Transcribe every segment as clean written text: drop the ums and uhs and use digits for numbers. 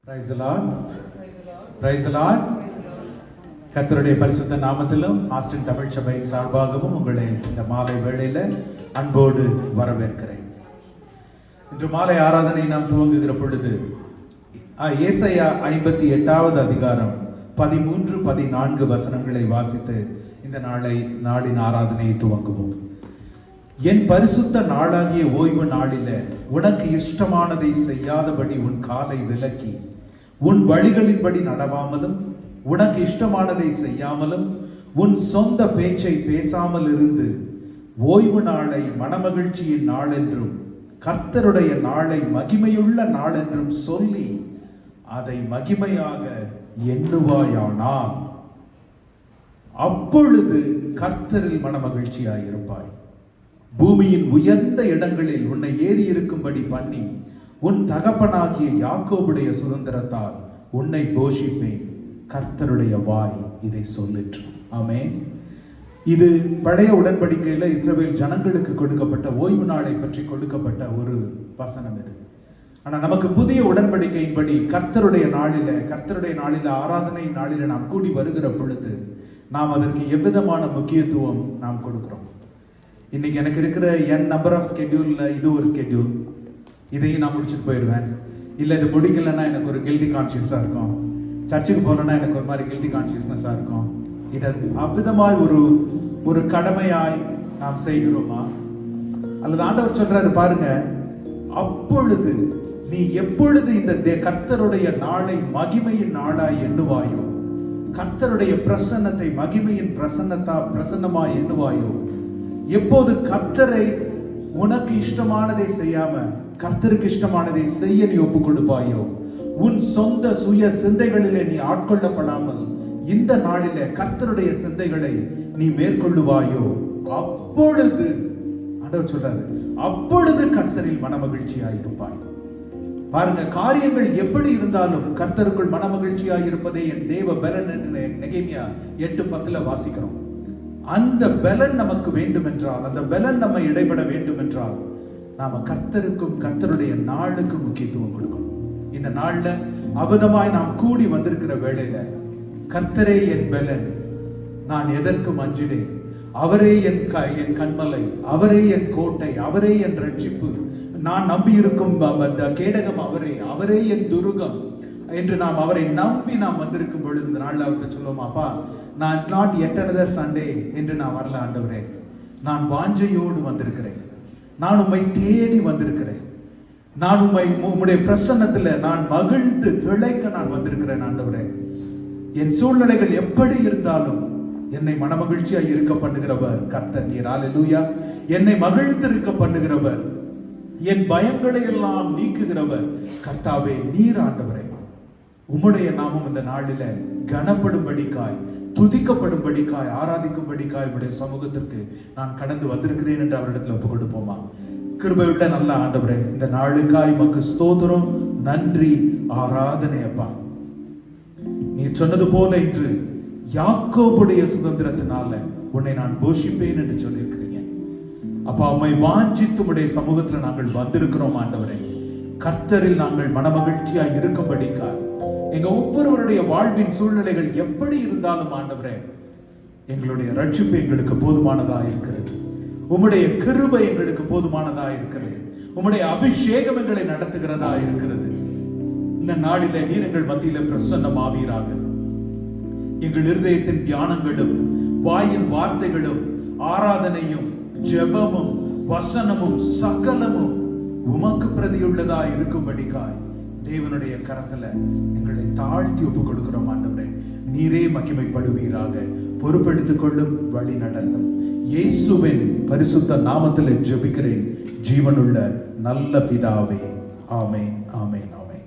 Praise the Lord. Praise the Lord. கர்த்தருடைய பரிசுத்த நாமத்திலும் Austin Tamil சபையின் சார்பாகவும் உங்களை இந்த மாலை வேளையில அன்போடு வரவேற்கிறேன். இன்று மாலை ஆராதனை நாம் துவங்குகிற பொழுது ஏசாயா 58வது அதிகாரம் 13-14 வசனங்களை வாசித்து இந்த நாளின் ஆராதனையை துவங்குவோம். என் பரிசுத்த நாளாகிய ஓய்வு நாளில உனக்கு இஷ்டமானதை செய்யாதபடி உன் காலை விலக்கி உன் வழிகளின்படி நடவாமலும் உனக்கு இஷ்டமானதை செய்யாமலும் உன் சொந்த பேச்சை பேசாமல் இருந்து ஓய்வு நாளை மனமகிழ்ச்சியின் நாள் என்றும் கர்த்தருடைய நாளை மகிமையுள்ள நாள் என்றும் சொல்லி அதை மகிமையாக எண்ணுவாயானால் அப்பொழுது கர்த்தரில் மனமகிழ்ச்சியாயிருப்பாய். பூமியின் உயர்ந்த இடங்களில் உன்னை ஏறி இருக்கும்படி பண்ணி உன் தகப்பனாகிய யாக்கோபுடைய சுதந்திரத்தால் உன்னை போஷிப்பேன். கர்த்தருடைய வாய் இதை சொல்லிற்று. ஆமென். இது பழைய உடன்படிக்கையில இஸ்ரவேல் ஜனங்களுக்கு கொடுக்கப்பட்ட ஓய்வு நாளை பற்றி கொடுக்கப்பட்ட ஒரு வசனம் இது. ஆனா நமக்கு புதிய உடன்படிக்கையின்படி கர்த்தருடைய நாளில ஆராதனை நாளில நாம் கூடி வருகிற பொழுது நாம் அதற்கு எவ்விதமான முக்கியத்துவம் நாம் கொடுக்கிறோம். இன்னைக்கு எனக்கு இருக்கிற நம்பர் ஆஃப் ஸ்கெட்யூல்ல இது ஒரு ஸ்கெட்யூல், இதையும் நான் முடிச்சுட்டு போயிடுவேன். இல்லை இது முடிக்கலைன்னா எனக்கு ஒரு கில்ட்டி கான்ஷியஸாக இருக்கும். சர்ச்சுக்கு போகலன்னா எனக்கு ஒரு மாதிரி கில்ட்டி கான்ஷியஸ்னஸாக இருக்கும். அவ்விதமாய் ஒரு கடமையாய் நாம் செய்கிறோமா? அல்லது ஆண்டவர் சொல்றாரு பாருங்க, அப்பொழுது நீ எப்பொழுது இந்த கர்த்தருடைய நாளை மகிமையின் நாளாய் எண்ணுவாயோ, கர்த்தருடைய பிரசன்னத்தை மகிமையின் பிரசன்னமாய் எண்ணுவாயோ, எப்போது கர்த்தரை உனக்கு இஷ்டமானதை செய்யாம கர்த்தருக்கு இஷ்டமானதை செய்ய நீ ஒப்பு கொடுப்பாயோ, உன் சொந்த சுய சிந்தைகளிலே நீ ஆட்கொள்ளப்படாமல் இந்த நாளிலே கர்த்தருடைய சிந்தைகளை நீ மேற்கொள்ளுவாயோ, அப்பொழுது ஆண்டவர் சொல்றாரு, அப்பொழுது கர்த்தரில் மனமகிழ்ச்சியாயிருப்பாய். பாருங்க, காரியங்கள் எப்படி இருந்தாலும் கர்த்தருக்குள் மனமகிழ்ச்சியாய் இருப்பதே என் தேவ பலன் என்று நெகேமியா 8:10 வாசிக்கிறோம். அந்த பலன் நமக்கு வேண்டும் என்றால், அந்த பலன் நம்ம இடைபட வேண்டும் என்றால் நாம கர்த்தருக்கும் கர்த்தருடைய நாளுக்கும் முக்கியத்துவம் கொடுக்கணும். இந்த நாள்ல அபதமாய் நாம் கூடி வந்திருக்கிற வேளையில கர்த்தரே என் பலன், நான் எதற்கும் அஞ்சினேன், அவரே என் கண்மலை, அவரே என் கோட்டை, அவரே என் ரட்சிப்பு, நான் நம்பி இருக்கும் கேடகம் அவரே என் துருகம் என்று நாம் அவரை நம்பி நாம் வந்திருக்கும் பொழுது இந்த நாள்ல அவர்கிட்ட சொல்லுவோம், அப்பா நான் நாட் yet another Sunday என்று நான் வரல ஆண்டவரே, நான் வாஞ்சையோடு வந்திருக்கிறேன், நான் உம்மை தேடி வந்திருக்கிறேன், நான் உம்முடைய பிரசன்னத்துல நான் மகிழ்ந்து திளைக்க நான் வந்திருக்கிறேன் ஆண்டவரே. என் சூழ்நிலைகள் எப்படி இருந்தாலும் என்னை மனமகிழ்ச்சியாய் இருக்க பண்ணுகிறவர் கர்த்தர் நீர். அல்லேலூயா. என்னை மகிழ்ந்து இருக்க பண்ணுகிறவர், என் பயங்களை எல்லாம் நீக்குகிறவர் கர்த்தாவே நீர் ஆண்டவரே. உம்முடைய நாமம் இந்த நாளில கனப்படும்படிக்காய், துதிக்கப்படும்படிக்காய், ஆராதிக்கும்படிக்காய் உடைய சமூகத்திற்கு நான் கடந்து வந்திருக்கிறேன் என்று அவரிடத்தில் ஒப்பு கொடுப்போமா? கிருபையுள்ள நல்ல ஆண்டவரே, இந்த நாளுக்காய் மக்கு ஸ்தோத்திரம், நன்றி, ஆராதனை. அப்பா நீ சொன்னது போல இன்று யாக்கோபுடைய சுதந்திரத்தினால உன்னை நான் போஷிப்பேன் என்று சொல்லியிருக்கிறீங்க. அப்பா உம்மை வாஞ்சித்து உடைய சமூகத்துல நாங்கள் வந்திருக்கிறோம் ஆண்டவரே. கர்த்தரில் நாங்கள் மனமகிழ்ச்சியாய் இருக்கும்படிக்காய் எங்க ஒவ்வொருவருடைய வாழ்வின் சூழ்நிலைகள் எப்படி இருந்தாலும் ஆண்டவரே, எங்களுடைய ரட்சிப்பு எங்களுக்கு போதுமானதா இருக்கிறது, உம்முடைய கிருபை எங்களுக்கு போதுமானதா இருக்கிறது, உம்முடைய அபிஷேகம் எங்களை நடத்துகிறதா இருக்கிறது. இந்த நாளில நீர் எங்கள் மத்தியில பிரசன்னமாவீராக. எங்கள் இருதயத்தின் தியானங்களும் வாயின் வார்த்தைகளும் ஆராதனையும் ஜெபமும் வசனமும் சகலமும் உமக்கு பிரதியுள்ளதா இருக்கும்படிக்காய் தேவனுடைய கரத்துல எங்களை தாழ்த்தி ஒப்பு கொடுக்கிறோம் ஆண்டவரே. நீரே மகிமைப்படுவீராக. பொறுப்பெடுத்துக் கொள்ளும், வழி நடத்தும். இயேசுவின் பரிசுத்த நாமத்தில் ஜெபிக்கிறேன் ஜீவனுள்ள நல்ல பிதாவே. ஆமென், ஆமென், ஆமென்.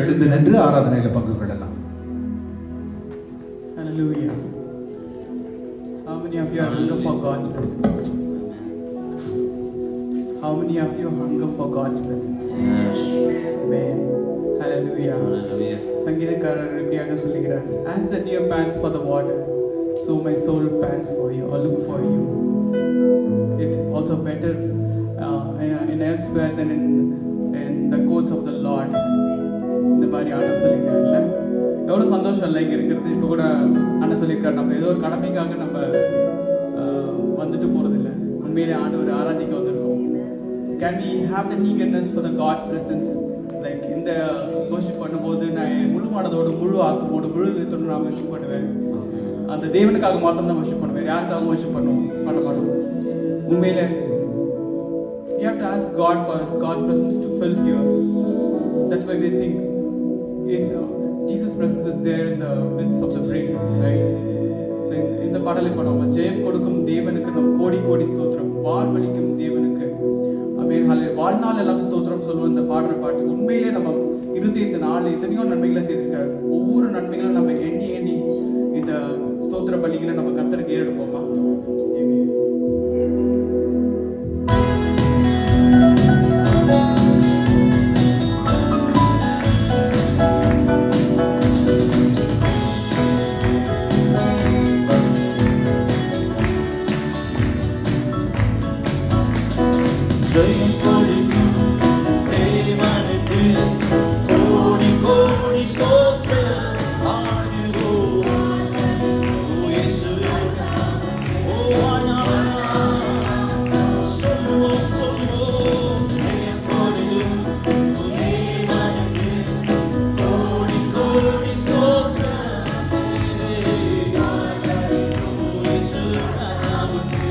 எழுந்து நின்று ஆராதனையில பங்கு கொள்ளலாம். Hallelujah. How many of you are hunger for God's presence? How many of you hunger for God's presence? Amen. Hallelujah. Hallelujah. சங்கீதக்காரர் இப்படியாக சொல்லுகிறார், as the deer pants for the water, so my soul pants for you or look for you. It's also better in elsewhere than in the courts of the Lord. In the சூழ்நிலை இங்கே இருக்கிறது. இப்போ கூட அண்ணன் சொல்லியிருக்காரு, நம்ம ஏதோ ஒரு கடமைக்காக நம்ம வந்துட்டு போகிறதில்ல, உண்மையிலே ஆண்டவர் ஆராதிக்க வந்திருக்கோம். Can we have the eagerness for the God's presence? Like இந்த worship பண்ணும்போது நான் என் முழு மனதோடு, முழு ஆத்மோடு, முழு இதயத்தோடு நான் worship பண்ணுவேன். அந்த தேவனுக்காக மாத்திரம் தான் worship பண்ணுவேன், யாருக்காக worship பண்ண மாட்டோம். உண்மையிலே you have to ask God for God's presence to fill here. That's why we sing. Jesus' presence is there in the midst of the praises, right? So இந்த பாடலை பாடுவோம். ஜெயம் கொடுக்கும் தேவனுக்கு நம் கோடி கோடி ஸ்தோத்திரம், வாழ்வளிக்கும் தேவனுக்கு ஆமென் ஹல்லேலூயா. வாழ்நாள் எல்லாம் ஸ்தோத்திரம் சொல்லுவோம். இந்த பாடுற பாட்டு உண்மையிலே நம்ம இருதயத்தை நாள் எத்தனையோ நன்மைகளை செய்திருக்காரு. ஒவ்வொரு நன்மைகளும் நம்ம எண்ணி எண்ணி இந்த ஸ்தோத்திர பலிகளை நம்ம கர்த்தருக்கு ஏறெடுப்போமா? ஜெயம் கொடுக்கும் தேவனுக்கு கோடி கோடி ஸ்தோத்திரம் ஆடுவோம். ஓ இயேசுவே, ஓ ஆண்டவரே, சொல்லுவோம் சொல்லுவோம். ஜெயம் கொடுக்கும் தேவனுக்கு கோடி கோடி ஸ்தோத்திரம். ஓ இயேசு ராஜாவுக்கு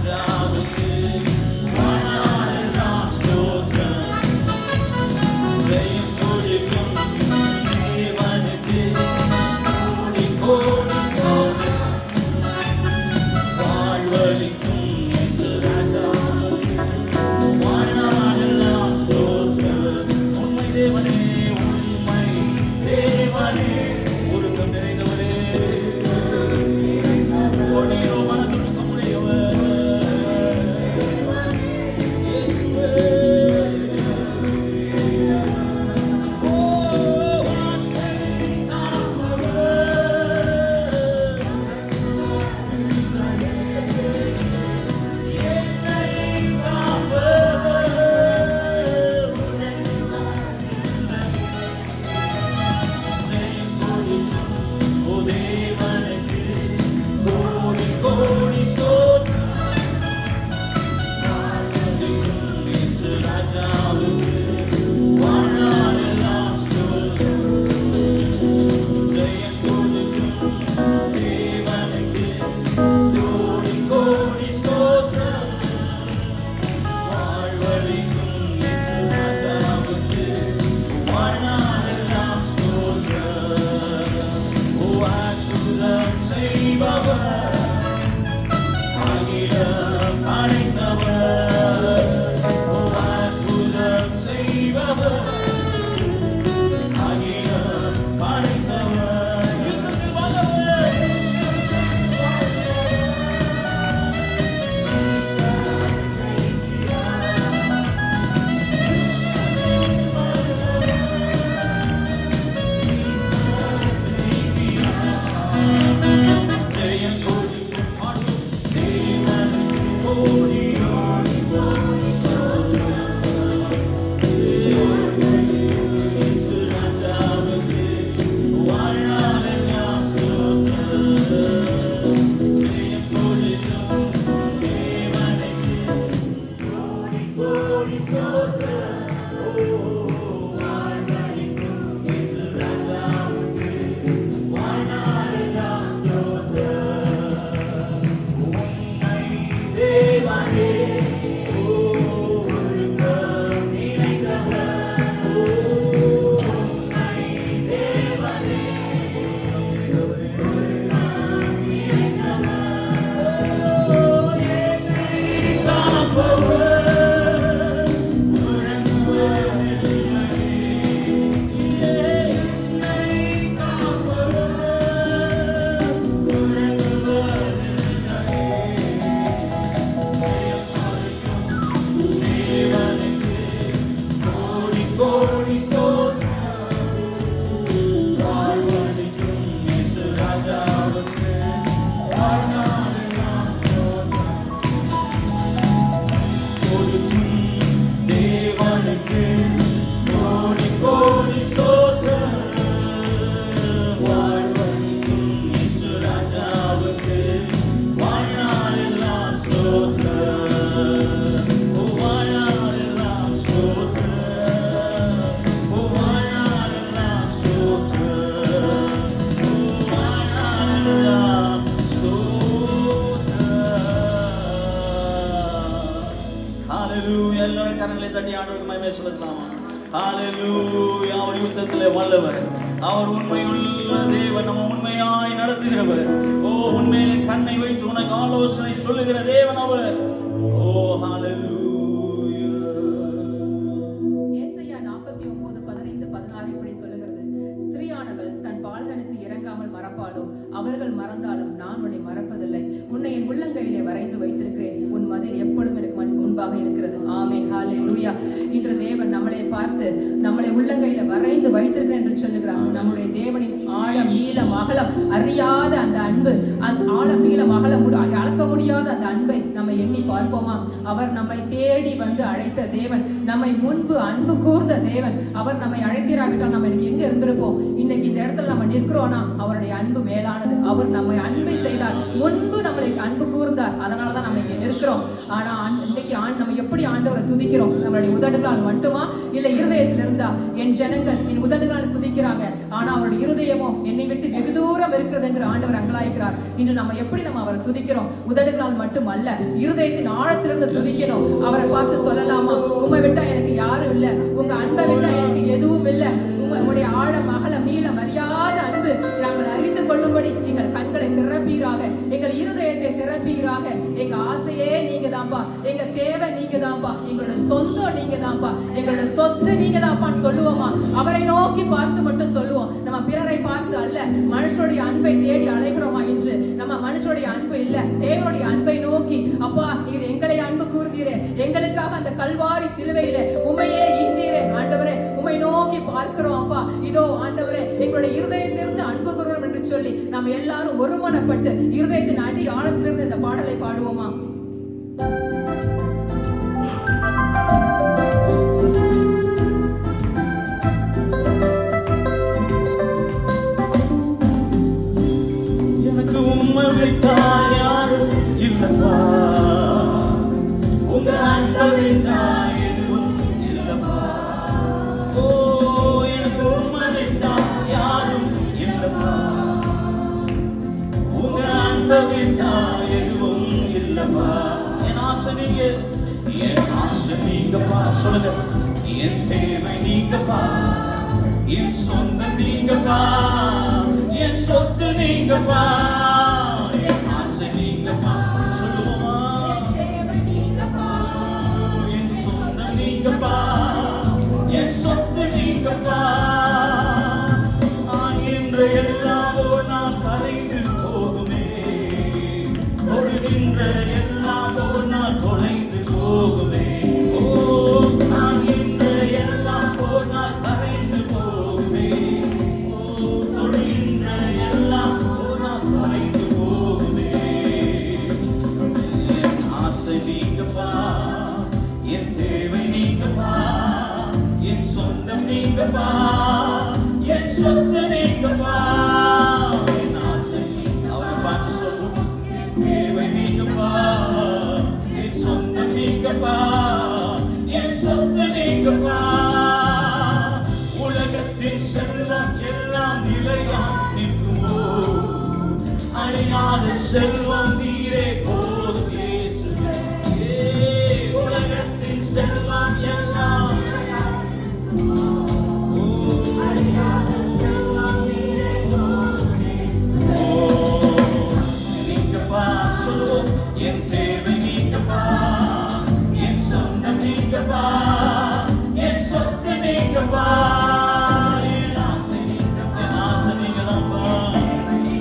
Down. ஹalleluya எல்லாரும் கரங்களை தட்டி ஆண்டவருக்கு மகிமை செலுத்தலாமா ஹalleluya அவர் யுத்தத்திலே வல்லவர் அவர் உண்மையுள்ள தேவன் நம்ம உண்மையாய் நடத்துகிறவர் ஓ உண்மையிலே கண்ணை வைத்து உனக்கு ஆலோசனை சொல்லுகிற தேவன் அவர் ஓ ஹalleluya ஏசாயா 49:15-16 இப்படி சொல்லுகிறது ஸ்திரீயானவள் தன் பால்கனுக்கு இறங்காமல் மறப்பாளோ அவர்கள் மறந்தாலும் நான் உன்னை மறப்பதில்லை உன்னை என் உள்ளங்கையிலே வரைந்து வைத்திருக்கிறேன் உன் மதில் எப்பொழுதும் எனக்கு முன்பாக இருக்கிறது ஆமென் ஹalleluya இன்று தேவன் நம்மளை பார்த்து நம்மளை உள்ளங்கையில வரைந்து வைத்திருக்கிறேன் என்று சொல்லுகிறார் நம்முடைய தேவனின் ஆழம் நீளம் அகலம் அறியாத அந்த அன்பு அந்த ஆழம் நீளம் அகலம் அளக்க முடியாத அந்த அன்பை நம்ம எண்ணி பார்ப்போமா அவர் நம்மை தேடி வந்து அழைத்த தேவன் நம்மை முன்பு அன்பு கூர்ந்த தேவன் அவர் நம்மை அழைத்தீராவிட்டால் நம்ம இன்னைக்கு எங்க இருந்திருப்போம் இன்னைக்கு இந்த இடத்துல நம்ம நிற்கிறோம்னா அவருடைய அன்பு மேலானது அவர் நம்மை அன்பை செய்தார் முன்பு நம்மளை அன்பு கூர்ந்தார் அதனாலதான் நம்ம இங்க நிற்கிறோம் ஆனா இன்னைக்கு நம்ம எப்படி ஆண்டவரை துதிக்கிறோம் நம்மளுடைய உதடுகளால் மட்டுமா இல்ல இருதயத்தில் இருந்தா என் ஜனங்கள் என் உதடுகளால் துதிக்கிறாங்க ஆனா அவருடைய இருதயமோ என்னை விட்டு வெகு தூரம் இருக்கிறது என்று ஆண்டவர் அங்கலாய்க்கிறார் இன்று நம்ம எப்படி நம்ம அவரை துதிக்கிறோம் உதடுகளால் மட்டும் அல்ல இருதயத்தின் ஆழத்திலிருந்து துதிக்கணும் அவரை பார்த்து சொல்லலாமா உண்மை விட்டா எனக்கு யாரும் இல்லை உங்க அன்பை விட்டா எனக்கு எதுவும் இல்லை உங்களுடைய ஆழம் அகலம் நீளம் அறியாத அன்பு நாங்கள் அறிந்து கொள்ளும்படி எங்கள் கண்களை திறப்பீராக எங்கள் இருதயத்தை திறப்பீராக எங்க ஆசையே நீங்க தான்ப்பா எங்க தேவை நீங்க தான்ப்பா எங்களோட சொந்தம் நீங்க தான்ப்பா எங்களோட சொத்து நீங்க தான்ப்பான்னு சொல்லுவோமா அவரை நோக்கி பார்த்து மட்டும் சொல்லுவோம் நம்ம பிறரை பார்த்து அல்ல மனுஷனுடைய அன்பை தேடி அழைக்கிறோமா என்று நம்ம மனுஷனுடைய அன்பு இல்ல தேவனுடைய அன்பை நோக்கி அப்பா நீர் எங்களை அன்பு கூர்ந்தீரே எங்களுக்காக அந்த கல்வாரி சிலுவையிலே உண்மையே ஈந்தீரே ஆண்டவரே உம்மை நோக்கி பார்க்கிறோம் அப்பா இதோ ஆண்டவரே எங்களுடைய இருதயத்திலிருந்து அன்பு கூறுவோம் என்று சொல்லி நம்ம எல்லாரும் ஒருமனப்பட்டு இருதயத்தின் அடி ஆழத்திலிருந்து இந்த பாடலை பாடுவோமா எனக்கு உம்மை விட்டா யாரும் இல்லப்பா உங்க அன்பை விட்டா எதுவும் இல்லப்பா ஓ எனக்கு உம்மை விட்டா யாரும் இல்லப்பா உங்க அன்பை விட்டா எதுவும் இல்லப்பா என் ஆசை நீங்கப்பா சொல்லுங்க என் தேவை நீங்கப்பா என் சொந்தம் நீங்கப்பா என் சொத்து நீங்கப்பா என் ஆசை நீங்கப்பா சொல்லுவோமா என் சொந்தம் நீங்கப்பா என் சொத்து நீங்கப்பா ஆகின்ற எல்லாவோ நான் கரைந்து போகுமே தொழுகின்ற எல்லாவோ நான் தொலைந்து போகுமே ஓ ஆகின்ற எல்லாவோ நான் கரைந்து போகுமே ஓ தொழுகின்ற எல்லாவோ நான் தொலைந்து போகுமே என் ஆசை நீங்கப்பா என் தேவை நீங்கப்பா என் சொந்தம் நீங்கப்பா என் சொத்து நீங்கப்பா என் ஆசை அவரை பார்த்து சொல்லுவோம் என் தேவை நீங்கப்பா என் சொந்தம் நீங்கப்பா என் சொத்து நீங்கப்பா உலகத்தின் செல்வம் எல்லாம் நிலையா நிற்குமோ அழியாத செல்வம் நீரே போதும் இயேசுவே உலகத்தின் செல்வம் எல்லாம் நீங்கப்பா சொல்லுவோம் என் தேவை நீங்கப்பா என் சொந்தம் நீங்கப்பா என் சொத்து நீங்கப்பா என் ஆசை நீங்கப்பா என் ஆசை நீங்கப்பா என் தேவை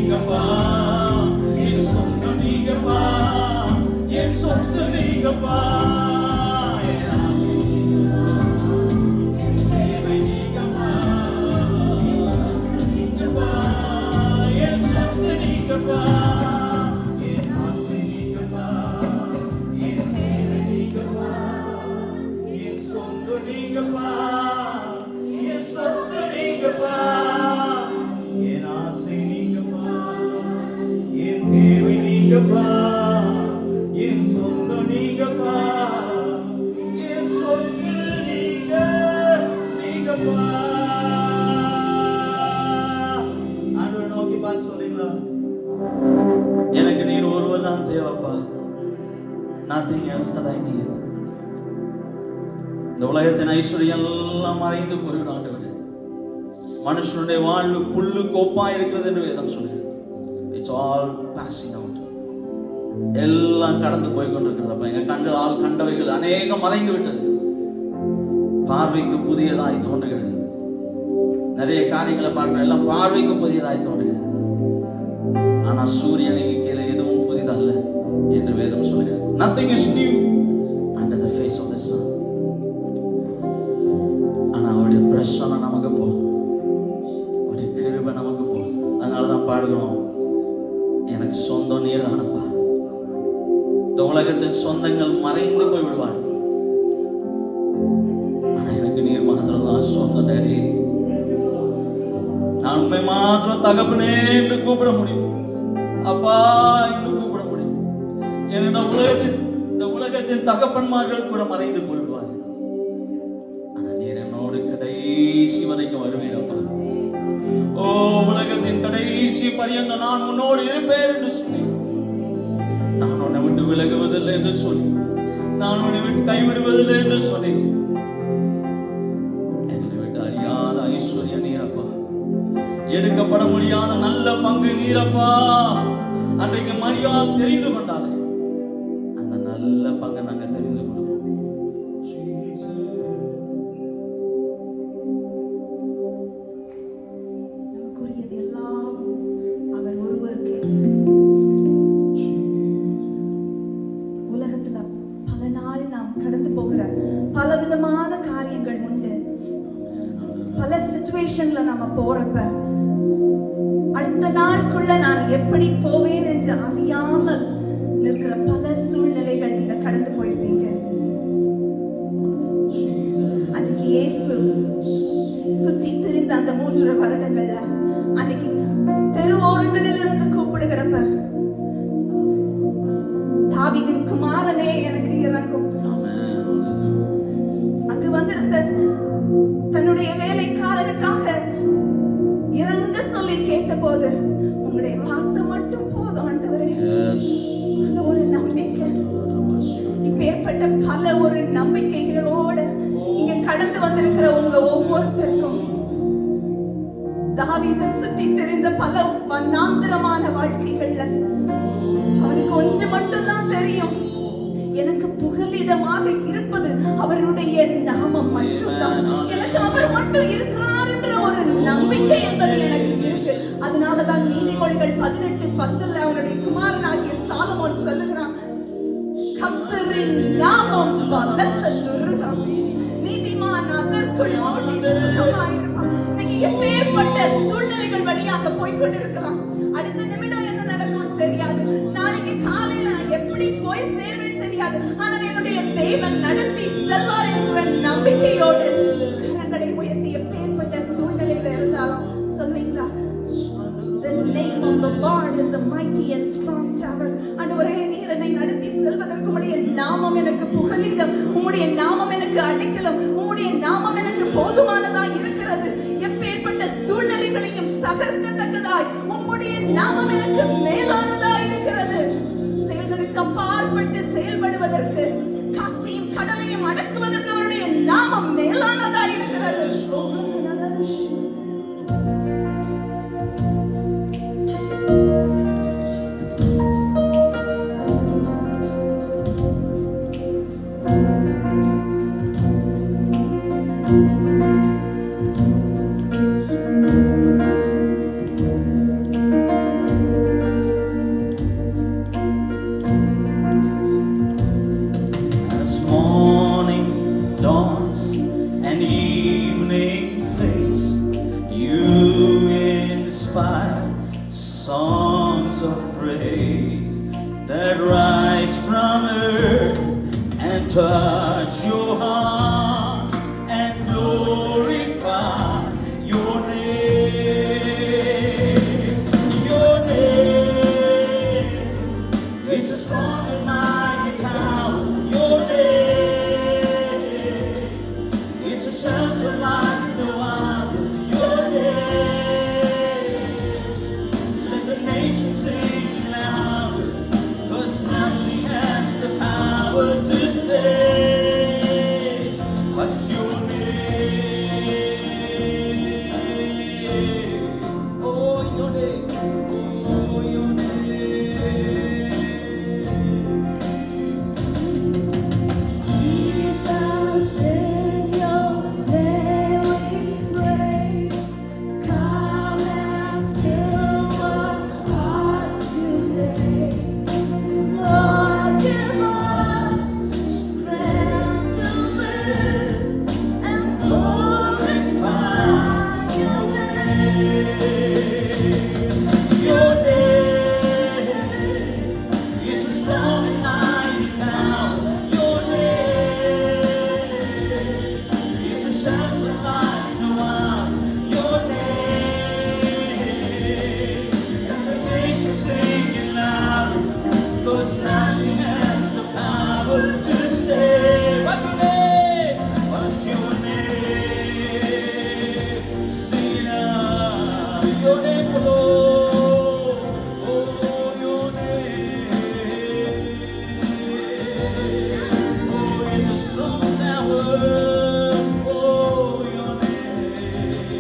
நீங்கப்பா, என் சொந்தம் நீங்கப்பா, என் சொந்தம் நீங்கப்பா, என் ஆசை நீங்கப்பா, நீங்கப்பா, என் சொந்தம் நீங்கப்பா, என் ஆசை நீங்கப்பா, என் தேவை நீங்கப்பா, என் சொந்தம் நீங்கப்பா, என் சொந்தம் நீங்கப்பா, என் ஆசை நீங்கப்பா, என் தேவை நீங்கப்பா, என் சொந்தம் நீங்கப்பா, என் சொந்தம் நீங்கப்பா. ஆண்டவரை நோக்கி பார்த்து சொல்றீங்களா, எனக்கு நீர் ஒருவர் தான் தேவைப்பா, nothing else that I need. இந்த உலகத்தின் ஐஸ்வர்யம் எல்லாம் மறைந்து போய்விடும் ஆண்டவரே. மனுஷனுடைய வாழ்வு புல்லு கோப்பா இருக்கிறது என்று வேதம் சொல்லுகிறது. It's all passing out. எல்லாம் கடந்து போய் கொண்டிருக்கிறதப்பா. எங்க கண்களால் கண்டவைகள் அநேகம் மறைந்து விட்டது. பார்வைக்கு புதியதாய் தோன்றுகிறது. நிறைய காரியங்களை பார்க்கிறோம், எல்லாம் பார்வைக்கு புதியதாய் தோன்றுகிறது. ஆனா சூரியனுக்கு கீழே எதுவும் புதிதல்ல என்று வேதம் சொல்லுகிறது. Nothing is new under the face of the sun. ஆனா அவருடைய பிரசன்னம் நமக்கு போகும், அவருடைய கிருபை நமக்கு போகும். அதனாலதான் பாடுகிறோம், எனக்கு சொந்தம் நீர் தானப்பா. இந்த உலகத்தின் சொந்தங்கள் மறைந்து போய் விடுவார், ஆனா எனக்கு நீர் மாத்திரம் தான் சொந்தம். டேடி, நான் உண்மை மாத்திரம் தகப்பனே என்று கூப்பிட முடியும், அப்பா என்று கூப்பிட முடியும். ஏன்னா இந்த உலகத்தின் தகப்பன்மார்கள் கூட மறைந்து போய்விடுவார், ஆனா நீர் என்னோடு கடைசி வரைக்கும் வருவீரப்பா. ஓ, உலகத்தின் கடைசி பரியந்த நான் உன்னோடு இருப்பேன் என்று சொல்லி, நான் உன்னை விட்டு விலகுவதில்லை என்று சொல்லி, நான் உன்னை விட்டு கைவிடுவதில்லை என்று சொல்லி, என்னை விட்டு அறியாத ஐஸ்வர்ய நீரப்பா, எடுக்கப்பட முடியாத நல்ல பங்கு நீரப்பா. அன்றைக்கு மரியாதை தெரிந்து கொண்டாலே அந்த நல்ல பங்கை நாங்க தெரிந்து கொள்வோம். நமக்குரியது எல்லாம் அவர் ஒருவருக்கு. உலகத்துல பல நாள் நாம் கடந்து போகிற பலவிதமான காரியங்கள் உண்டு. பல சிச்சுவேஷன்ல நம்ம போறப்ப அடுத்த நாளுக்குள்ள நான் எப்படி போவேன் என்று அறியாமல் நிற்கிற பல சூழ்நிலைகள் நீங்க கடந்து போயிருப்பீங்க. அன்றைக்கு இயேசு சுற்றி திரிந்த அந்த 3 வருடங்கள்ல அன்னைக்கு தெருவோரங்களில் இருந்து கூப்பிடுகிறப்ப, தாவீதின் குமாரனே எனக்கு இறங்கும். அங்கு வந்திருந்த தன்னுடைய வேலைக்காரனுக்காக இறங்க சொல்லி கேட்டபோது, உங்களுடைய வார்த்தை மட்டும் போதும் ஆண்டவரே. அந்த ஒரு நம்பிக்கை, இப்பேற்பட்ட பல ஒரு நம்பிக்கைகளோட இங்க கடந்து வந்திருக்கிற உங்க ஒவ்வொருத்தருக்கும், தாவீதை சுற்றி தெரிந்த பல வண்ணாந்திரமான வாழ்க்கைகள்ல அவனுக்கு ஒன்று மட்டும்தான் தெரியும், எனக்கு புகலிடமாக இருப்பது அவருடைய நாமம் மட்டும்தான். எனக்கு அவர் மட்டும் இருக்கிறார் என்ற ஒரு நம்பிக்கை என்பது எனக்கு இருக்கு. அதனாலதான் நீதிமொழிகள் 18:10 அவருடைய குமாரனாகிய சாலமோன் சொல்லுகிறான், கர்த்தரின் நாமம் பலத்த துருகம், நீதிமான் அதற்குள் ஓடி சுகமாயிருப்பான். இன்னைக்கு எப்பேற்பட்ட சூழ்நிலைகள் வழியாக போய்கொண்டிருக்கலாம், அடுத்த நிமிடம் என்ன நடக்கும் தெரியாது, நாளைக்கு காலையில எப்படி போய் சேர்வேன் தெரியாது, ஆனால் என்னுடைய தேவன் நடத்தி செல்வார் என்ற நம்பிக்கையோடு கரங்களை உயர்த்தி எப்பேற்பட்ட சூழ்நிலையில இருந்தாலும் சொல்வீங்களா, the name of the Lord is a mighty and strong tower. ஆண்டவரே, நீர் என்னை நடத்தி செல்வதற்கு உம்முடைய நாமம் எனக்கு புகலிடம், உம்முடைய நாமம் எனக்கு அடைக்கலம், உம்முடைய நாமம் எனக்கு போதுமானதாய் இருக்கிறது. எப்பேற்பட்ட சூழ்நிலைகளையும் தகர்க்கத்தக்கதாய் உம்முடைய நாமம் எனக்கு மேலானதாய் இருக்கிறது. செயல்களுக்கு அப்பாற்பட்டு செயல்படுவதற்கு, காற்றையும் கடலையும் அடக்குவதற்கு அவருடைய நாமம் மேலானதாய் இருக்கிறது. songs of praise that rise from earth and touch your heart and glorify your name. Your name is a strong and mighty tower. Your name is a shelter like no other. Your name, let the nations sing louder, 'cause nothing has the power to save but your name. Oh, your name. Oh, your name. Jesus, in your name we pray. Come and fill our hearts today. Lord, give us strength to live and glorify your name. Your name is a strong and mighty tower. Your name is a shelter like no other. Your name, and the nations sing it louder, 'cause nothing has the power to save. What's your name? What's your name? Sing it out. Your name, Lord. Oh, your name. Oh, it's a strong tower. Oh, your name.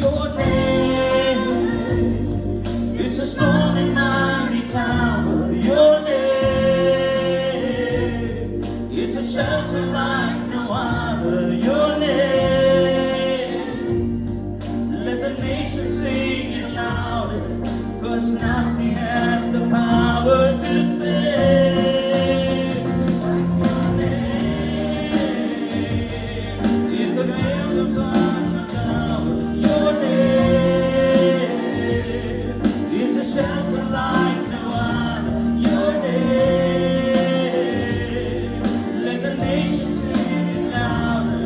Your name is a strong and mighty tower. Your name is a shelter like no other. Your name, let the nations sing it louder, 'cause nothing has the power to save. Your name is a mountain top of tower. Your name is a shelter like no other. Your name, let the nations sing it louder,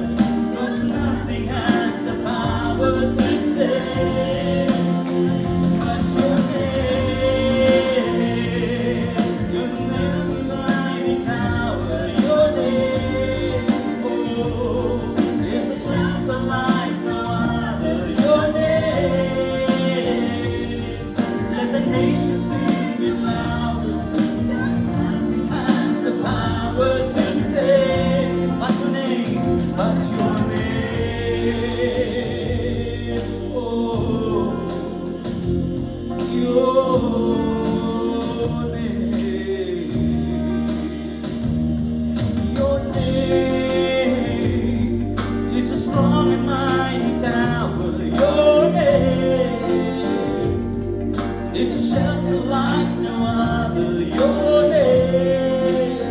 'cause nothing has the power to save but your name. Your name is a mighty tower. Your name, oh, is a shelter like no other. Your name, let the nations sing it louder. Nothing has the power to save but your name, but your name. Oh, your name. Your name is a strong and mighty tower. Your name is a shelter like no other. Your name,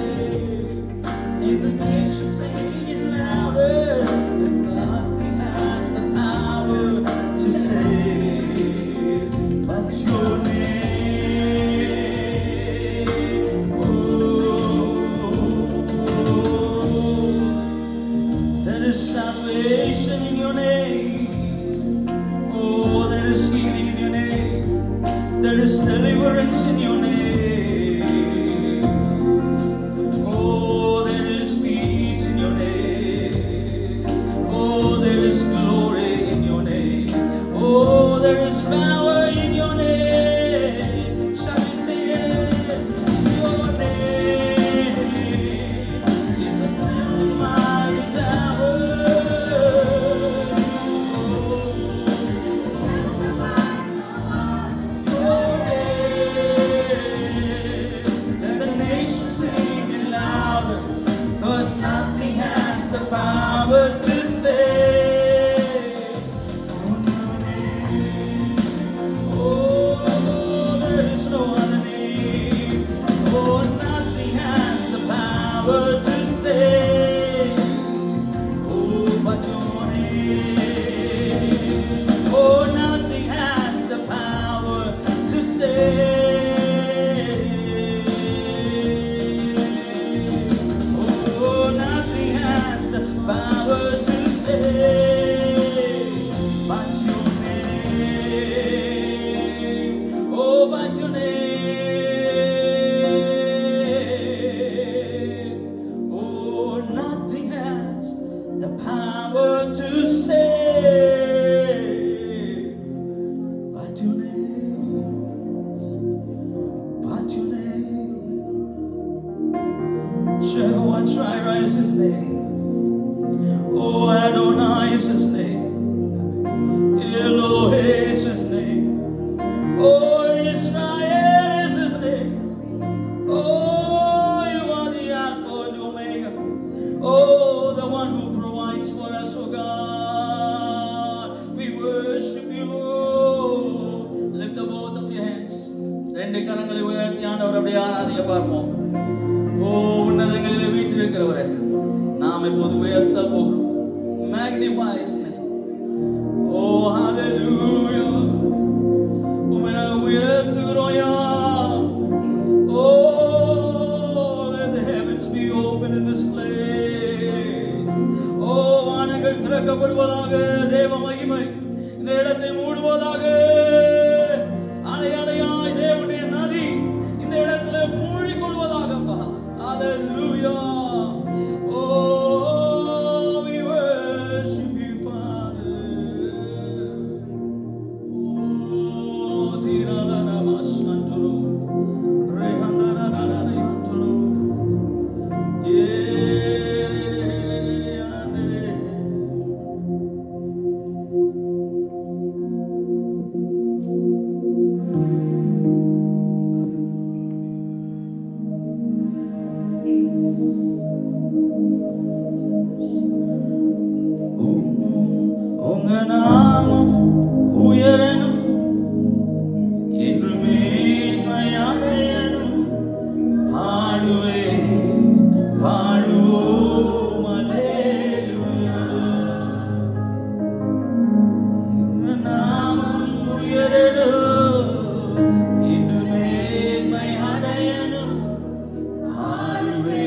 in the nations sing it louder, that nothing has the power to save but your name. Oh, there is salvation in your name. Oh, there is healing in your name. There is deliverance in your name. Oh, there is peace in your name. Oh, there is glory in your name. Oh, there is power in your name. Shall we say it? Your name is the mighty tower. Your name word to say, but your name, but your name. Jehovah Jireh is his name. Oh, Adonai is his name. Elohe is his name. Oh, Israel is his name. Oh, you are the Alpha and Omega. Oh, the one who provides for us, oh God. We worship you, Lord. Lift up both of your hands. ரெண்டு கரங்களை உயர்த்தி ஆண்டவர் அப்படியே ஆராதிக்க பார்ப்போம். ஓ, உன்னதங்களிலே வீற்றிருக்கிறவரே, நாம் இப்போது உயர்த்த போகிறோம். Magnify his name. Oh, hallelujah. உம்மை நாங்கள் உயர்த்துகிறோம் யா. Oh, let the heavens be open in this place. Oh, வானங்கள் திறக்கப்படுவதாக. தேவ மகிமை இந்த இடத்தை மூடுவதாக. அலையலையாய் தேவனுடைய நதி இந்த இடத்துல மூழ்கிக்கொள்வதாகப்பா. Hallelujah. Oh, we worship you, Father. Oh, tiralaramasanturu, rehandarararayanturu. உங்க நாமம் உயரணும், என்று மேன்மையடையணும். பாடுவே பாடுவோம் அல்லேலூயா. உங்க நாமம் உயரணும், என்று மேன்மையடையணும். பாடுவே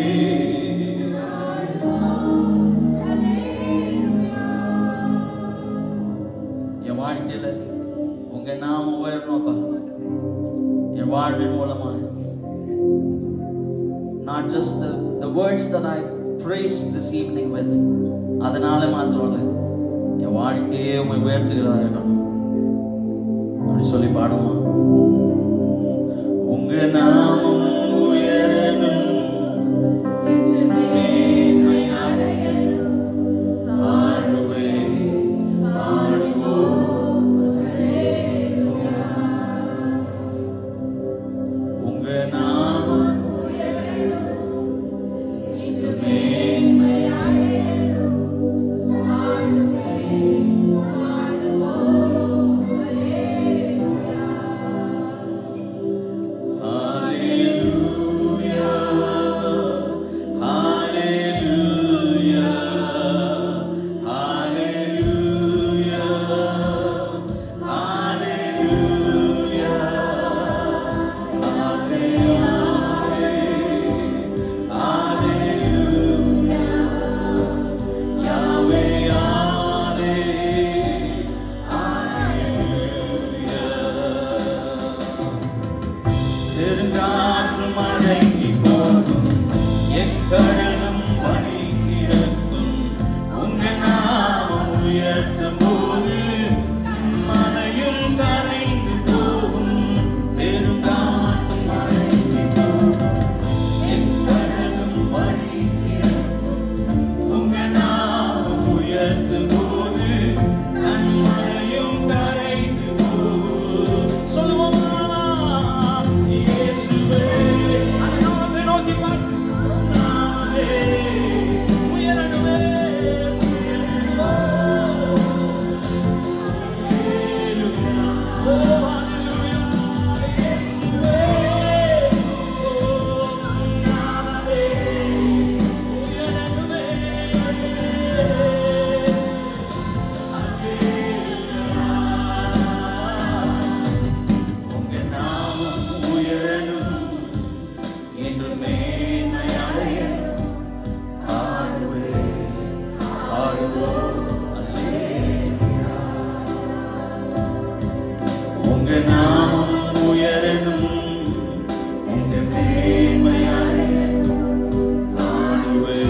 என் வாழ்க்கையில உங்க நாமம் உயரணும்ப்பா. என் வாழ்வின் மூலமா not just the words that I praise this evening with, அதனால மாத்திரம் இல்லை, என் வாழ்க்கையே உண்மை உயர்த்துகிறதா இருக்கணும். அப்படி சொல்லி பாடுமா? உங்க நாமம் உயரணும், என்று மேன்மை அடையணும். பாடுவே பாடுவோம் அல்லேலூயா. உங்க நாமம் உயரணும், என்று மேன்மை அடையணும். பாடுவே பாடுவோம் அல்லேலூயா. Hallelujah, hallelujah, hallelujah, hallelujah, hallelujah, Yahweh, பெருங்காற்றும் அடங்கி போகும், எக்கடலும் பனி கிடக்கும். உங்க நாமம் உயர்த்தும் போது மலையும் கரைந்து போகும். பெருங்காற்றும் அடங்கி போகும், எக்கடலும் பனி கிடக்கும். உங்க நாமம் உயர்த்தும் போது மலையும் கரைந்து போகும். சொல்லுவோமா? இயேசுவே, அந்த நாமத்தை நோக்கி பார்த்து, நாமமே உயரணுமே, உயரணுமே. Hallelujah. Oh, hallelujah. இயேசுவே, oh, நாமமே உயரணுமே. உங்க நாமம் உயரணும், என்று மேன்மை அடையணும். பாடுவே பாடுவோம் அல்லேலூயா. உங்க நாமம் உயரணும், உங்க மேன்மை அடையணும். பாடுவே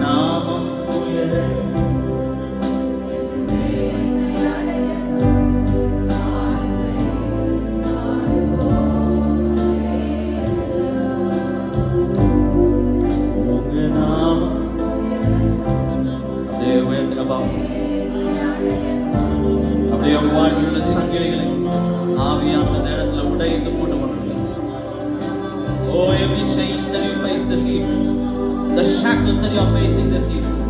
நாமம் உயரட்டும். உங்க நாமம் அப்படியே உயர்த்துங்க பாப்போம். அப்படியே உங்க வாழ்வில் உள்ள சங்கிலிகளை ஆவியான இந்த இடத்துல உடைத்து போட்டு கொண்டிருக்கிறார். Oh, every change that you face this evening, the shackles that you are facing this evening.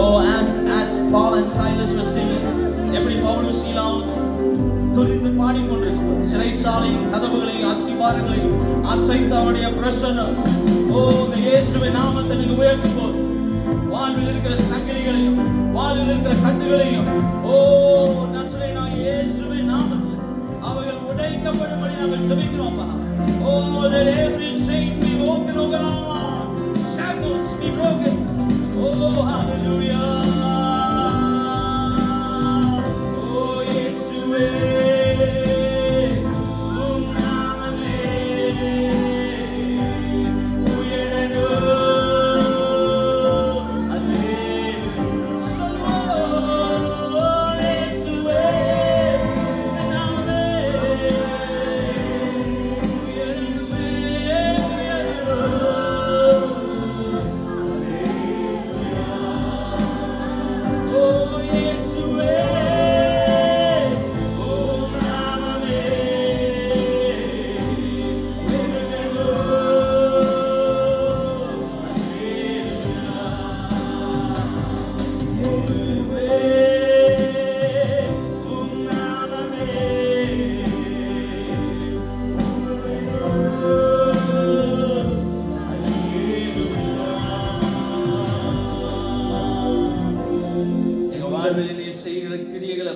Oh, as Paul and Silas were singing, எப்படி பவுலும் சீலாவும் துதித்து பாடிக்கொண்டிருக்கிறார். சிறைச்சாலையின் கதவுகளையும் அஸ்திபாரங்களையும் அசைத்த அவருடைய பிரசன்னம். ஓ, இந்த இயேசுவின் நாமத்தை நீங்க உயர்த்தும் போது வாழ்வில் இருக்கிற சங்கிலிகளையும் வாழ்வில் இருக்கிற கட்டுகளையும் ஓ நசரேயனாகிய இயேசுவின் நாமத்தில் அவைகள் உடைக்கப்படும்படி நாங்கள் ஜெபிக்கிறோம். Oh, let every chain be broken, oh God. Shackles be broken. Oh, hallelujah. Oh, Yeshua.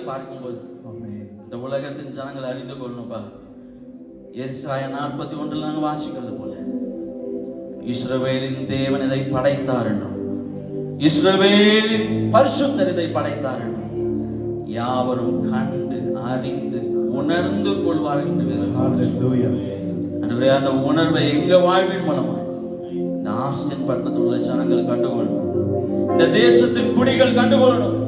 பார்க்கும்போது இந்த உலகத்தின் ஜனங்கள் அறிந்து கொள்ளணும்பா. எசாயா 41 நாங்கள் வாசிக்கிறது போல இஸ்ரவேலின் தேவன் இதை படைத்தார் என்றும் இஸ்ரவேலின் பரிசுத்தர் இதை படைத்தார் என்றும் யாவரும் கண்டு அறிந்து உணர்ந்து கொள்வார்கள் என்று அந்த உணர்வை எங்க வாழ்வின் மூலமா இந்த ஆஸ்டின் பட்டணத்தில் உள்ள ஜனங்கள் கண்டுகொள்ளணும். இந்த தேசத்தின் குடிகள் கண்டுகொள்ளணும்.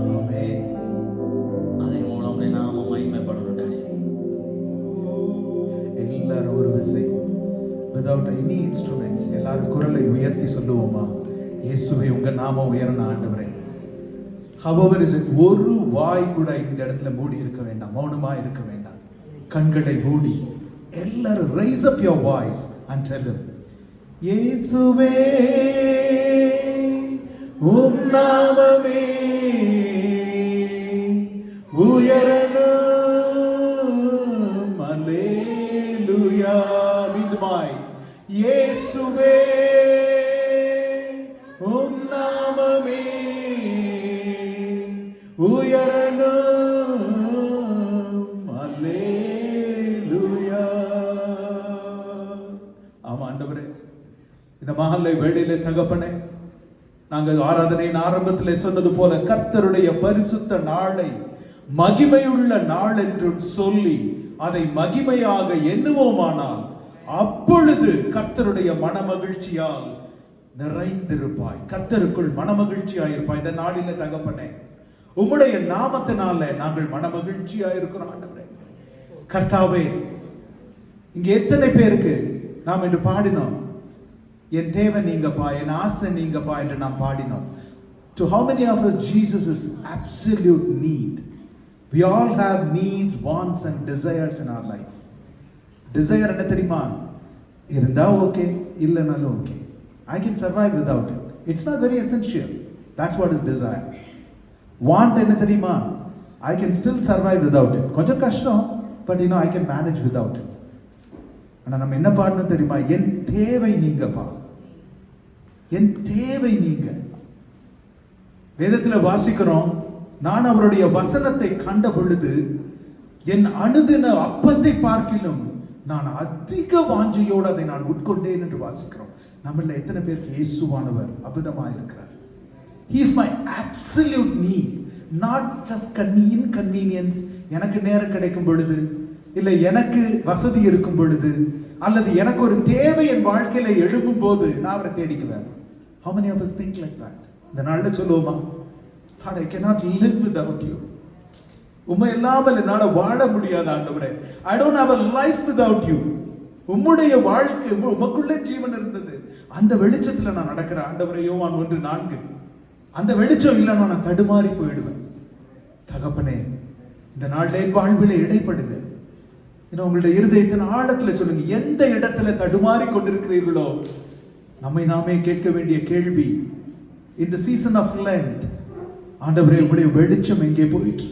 Without any instruments, எல்லாரும் குரலை உயர்த்தி சொல்லுவோமா? இயேசுவே உங்க நாமம் உயரணும் ஆண்டவரே. However is it, ஒரு வாய் கூட இந்த இடத்துல மூடி இருக்க வேண்டாம், மௌனமா இருக்க வேண்டாம். கண்களை மூடி எல்லாரும் raise up your voice and tell him, இயேசுவே உம் நாமமே உயரணும். அல்லேலூயா. மீண்டுமாய் இயேசுவே உம் நாமமே உயரணும். அல்லேலூயா. ஆமா ஆண்டவரே, இந்த மஹல்லை வேளையிலே தகப்பனே, நாங்கள் ஆராதனையின் ஆரம்பத்திலே சொன்னது போல கர்த்தருடைய பரிசுத்த நாளை மகிமையுள்ள நாள் என்று சொல்லி அதை மகிமையாக எண்ணுவோமானால் அப்பொழுது கர்த்தருடைய மனமகிழ்ச்சியால் நிறைந்திருப்பாய். கர்த்தருக்குள் மனமகிழ்ச்சியாயிருப்பாய். இந்த நாளில தகப்பனே, உம்முடைய நாமத்தினால நாங்கள் மனமகிழ்ச்சியாயிருக்கிறோம் ஆண்டவரே. கர்த்தாவே, இங்க எத்தனை பேருக்கு நாம் இன்று பாடினோம், என் தேவை நீங்கப்பா, என் ஆசை நீங்கப்பா என்று நாம் பாடினோம். To how many of us Jesus is absolute need? We all have needs, wants and desires in our life. Desire என்ன தெரியுமா? இருந்தா ஓகே, இல்லைனாலும் okay. I can survive without it. It's not very essential. That's what is desire. Want என்ன தெரியுமா? I can still survive without it. கொஞ்சம் கஷ்டம், but you know I can manage without it. ஆனா நம்ம என்ன பாடணும் தெரியுமா? என் தேவை நீங்கப்பா, என் தேவை நீங்க. வேதத்துல வாசிக்கிறோம், நான் அவருடைய வசனத்தை கண்ட பொழுது என் அனுதின அப்பத்தை பார்க்கிலும் நான் அதிக வாஞ்சையோடு அதை நான் உட்கொண்டேன் என்று வாசிக்கிறோம். நம்மள எத்தனை பேருக்கு இயேசுவானவர் அற்புதமாக இருக்கிறார்? He is my absolute need, not just inconvenience. எனக்கு நேரம் கிடைக்கும் பொழுது, இல்லை எனக்கு வசதி இருக்கும் பொழுது, அல்லது எனக்கு ஒரு தேவை என் வாழ்க்கையில எழும்பும் போது நான் அவரை தேடிக்குவேன். How many of us think like that? இந்த நாள்ல சொல்லுவோமா, God, I cannot live without you. உம்மை இல்லாமல் என்னால வாழ முடியாது ஆண்டவரே. I don't have a life without you. உம்முடைய வாழ்க்கை, உமக்குள்ளே ஜீவன் இருந்தது, அந்த வெளிச்சத்துல நான் நடக்கிறேன் ஆண்டவரே. யோவான் 1:4. அந்த வெளிச்சம் இல்லைன்னா நான் தடுமாறி போயிடுவேன். தகப்பனே, இந்த நாள்ல என் வாழ்விலே இடைப்படுங்க. உங்களுடைய இருதயத்தின் ஆழத்துல சொல்லுங்க, எந்த இடத்துல தடுமாறி கொண்டிருக்கிறீர்களோ. நம்மை நாமே கேட்க வேண்டிய கேள்வி, இந்த சீசன் ஆஃப் லென்ட், ஆண்டவரே உங்களுடைய வெளிச்சம் எங்கே போயிற்று?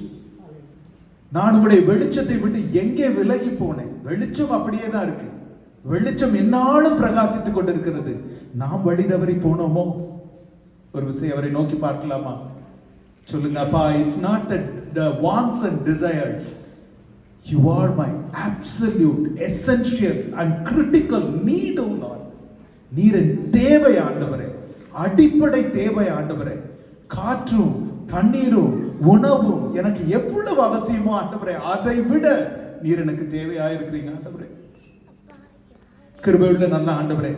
நான் உங்களுடைய வெளிச்சத்தை விட்டு எங்கே விலகி போனேன்? வெளிச்சம் அப்படியே தான் இருக்கு. வெளிச்சம் என்னாலும் பிரகாசித்துக் கொண்டிருக்கிறது. நாம் வழி தவறி போனோமோ? ஒரு விஷயம் அவரை நோக்கி பார்க்கலாமா? சொல்லுங்க, அப்பா, it's not the wants and desires. You are my absolute, essential and critical need, O Lord. நீர் என் தேவை ஆண்டவரே, அடிப்படை தேவை ஆண்டவரே. காற்றும் தண்ணீரும் உணவும் எனக்கு எவ்வளவு அவசியமோ ஆண்டவரே, அதை விட நீர் எனக்கு தேவையாயிருக்கிறீங்க ஆண்டவரே. கிருபையுள்ள நல்ல ஆண்டவரே,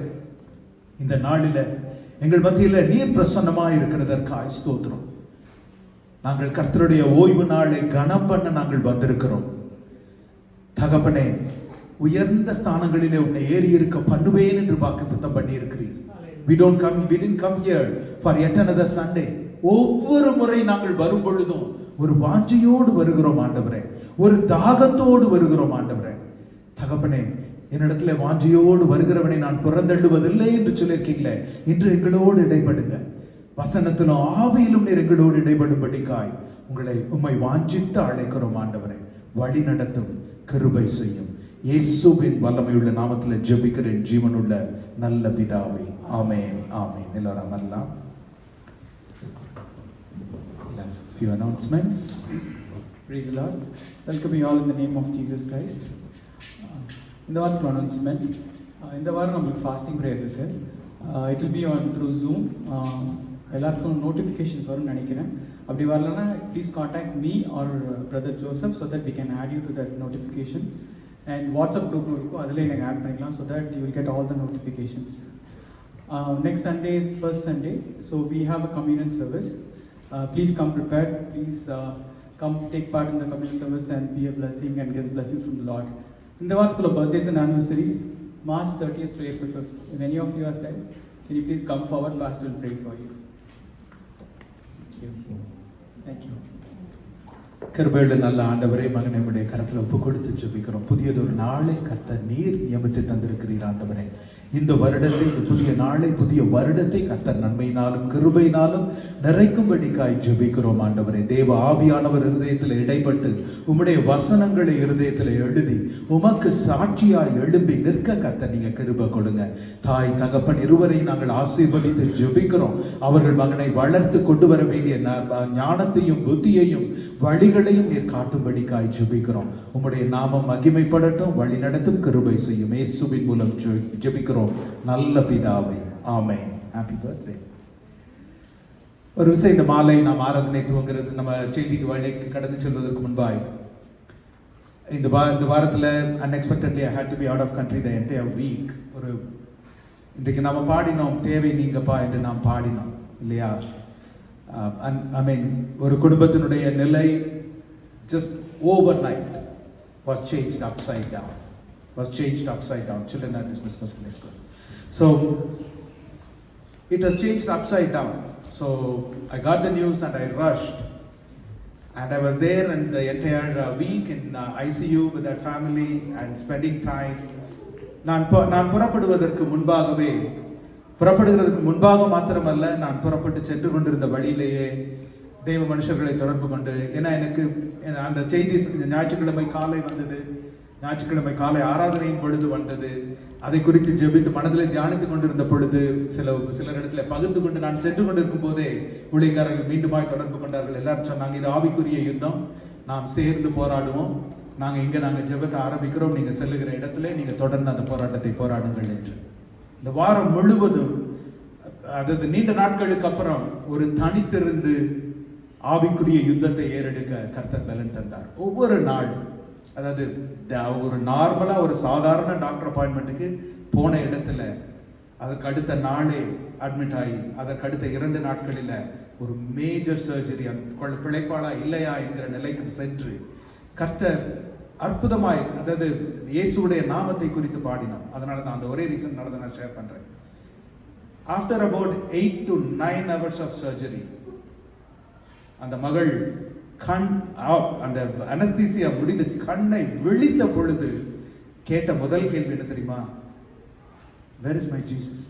இந்த நாளில எங்கள் மத்தியில நீர் பிரசன்னமாய் இருக்கிறதற்காக ஸ்தோத்திரம். நாங்கள் கர்த்தருடைய ஓய்வு நாளை கனம் பண்ண நாங்கள் வந்திருக்கிறோம். தகப்பனே, உயர்ந்த ஸ்தானங்களிலே உன்னை ஏறி இருக்க பண்ணுவேன் என்று வாக்குத்தத்தம் பண்ணி இருக்கிறீர். We didn't come here for yet another Sunday. ஒவ்வொரு முறை நாங்கள் வரும் பொழுதும் ஒரு வாஞ்சையோடு வருகிறோம் ஆண்டவரே, ஒரு தாகத்தோடு வருகிறோம் ஆண்டவரே. தகப்பனே, என்னிடத்துல வாஞ்சையோடு வருகிறவனை நான் புறந்தள்ளுவதில்லை என்று சொல்லியிருக்கீங்களே, இன்று எங்களோடு இடைப்படுங்க. வசனத்திலும் ஆவியிலும் நீர் எங்களோடு இடைபடும்படிக்காய் உம்மை வாஞ்சித்து அழைக்கிறோம் ஆண்டவரே. வழி நடத்தும், கிருபை செய்யும். இயேசுவின் வல்லமையுள்ள நாமத்தில் ஜெபிக்கிறேன் ஜீவனுள்ள நல்ல பிதாவே, ஆமென், ஆமென். எல்லாரும் அமரலாம். Few announcements. Praise the Lord. Welcome you all in the name of Jesus Christ. இந்த வாரத்துக்கு அனௌன்ஸ்மெண்ட். இந்த வாரம் நம்மளுக்கு ஃபாஸ்டிங் ப்ரேயர் இருக்கு. It will be on through Zoom. எல்லாருக்கும் நோட்டிஃபிகேஷன்ஸ் வரும்னு நினைக்கிறேன். அப்படி வரலன்னா please contact me or brother Joseph so that we can add you to that notification. And WhatsApp group இருக்கும், அதில் நீங்கள் ஆட் பண்ணிக்கலாம் so that you will get all the notifications. Next Sunday is first Sunday, so we have a communion service. Please come prepared. Please come take part in the communion service and be a blessing and get blessing from the Lord. In the vaarthukula birthdays and anniversaries, March 30th to April 5th. If any of you are there, can you please come forward? Pastor will pray for you. Thank you. கிருபையுள்ள நல்ல ஆண்டவரே, மகனை உடைய கரத்தில் ஒப்பு கொடுத்து ஜெபிக்கிறோம். புதியதொரு நாளை கர்த்தர் நீர் நியமித்து தந்திருக்கிறீர் ஆண்டவரே. இந்த வருடத்தை, இந்த புதிய நாளை, புதிய வருடத்தை கர்த்தர் நன்மையினாலும் கிருபையினாலும் நிறைக்கும்படிக்காய் ஜெபிக்கிறோம் ஆண்டவரே. தேவ ஆவியானவர் இருதயத்தில் இடைப்பட்டு உம்முடைய வசனங்களை இருதயத்தில் எழுதி உமக்கு சாட்சியாய் எழும்பி நிற்க கர்த்தர் நீங்க கிருபை கொடுங்க. தாய் தகப்பன் இருவரை நாங்கள் ஆசீர்வதித்து ஜெபிக்கிறோம். அவர்கள் மகனை வளர்த்து கொண்டு வர வேண்டிய ஞானத்தையும் புத்தியையும் வழிகளையும் நீர் காட்டும்படிக்காய் ஜெபிக்கிறோம். உம்முடைய நாமம் மகிமைப்படட்டும், வழி நடத்தும், கிருபை செய்யும். இயேசுவின் மூலம் ஜெபிக்கிறோம் நல்ல பிதாவே, ஆமென். Happy birthday. ஒரு விஷயம், இந்த மாலை நாம் ஆராதனை துவங்கிறது, நம்ம செய்திக்கு வழிக்கு கடந்து செல்வதற்கு முன்பாய் இந்த வாரத்தில் unexpectedly I had to be out of country the entire week. ஒரு இன்றைக்கு நாம் பாடினோம், தேவை நீங்கப்பா என்று நாம் பாடினோம் இல்லையா? ஐ மீன், ஒரு குடும்பத்தினுடைய நிலை just overnight was changed upside down. Children are dismissed. Let's go. So it was changed upside down. So I got the news and I rushed, and I was there and the entire week in ICU with that family and spending time. நான் புறப்படுவதற்கு முன்பாக மாத்திரமல்ல, நான் புறப்பட்டு சென்று கொண்டிருந்த வழியிலேயே தேவ மனுஷர்களை தொடர்பு கொண்டு, ஏன்னா எனக்கு அந்த செய்தி ஞாயிற்றுக்கிழமை காலை ஆராதனையின் பொழுது வந்தது. அதை குறித்து ஜெபித்து மனதில் தியானித்துக் கொண்டிருந்த பொழுது சிலர் இடத்துல பகிர்ந்து கொண்டு நான் சென்று கொண்டிருக்கும் போதே ஊழியக்காரர்கள் மீண்டுமாய் தொடர்பு கொண்டார்கள். எல்லாரும் சொன்னாங்க, இது ஆவிக்குரிய யுத்தம், நாம் சேர்ந்து போராடுவோம், நாங்கள் ஜெபத்தை ஆரம்பிக்கிறோம், நீங்க செல்லுகிற இடத்துல நீங்க தொடர்ந்து அந்த போராட்டத்தை போராடுங்கள் என்று. இந்த வாரம் முழுவதும், அதாவது நீண்ட நாட்களுக்கு அப்புறம் ஒரு தனித்திருந்து ஆவிக்குரிய யுத்தத்தை ஏறெடுக்க கர்த்தர் பலன் தந்தார். ஒவ்வொரு நாள், அதாவது ஒரு நார்மலா ஒரு சாதாரண டாக்டர் அப்பாயின்மெண்ட்டுக்கு போன இடத்துல அதற்கு அடுத்த நாளே அட்மிட் ஆகி அதற்கு அடுத்த 2 நாட்களில் ஒரு மேஜர் சர்ஜரி, அந்த பிழைப்பாளா இல்லையா என்கிற நிலைக்கு சென்று கர்த்தர் அற்புதமாய், அதாவது இயேசுடைய நாமத்தை குறித்து பாடினோம். அதனால தான் அந்த ஒரே ரீசன் நான் ஷேர் பண்றேன். After about 8 to 9 hours of surgery, அந்த மகள் அந்த அனஸ்தீசியா முடிந்து கண்ணை விழித்த பொழுது கேட்ட முதல் கேள்வி என்ன தெரியுமா? Where is my Jesus?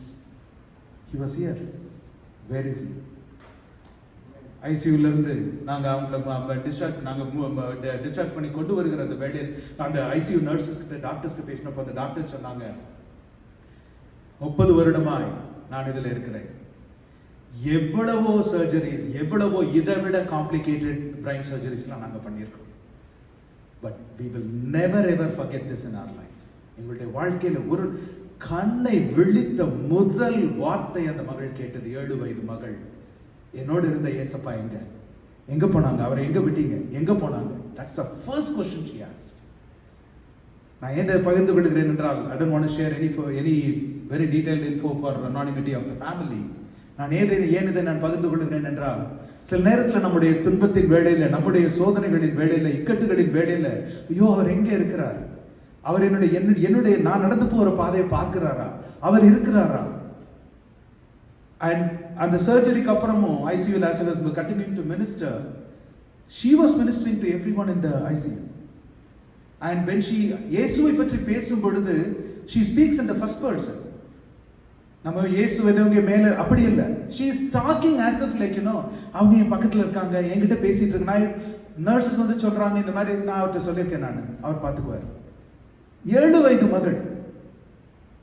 He was here. Where is he? ஐசியூல இருந்து நாங்கள் அவங்கள டிஸ்சார்ஜ் பண்ணி கொண்டு வருகிற அந்த வேலையில் அந்த ஐசியூ நர்ஸஸ்கிட்ட டாக்டர்ஸ்கிட்ட பேசினப்போ அந்த டாக்டர் சொன்னாங்க, 30 வருடமாய் நான் இதில் இருக்கிறேன். எவ்வளவோ சர்ஜரிஸ், எவ்வளவோ இதை விட காம்ப்ளிகேட்டட் பிரைன் சர்ஜரிஸ்லாம் நாங்கள் பண்ணியிருக்கோம். But we will never ever forget this in our life. எங்களுடைய வாழ்க்கையில் ஒரு கண்ணை விழித்த முதல் வார்த்தை அந்த மகள் கேட்டது, 7 வயது மகள், என்னோடு இருந்த ஏசப்பா எங்க போனாங்க? அவரை எங்க விட்டீங்க? எங்க போனாங்க? That's the first question she asked. நான் ஏன் பகிர்ந்து கொள்கிறேன் என்றால், I don't want to share any very detailed info for anonymity of the family. நான் ஏன் இதை நான் பகிர்ந்து கொள்கிறேன் என்றால், சில நேரத்தில் நம்முடைய துன்பத்தின் வேளையில, நம்முடைய சோதனைகளின் வேளையில, இக்கட்டுகளின் வேளையில, ஐயோ அவர் எங்க இருக்கிறார்? அவர் என்னுடைய நான் நடந்து போகிற பாதையை பார்க்கிறாரா? அவர் இருக்கிறாரா? And அந்த சர்ஜரிக்கு அப்புறமும் ICU as well as continuing to minister, she was ministering to everyone in the ICU. And when she இயேசுவை பற்றி பேசும் பொழுது she speaks in the first person. நம்ம இயேசு எதவங்க மேல அப்படி இல்லை, she is talking as if like அவங்க என் பக்கத்தில் இருக்காங்க, என்கிட்ட பேசிட்டு இருக்கு. நான் நர்சஸ் வந்து சொல்றாங்க இந்த மாதிரி, நான் அவர்கிட்ட சொல்லியிருக்கேன், நான் அவர் பார்த்துக்குவார். 7 வயது மகள்,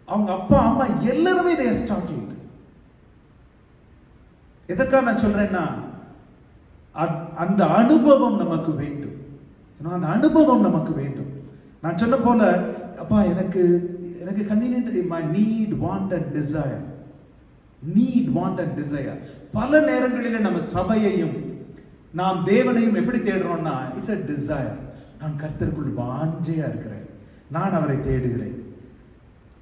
அவங்க அப்பா அம்மா எல்லாருமே they are startled. எதற்காக நான் சொல்றேன்னா, அந்த அனுபவம் நமக்கு வேண்டும். அந்த அனுபவம் நமக்கு வேண்டும். நான் சொன்ன போல, அப்பா எனக்கு convenient, my need, want and desire. Need, want and desire. பல நேரங்களில் நம்ம சபையையும் நாம் தேவனையும் எப்படி தேடுறோம்னா, இட்ஸ் a desire. நான் கர்த்தருக்குள் வாஞ்சையா இருக்கிறேன், நான் அவரை தேடுகிறேன்.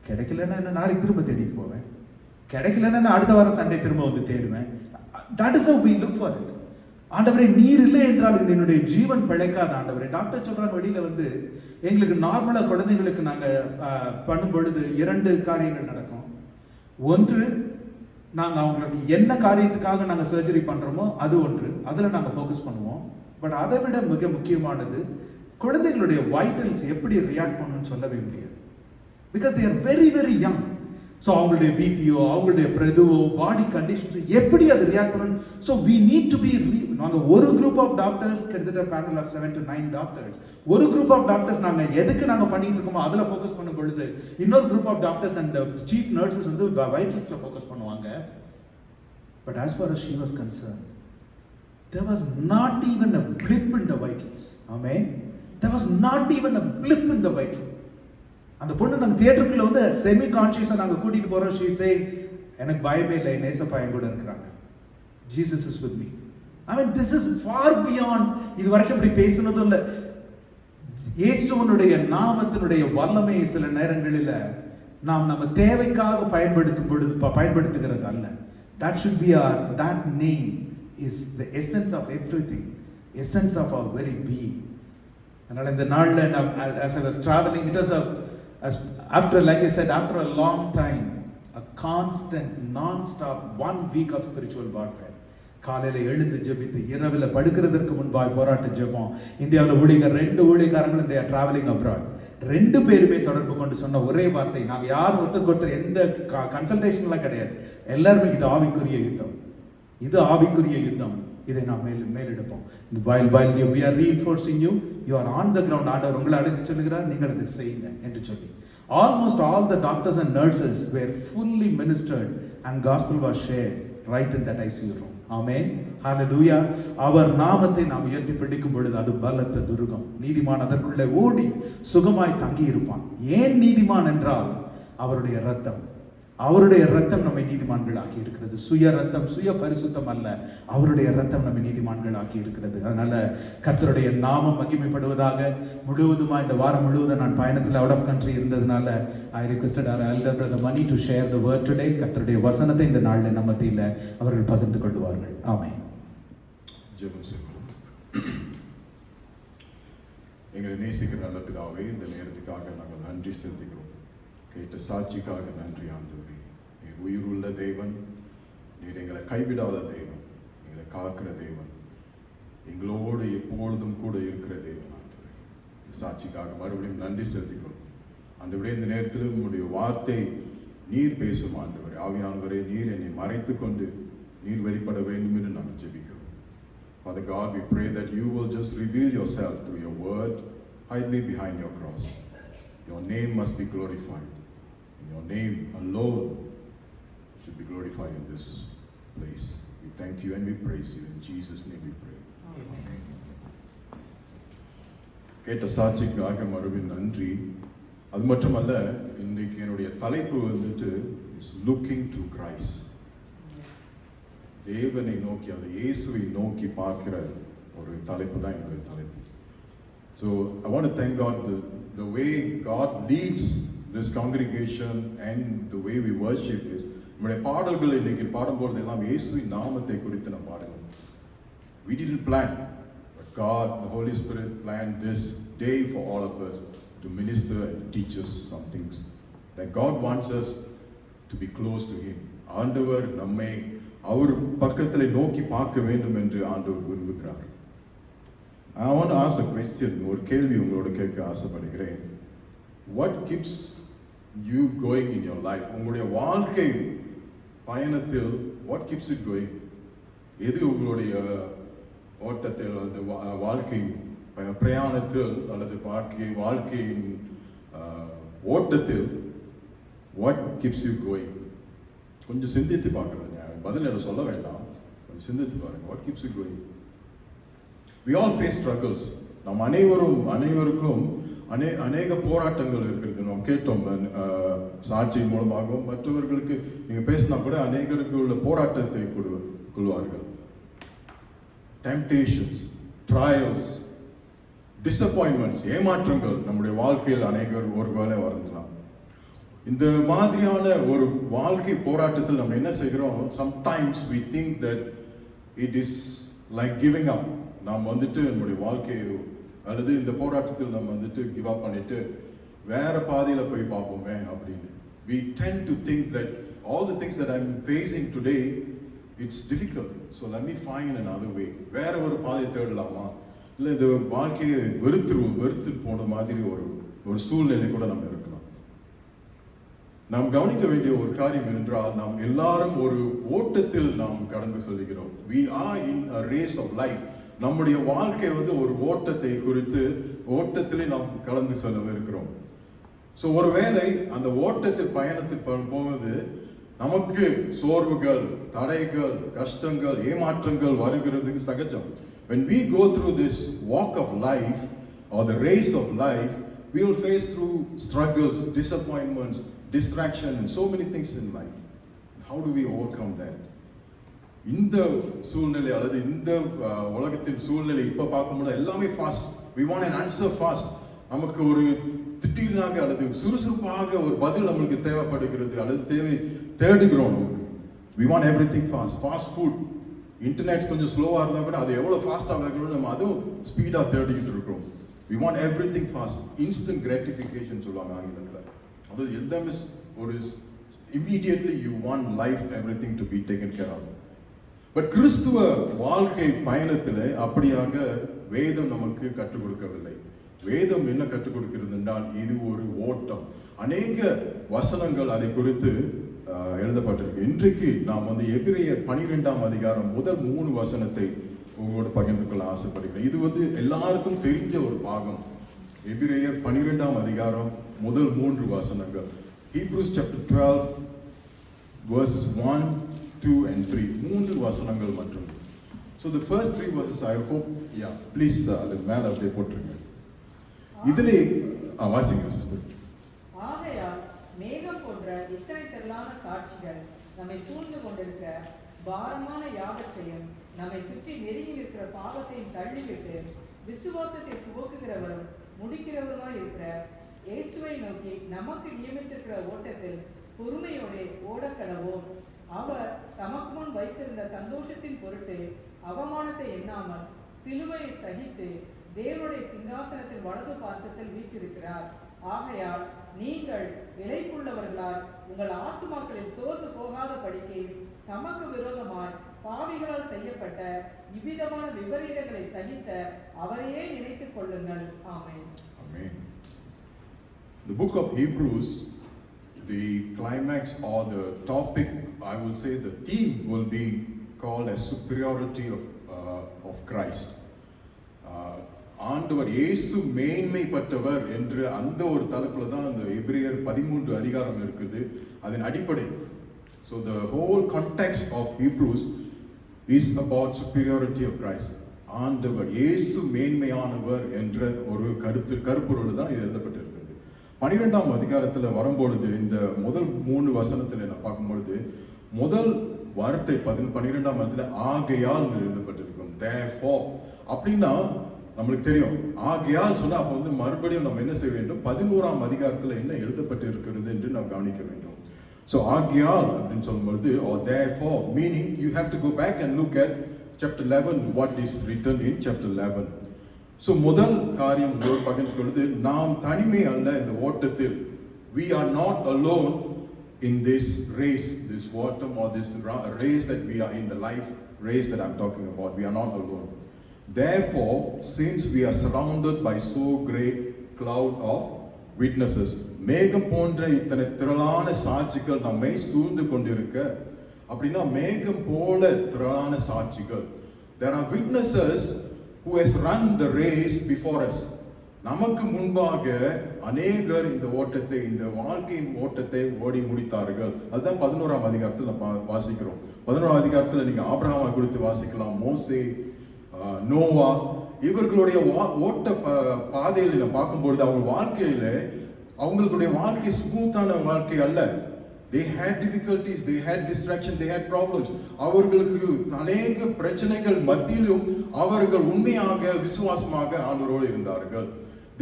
கிடைக்கலன்னா என்ன, நாளைக்கு திரும்ப தேடிட்டு போவேன். கிடைக்கலன்னா அடுத்த வாரம் சண்டே திரும்ப வந்து தேடுவேன். That is how we look for it. ஆண்டவரே நீர் இல்லை என்றால் என்னுடைய ஜீவன் பிழைக்காத ஆண்டவரே. டாக்டர் சொல்றாங்க, வெளியில வந்து எங்களுக்கு நார்மலா குழந்தைங்களுக்கு நாங்க பண்ணும் பொழுது 2 காரியங்கள் நடக்கும். ஒன்று, நாங்க அவங்களுக்கு என்ன காரியத்துக்காக நாங்க சர்ஜரி பண்றோமோ அது ஒன்று, அதுல நாங்க ஃபோக்கஸ் பண்ணுவோம். பட் அதை விட மிக முக்கியமானது, குழந்தைகளுடைய வைட்டல்ஸ் எப்படி ரியாக்ட் பண்ணணும்னு சொல்லவே முடியாது. Because they are very very young. So அவங்களுடைய பிபிஓ, அவங்களுடைய பிரதுவோ, பாடி கண்டிஷன் எப்படி அது ரியாக்ட் பண்ணணும். So we need to be, நாங்கள் ஒரு குரூப் ஆஃப் டாக்டர்ஸ், கிட்டத்தட்ட பேனல் ஆஃப் 7 to 9 டாக்டர்ஸ், ஒரு குரூப் ஆஃப் டாக்டர்ஸ் நாங்கள் எதுக்கு நாங்கள் பண்ணிட்டு இருக்கோமோ அதில் ஃபோக்கஸ் பண்ணும் பொழுது, இன்னொரு group of doctors and chief nurses வந்து வைட்டல்ஸில் ஃபோக்கஸ் பண்ணுவாங்க. But as far as she was concerned, there was not even a blip in the vitals. Amen. There was not even a blip in the vital. அந்த பொண்ணு நாங்கள் தியேட்டருக்குள்ள வந்து semi கான்ஷியஸாக நாங்கள் கூட்டிகிட்டு போகிறோம். ஷீ சே, எனக்கு பயமே இல்லை, நேசப்பா என் கூட இருக்கிறாங்க, Jesus is with me. I mean this is for beyond. இது வரைக்கும் இப்படி பேசுனதும் இல்லை. இயேசுவனுடைய நாமத்தினுடைய வல்லமையை சில நேரங்களில் நாம் நம்ம தேவைக்காக பயன்படுத்துகிறது அல்ல. That should be that name is the essence of everything, essence of our very being. அதனால இந்த நாளில் as I was traveling, it was after, like I said, after a long time, a constant non-stop 1 week of spiritual warfare. காலையில் எழுந்து ஜெபித்து, இரவில் படுக்கிறதுக்கு முன்பாக போராட்ட ஜெபம். இந்தியாவில் ஊழியர் 2 ஊழியக்காரங்களும் they are traveling abroad. 2 பேருமே தொடர்பு கொண்டு சொன்ன ஒரே வார்த்தை, நாங்கள் யாரும் ஒருத்தர் எந்த கன்சல்டேஷன்லாம் கிடையாது, எல்லாருமே இது ஆவிக்குரிய யுத்தம், இது ஆவிக்குரிய யுத்தம், இதை நாம் மேலெடுப்போம். while we are reinforcing you are on the ground. ஆண்டவர் உங்களை அழைத்து சொல்லுகிறார், நீங்கள் அதை செய்யுங்க என்று சொல்லி. Almost all the doctors and nurses were fully ministered and gospel was shared right in that ICU room. Amen. Hallelujah. அவர் நாமத்தை நாம் உயர்த்தி பிடிக்கும் பொழுது அது பலத்த துருகம். நீதிமான் அதற்குள்ளே ஓடி சுகமாய் தங்கி இருப்பான். ஏன் நீதிமான் என்றால் அவருடைய இரத்தம், அவருடைய ரத்தம் நம்மை நீதிமான்கள் ஆக்கி இருக்கிறது. சுய ரத்தம், சுய பரிசுத்தம் அல்ல, அவருடைய ரத்தம் நம்மை நீதிமான்கள் ஆக்கி இருக்கிறது. அதனால கர்த்தருடைய நாமம் மகிமைப்படுவதாக. முழுவதுமா இந்த வாரம் முழுவதும் நான் பயணத்தில் அவுட் ஆஃப் கண்ட்ரி இருந்ததுனால I requested our elder brother Mani to share the word today. கர்த்தருடைய வசனத்தை இந்த நாளில் நம்ம மத்தியில் அவர்கள் பகிர்ந்து கொள்வார்கள். ஆமென். ஜெபம் செய்வோம். எங்களை நேசிக்கிற நல்ல பிதாவே, இந்த நேரத்துக்காக நாங்கள் நன்றி செலுத்துகிறோம். கேட்ட சாட்சிக்காக நன்றி ஆண்டவரே. நீர் உயிருள்ள தேவன், நீர் எங்களை கைவிடாத தேவன், எங்களை காக்கிற தேவன், எங்களோடு எப்பொழுதும் கூட இருக்கிற தேவன் ஆண்டவரே. இந்த சாட்சிக்காக மறுபடியும் நன்றி செலுத்துகிறோம் ஆண்டவரே. இந்த நேரத்தில் உங்களுடைய வார்த்தை நீர் பேசும் ஆண்டவரே. ஆவியானவரே, நீர் என்னை மறைத்து கொண்டு நீர் வெளிப்பட வேண்டும் என்று நாங்கள் ஜெபிக்கிறோம். Father God, we pray that you will just reveal yourself through your word. Hide me behind your cross. Your name must be glorified. And your name alone should be glorified in this place. We thank you and we praise you. In Jesus' name we pray. Amen. கேட்ட சாட்சிக்காக மறுபடியும் நன்றி. அது மட்டுமல்ல, இன்றைக்கு என்னுடைய தலைப்பு வந்துட்டு is looking to Christ. தேவனை நோக்கி, அந்த இயேசுவை நோக்கி பார்க்கிற ஒரு தலைப்பு தான் என்னுடைய தலைப்பு. So I want to thank God the way God leads this congregation and the way we worship is, நம்முடைய பாடல்கள் இன்னைக்கு பாடும்போது எல்லாம் இயேசுவின் நாமத்தை குறித்து நம்ம பாடணும். We didn't plan, but God, the Holy Spirit planned this day for all of us to minister and teach us some things that God wants us to be close to Him. ஆண்டவர் நம்மை அவர் பக்கத்தில் நோக்கி பார்க்க வேண்டும் என்று ஆண்டவர் விரும்புகிறார். I want to ask a question. ஒரு கேள்வி உங்களோட கேட்க ஆசைப்படுகிறேன். What keeps you going in your life? உங்களுடைய வாழ்க்கை பயணத்தில் what keeps it going? எது உங்களுடைய ஓட்டத்தில் அல்லது வாழ்க்கை பிரயாணத்தில் அல்லது வாழ்க்கையின் ஓட்டத்தில் what keeps you going? கொஞ்சம் சிந்தித்து பார்க்கறது. பதில் என்ன சொல்ல வேண்டாம், கொஞ்சம் சிந்தித்து பாருங்க. What keeps you going? We all face struggles. நாம் அனைவருக்கும் அநேக போராட்டங்கள் இருக்கிறது. நாம் கேட்டோம் சாட்சியின் மூலமாகவும் மற்றவர்களுக்கு நீங்க பேசினா கூட அநேகருக்கு உள்ள போராட்டத்தை கொள்வார்கள். டெம்டேஷன்ஸ், ட்ரையல்ஸ், டிசப்பாயின்மெண்ட்ஸ், ஏமாற்றங்கள் நம்முடைய வாழ்க்கையில் அநேகர் ஒருவேளை வரலாம். இந்த மாதிரியான ஒரு வாழ்க்கை போராட்டத்தில் நம்ம என்ன செய்கிறோம்? Sometimes we think that it is like giving up. நாம் வந்துட்டு நம்முடைய வாழ்க்கையை அல்லது இந்த போராட்டத்தில் நம்ம வந்துட்டு கிவ் அப் பண்ணிட்டு வேற பாதையில போய் பார்ப்போமே அப்படின்னு. We tend to think that all the things that I'm facing today, it's difficult, so let me find another way. வேற ஒரு பாதையை தேடலாமா, இல்லை இந்த வாழ்க்கையை வெறுத்து போன மாதிரி ஒரு சூழ்நிலை கூட நம்ம இருக்கலாம். நாம் கவனிக்க வேண்டிய ஒரு காரியம் என்றால், நாம் எல்லாரும் ஒரு ஓட்டத்தில் நாம் கடந்து செல்கிறோம். We are in a race of life. நம்முடைய வாழ்க்கை வந்து ஒரு ஓட்டத்தை குறித்து ஓட்டத்திலே நாம் கலந்து செல்லவிருக்கிறோம். ஸோ ஒருவேளை அந்த ஓட்டத்தில் பயணத்தில் போகும்போது நமக்கு சோர்வுகள், தடைகள், கஷ்டங்கள், ஏமாற்றங்கள் வருகிறதுக்கு சகஜம். When we go through this walk of life or the race of life, we will face through struggles, disappointments, distraction and so many things in life. How do we overcome that? இந்த சூழ்நிலை அல்லது இந்த உலகத்தின் சூழ்நிலை இப்ப பார்க்கும்போது எல்லாமே fast. we want an answer fast. நமக்கு ஒரு திடீர்னாக அல்லது சுறுசுறுப்பாக ஒரு பதில் நம்மளுக்கு தேவைப்படுகிறது அல்லது தேடுகிறோம். நமக்கு we want everything fast. fast food, internet கொஞ்சம் ஸ்லோவா இருந்தா கூட அது எவ்வளவு ஃபாஸ்டா வைக்கணும் நம்ம அதுவும் ஸ்பீடா தேடிக்கிட்டு இருக்கிறோம். we want everything fast. instant gratification சொல்லுவாங்க ஆங்கிலத்தில். அது எல்லாமே ஒரு immediately you want life, everything to be taken care of. But கிறிஸ்துவ வாழ்க்கை பயணத்தில் அப்படியாக வேதம் நமக்கு கற்றுக் கொடுக்கவில்லை. வேதம் என்ன கற்றுக் கொடுக்கிறது என்றால், இது ஒரு ஓட்டம். அநேக வசனங்கள் அதை குறித்து எழுதப்பட்டிருக்கு. இன்றைக்கு நாம் வந்து எபிரேயர் 12ஆம் அதிகாரம் முதல் 3 வசனத்தை உங்களோட பகிர்ந்து கொள்ள ஆசைப்படுகிறேன். இது வந்து எல்லாருக்கும் தெரிஞ்ச ஒரு பாகம். எபிரேயர் 12ஆம் அதிகாரம் முதல் 3 வசனங்கள். Hebrews chapter 12 verse 1, 2 and 3. 3 வசனங்கள் மட்டும். So the first 3 verses I hope, yeah, please அது மேல அப்படியே போட்டுருங்க. இதிலே வாசிங்க சிஸ்டர். ஆகையால் மேகம் போன்ற எத்தனை திரளான சாட்சிகள் நம்மை சூழ்ந்து கொண்டிருக்கிற பாரமான யாவற்றையும் நம்மை சுற்றி நெருங்கி இருக்கிற பாவத்தையும் தள்ளிவிட்டு விசுவாசத்தை துவக்குகிறவரும் முடிக்கிறவருமாய் இருக்கிற இயேசுவை நோக்கி நமக்கு நியமித்திருக்கிற ஓட்டத்தில் பொறுமையோடு ஓடக்கடவோம். அவர் தமக்கு முன் வைத்திருந்த சந்தோஷத்தின் பொருட்டு அவமானத்தை எண்ணாமல் சிலுவையை சகித்து தேவனுடைய சிங்காசனத்தின் வலது பார்சத்தில் வீற்றிருக்கிறார். ஆகையால் நீங்கள் இளைப்புள்ளவர்களால் உங்கள் ஆத்துமாக்களில் சோர்ந்து போகாத படிக்கு தமக்கு விரோதமாய் பாவிகளால் செய்யப்பட்ட இவ்விதமான விபரீதங்களை சகித்த அவரையே நினைத்துக் கொள்ளுங்கள். ஆமென். Amen. The book of Hebrews, the climax or the topic, I will say the theme will be called as superiority of Christ. ஆண்டவர் இயேசு மேன்மைப்பட்டவர் என்று அந்த ஒரு தலைப்புல தான் அந்த எபிரேயர் 13 அதிகாரம் இருக்குது. அதன் அடிப்படை, so the whole context of Hebrews is about superiority of Christ. ஆண்டவர் இயேசு மேன்மையானவர் என்ற ஒரு கருப்பொருள் தான் இது எழுதப்பட்டிருக்கிறது. 12ஆம் அதிகாரத்தில் வரும்பொழுது இந்த முதல் 3 வசனத்தில் நான் பார்க்கும்பொழுது முதல் வார்த்தை 12ஆம் அதில் ஆகையால் எழுதப்பட்டிருக்கும். therefore அப்படின்னா நம்மளுக்கு தெரியும், ஆகையால் சொன்னா அப்போ வந்து மறுபடியும் நம்ம என்ன செய்ய வேண்டும், 11ஆம் அதிகாரத்தில் என்ன எழுதப்பட்டு இருக்கிறது என்று நாம் கவனிக்க வேண்டும். ஸோ ஆகையால் அப்படின்னு சொல்லும்பொழுது or therefore meaning you have to go back and look at chapter 11 what is written in chapter 11. So முதல் காரியம் பகிர்ந்து கொள்வது, நாம் தனிமை அல்ல இந்த ஓட்டத்தில். we are not alone in this race, this ஓட்டம் or this race that we are in, the life race that I'm talking about. We are not alone. Therefore, since we are surrounded by so great cloud of witnesses, மேகம் போன்ற இத்தனை திரளான சாட்சிகள் நம்மை சூழ்ந்து கொண்டிருக்க, அப்படின்னா மேகம் போல திரளான சாட்சிகள். There are witnesses who has run the race before us. நமக்கு முன்பாக அநேகர் இந்த ஓட்டத்தை, இந்த வாழ்க்கையின் ஓட்டத்தை ஓடி முடித்தார்கள். அதுதான் 11ஆம் அதிகாரத்தில் நம்ம வாசிக்கிறோம். 11ஆம் அதிகாரத்தில் நீங்க ஆபிரகாமை குறித்து வாசிக்கலாம், மோசே, நோவா, இவர்களுடைய ஓட்ட பாதையில் நம்ம பார்க்கும்பொழுது அவங்க வாழ்க்கையில அவங்களுடைய வாழ்க்கை ஸ்மூத்தான வாழ்க்கை அல்ல. they had difficulties, they had distraction, they had problems. அவர்களுக்கு அநேக பிரச்சனைகள் மத்தியிலும் அவர்கள் உண்மையாக விசுவாசமாக ஆண்டவரோடு இருந்தார்கள்.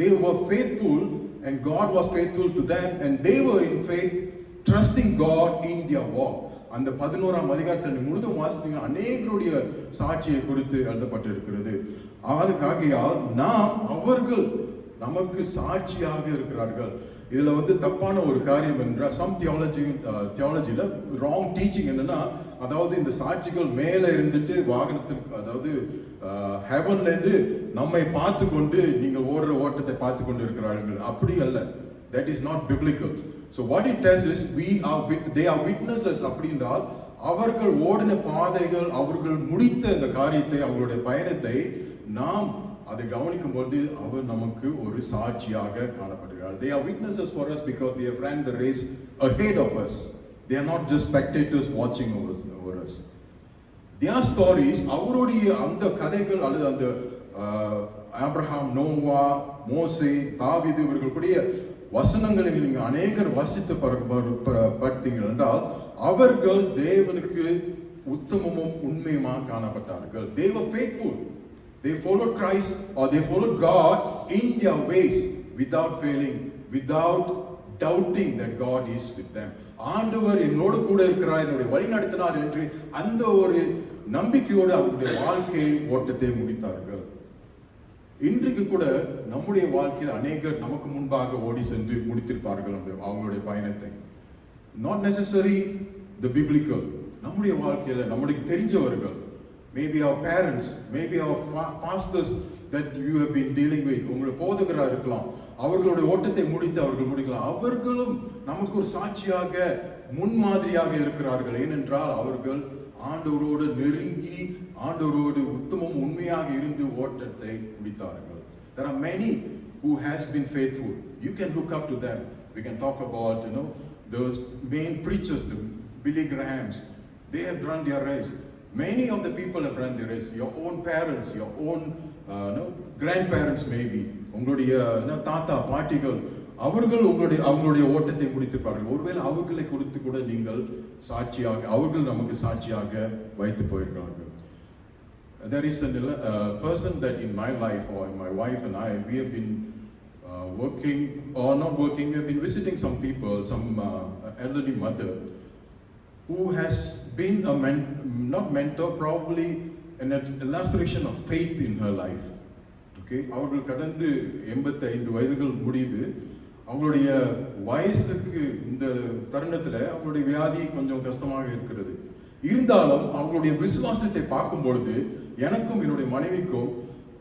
they were faithful and God was faithful to them and they were in faith trusting God in their walk. அந்த 11ஆம் அதிகாரத்தில் முழுதும் வாசித்தீங்க, அநேகருடைய சாட்சியை குறித்து எழுதப்பட்டிருக்கிறது. ஆகையால் நாம் அவர்கள் நமக்கு சாட்சியாக இருக்கிறார்கள். இதுல வந்து தப்பான ஒரு காரியம் என்றால் சம் தியாலஜில ராங் டீச்சிங் என்னன்னா, அதாவது இந்த சாட்சிகள் மேல இருந்துட்டு வாகனத்துக்கு, அதாவது ஹெவன்ல இருந்து நம்மை பார்த்து கொண்டு நீங்க ஓடுற ஓட்டத்தை பார்த்து கொண்டு இருக்கிறார்கள். அப்படி அல்ல. that is not biblical. So what it tells is they are witnesses. அப்படின்றால் அவர்கள் ஓடின பாதைகள், அவர்கள் முடித்த இந்த காரியத்தை, அவர்களுடைய பயணத்தை நாம் அதை கவனிக்கும் போது அவர் நமக்கு ஒரு சாட்சியாக காணப்படுகிறார். They are witnesses for us because they have ran the race ahead of us. They are not just spectators watching over us. Their stories, அவருடைய அந்த கதைகள் அல்லது அந்த ஆபிரகாம், நோவா, மோசே, தாவீது இவர்களுடைய வசனங்களை நீங்க அநேகர் வாசித்து பார்த்தீங்க என்றால் அவர்கள் தேவனுக்கு உத்தமமும் உண்மையுமாக காணப்பட்டார்கள். They were faithful. They followed Christ or they followed God in their ways without failing, without doubting that God is with them. ஆண்டவர் என்னோடு கூட இருக்கிறார், என்னுடைய வழி நடத்தினார் என்று அந்த ஒரு நம்பிக்கையோடு அவருடைய வாழ்க்கை ஓட்டத்தை முடித்தார்கள். இன்றைக்கு கூட நம்முடைய வாழ்க்கையில் அநேகர் நமக்கு முன்பாக ஓடி சென்று முடித்திருப்பார்கள் அவங்களுடைய பயணத்தை. Not necessary the biblical. நம்முடைய வாழ்க்கையில நம்மளுக்கு தெரிஞ்சவர்கள், maybe our parents, maybe our pastors that you have been dealing with, உங்களுடைய போதகராக இருக்கலாம், அவர்களுடைய ஓட்டத்தை முடித்து அவர்கள் முடிக்கலாம். அவர்களும் நமக்கு ஒரு சாட்சியாக முன்மாதிரியாக இருக்கிறார்கள். ஏனென்றால் அவர்கள் ஆண்டவரோடு நெருங்கி ஆண்டவரோடு உத்தமம் உண்மையாக இருந்து ஓட்டத்தை முடித்தார்கள். There are many who has been faithful. You can look up to them. We can talk about those main preachers, the Billy Grahams. They have run their race. Many of the people have run their race. Your own parents, your own grandparents maybe, உங்களுடைய தாத்தா பாட்டிகள் அவர்கள் அவங்களுடைய ஓட்டத்தை முடித்திருப்பார்கள். ஒருவேளை அவர்களை கொடுத்து கூட நீங்கள் சாட்சியாக, அவர்கள் நமக்கு சாட்சியாக வைத்து போயிருக்கிறார்கள். There is a person that in my life, or my wife and I, we have been working, or not working, we have been visiting some people, some elderly mother who has been not mentor, probably an illustration of faith in her life. Okay, அவர்கள் கடந்து 85 வயதுகள் முடியுது. அவங்களுடைய வயசுக்கு இந்த தருணத்தில் அவங்களுடைய வியாதி கொஞ்சம் கஷ்டமாக இருக்கிறது. இருந்தாலும் அவங்களுடைய விசுவாசத்தை பார்க்கும் பொழுது எனக்கும் என்னுடைய மனைவிக்கும்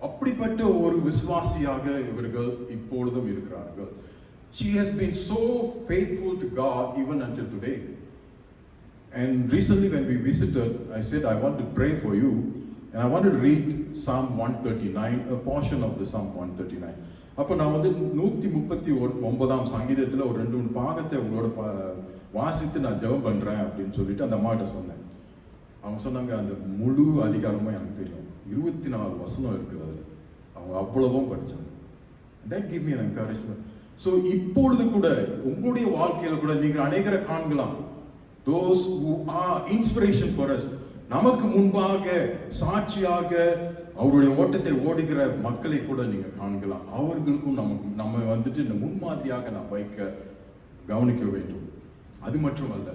அப்படிப்பட்ட ஒரு விசுவாசியாக இவர்கள் இப்பொழுதும் இருக்கிறார்கள். She has been so faithful to God even until today. And recently when we visited, I said, I want to pray for you, and I want to read Psalm 139, a portion of the Psalm 139. அப்போ நான் வந்து 139 சங்கீதத்தில் ஒரு 2-3 பாகத்தை உங்களோட வாசித்து நான் ஜெபம் பண்ணுறேன் அப்படின்னு சொல்லிட்டு அந்த அம்மாட்ட சொன்னேன். அவங்க சொன்னாங்க, அந்த முழு அதிகாரமும் எனக்கு தெரியும், 24 வசனம் இருக்குது அதில், அவங்க அவ்வளவும் படித்தாங்க. That gave me an encouragement. So இப்பொழுது கூட உங்களுடைய வாழ்க்கையில் கூட நீங்கள் அநேகரை காண்கலாம். Those who are inspiration for us, நமக்கு முன்பாக சாட்சியாக அவருடைய ஓட்டத்தை ஓடுகிற மக்களை கூட நீங்க காண்கலாம். அவர்களுக்கும் நம்ம வந்துட்டு இந்த முன்மாதிரியாக நாம் வைக்க கவனிக்க வேண்டும். அது மட்டுமல்ல,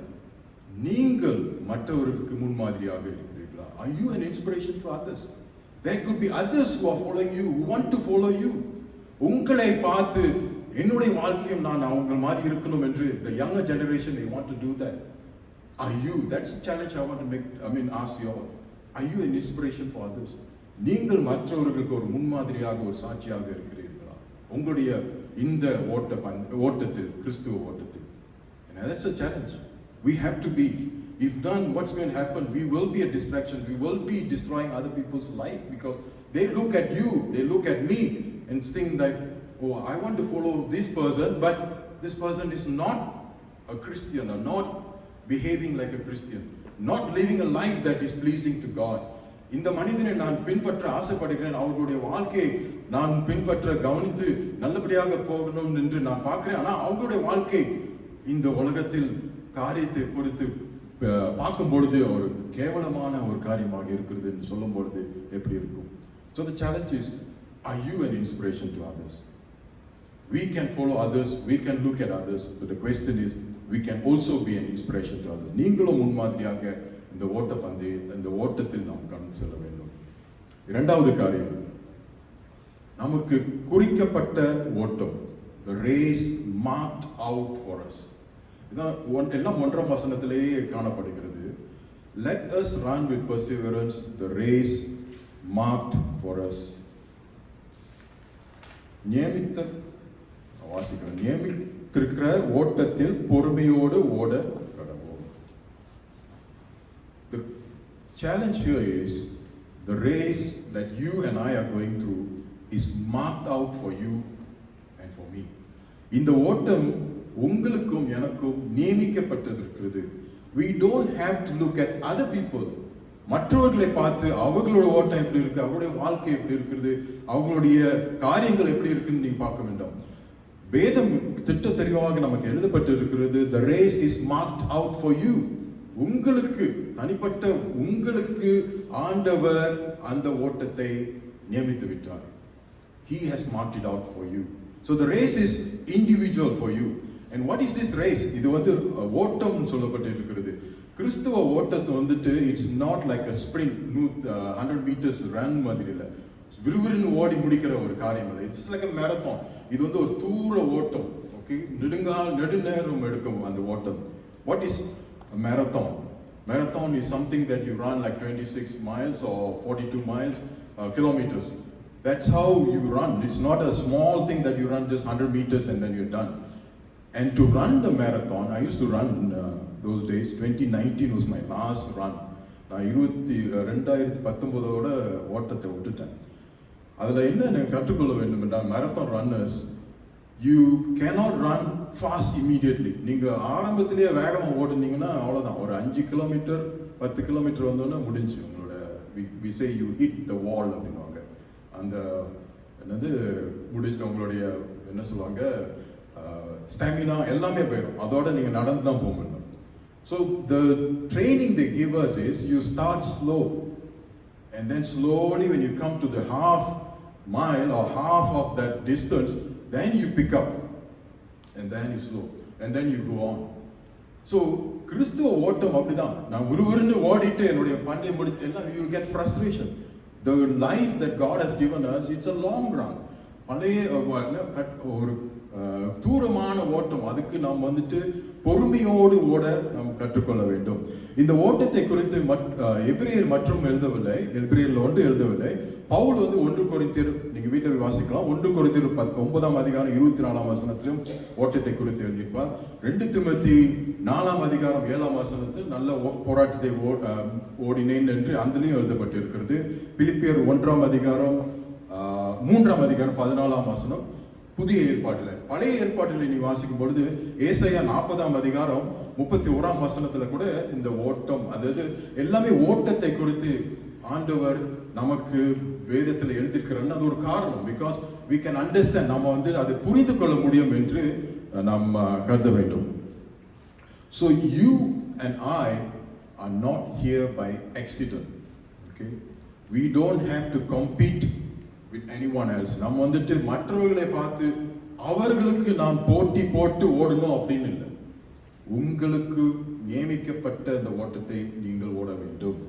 நீங்கள் மற்றவர்களுக்கு முன்மாதிரியாக இருக்கிறீர்களா? Are you an inspiration to others? There could be others who are following you, who want to follow you. உங்களை பார்த்து என்னுடைய வாழ்க்கையும் நான் அவங்க மாதிரி இருக்கணும் என்று the younger generation, they want to do that. Are you? That's a challenge I want to make. Ask you all. Are you an inspiration for others? நீங்கள் மற்றவர்களுக்கு ஒரு முன்மாதிரியாக, ஒரு சாட்சியாக இருக்கிறீர்களா உங்களுடைய இந்த ஓட்டத்தில், கிறிஸ்துவ ஓட்டத்தில்? And that's a challenge. We have to be. If done, what's going to happen? We will be a distraction. We will be destroying other people's life because they look at you, they look at me and think that, oh, I want to follow this person, but this person is not a Christian or not behaving like a Christian, not living a life that is pleasing to God. இந்த மனிதனை நான் பின்பற்ற ஆசைப்படுகிறேன், அவர்களுடைய வாழ்க்கையை நான் பின்பற்ற கவனித்து நல்லபடியாக போகணும் என்று நான் பார்க்கிறேன். ஆனால் அவங்களுடைய வாழ்க்கை இந்த உலகத்தில் காரியத்தை பொறுத்து பார்க்கும் பொழுது ஒரு கேவலமான ஒரு காரியமாக இருக்கிறது என்று சொல்லும் பொழுது எப்படி இருக்கும்? So the challenge is, are you an inspiration to others? We can follow others, we can look at others, but the question is, we can also be an inspiration to others. நீங்களும் முன்மாதிரியாக இந்த இந்த ஓட்டத்தில் நாம் கடந்து செல்ல வேண்டும். இரண்டாவது காரியம், நமக்கு குறிக்கப்பட்ட ஓட்டம், the race marked out for us. இதான் எல்லாம் 1ஆம் வசனத்திலேயே காணப்படுகிறது. Let us run with perseverance the race marked for us. நியமித்திருக்கிற ஓட்டத்தில் பொறுமையோடு ஓட கடவோம். The challenge here is, the race that you and I are going through is marked out for you and for me. இந்த ஓட்டம் உங்களுக்கும் எனக்கும் நியமிக்கப்பட்டிருக்கிறது. We don't have to look at other people. மற்றவர்களை பார்த்து அவங்களோட ஓட்டம் எப்படி இருக்கு, அவங்களுடைய வாழ்க்கை எப்படி இருக்கிறது, அவங்களுடைய காரியங்கள் எப்படி இருக்குன்னு நீங்க பார்க்க வேண்டாம். வேதம் திட்ட தெளிவாக நமக்கு எழுதப்பட்டு இருக்கிறது. The race is marked out for you. உங்களுக்கு தனிப்பட்ட உங்களுக்கு ஆண்டவர் அந்த ஓட்டத்தை நியமித்து விட்டார். He has marked it out for you. So the race is individual for you. And what is this race? இது ஓட்டம் சொல்லப்பட்டு இருக்கிறது. கிறிஸ்துவ ஓட்டத்தை வந்துட்டு it's not like a sprint, 100 meters run மாதிரி இல்லை, விறுவிறுன்னு ஓடி முடிக்கிற ஒரு காரியம் இல்லை. It's like a marathon. இது ஒரு தூர ஓட்டம். ஓகே, நெடுநேரம் எடுக்கும் அந்த ஓட்டம். What is a marathon? Marathon is something that you run like 26 miles or 42 miles, kilometers. That's how you run. It's not a small thing that you run just 100 meters and then you're done. And to run the marathon, I used to run those days. 2019 was my last run. நான் 2019 ஓட்டத்தை விட்டுட்டேன். அதில் என்ன கற்றுக்கொள்ள வேண்டும் என்றால், marathon runners, you cannot run fast immediately. நீங்கள் ஆரம்பத்திலேயே வேகமாக ஓடுனீங்கன்னா அவ்வளோதான், ஒரு 5 கிலோமீட்டர் 10 கிலோமீட்டர் வந்தோன்னா முடிஞ்சு உங்களோட we say you hit the wall அப்படின்வாங்க. அந்த என்னது உங்களுடைய என்ன சொல்லுவாங்க, ஸ்டாமினா எல்லாமே போயிடும். அதோட நீங்க நடந்து தான் போக முடியும். So the training they give us is you start slow, and then slowly when you come to the half mile or half of that distance, then you pick up, and then you slow, and then you go on. So கிறிஸ்துவ ஓட்டம் அப்படிதான். நான் ஒருவருன்னு ஓடிட்டு என்னுடைய பந்தயம் முடிச்சு எல்லாம் you will get frustration. The life that God has given us, it's a long run. பழைய ஒரு தூரமான ஓட்டம். அதுக்கு நாம் வந்துட்டு பொறுமையோடு ஓட நாம் கற்றுக்கொள்ள வேண்டும். இந்த ஓட்டத்தை குறித்து எபிரேயர் மற்றும் எழுதவில்லை, எபிரேயர்ல ஒன்று எழுதவில்லை. பவுல் வந்து 1 கொரிந்தியர், நீங்க வீட்டை வாசிக்கலாம், 1 கொரிந்தியர் 9ஆம் அதிகாரம் 24ஆம் வசனத்திலும் ஓட்டத்தை குறித்து எழுதியிருப்பார். 2 தீமோத்தேயு 4ஆம் அதிகாரம் 7ஆம் வசனத்தில் நல்ல போராட்டத்தை ஓடினேன் என்று அதிலையும் எழுதப்பட்டிருக்கிறது. பிலிப்பியர் 1ஆம் அதிகாரம் 3ஆம் அதிகாரம் 14ஆம் வசனம் புதிய ஏற்பாட்டில். பழைய ஏற்பாட்டில் நீ வாசிக்கும் பொழுது ஏசாயா 40ஆம் அதிகாரம் 31ஆம் வசனத்துல கூட இந்த ஓட்டம், அதாவது எல்லாமே ஓட்டத்தை குறித்து ஆண்டவர் நமக்கு வேதத்தில் எழுதியிருக்கிறார். அது ஒரு காரணம். பிகாஸ் we can understand, நம்ம வந்து அதை புரிந்து கொள்ள முடியும் என்று நாம் கருத வேண்டும். So you and I are not here by accident. Okay, we don't have to compete with anyone else. நம்ம வந்துட்டு மற்றவர்களை பார்த்து அவர்களுக்கு நாம் போட்டி போட்டு ஓடணும் அப்படின்னு இல்லை. உங்களுக்கு நியமிக்கப்பட்ட இந்த ஓட்டத்தை நீங்கள் ஓட வேண்டும்.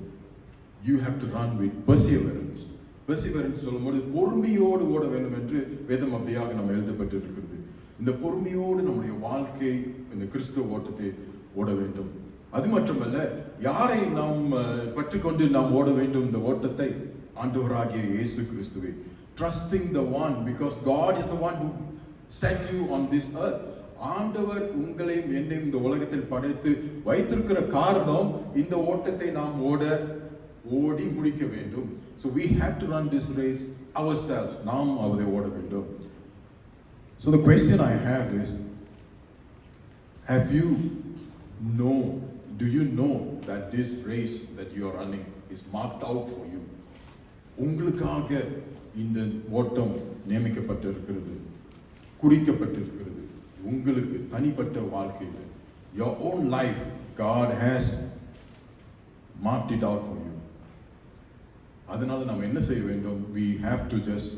You have to run with perseverance. Perseverance சொல்லும்போது பொறுமையோடு ஓட வேண்டும் என்று வேதம் அப்படியாக நம்ம எழுதப்பட்டிருக்கிறது. இந்த பொறுமையோடு நம்முடைய வாழ்க்கை இந்த கிறிஸ்துவ ஓட்டத்தை ஓட வேண்டும். அது மட்டுமல்ல, யாரை நாம் பற்றிக்கொண்டு நாம் ஓட வேண்டும் இந்த ஓட்டத்தை? ஆண்டவராகிய இயேசு கிறிஸ்துவை. Trusting the one, because God is the one who set you on this earth. ஆண்டவர் உங்களையும் என்னையும் இந்த உலகத்தில் படைத்து வைத்திருக்கிற காரணம் இந்த ஓட்டத்தை நாம் ஓடி முடிக்க வேண்டும். So we have to run this race ourselves. நாம் அதை ஓட வேண்டும். So the question I have is, do you know that this race that you are running is marked out for you? உங்களுக்காக இந்த ஓட்டம் நியமிக்கப்பட்டிருக்கிறது, குறிக்கப்பட்டிருக்கிறது. உங்களுக்கு தனிப்பட்ட வாழ்க்கையில் your own life, God has marked it out for you. அதனால நாம் என்ன செய்ய வேண்டும்? We have to just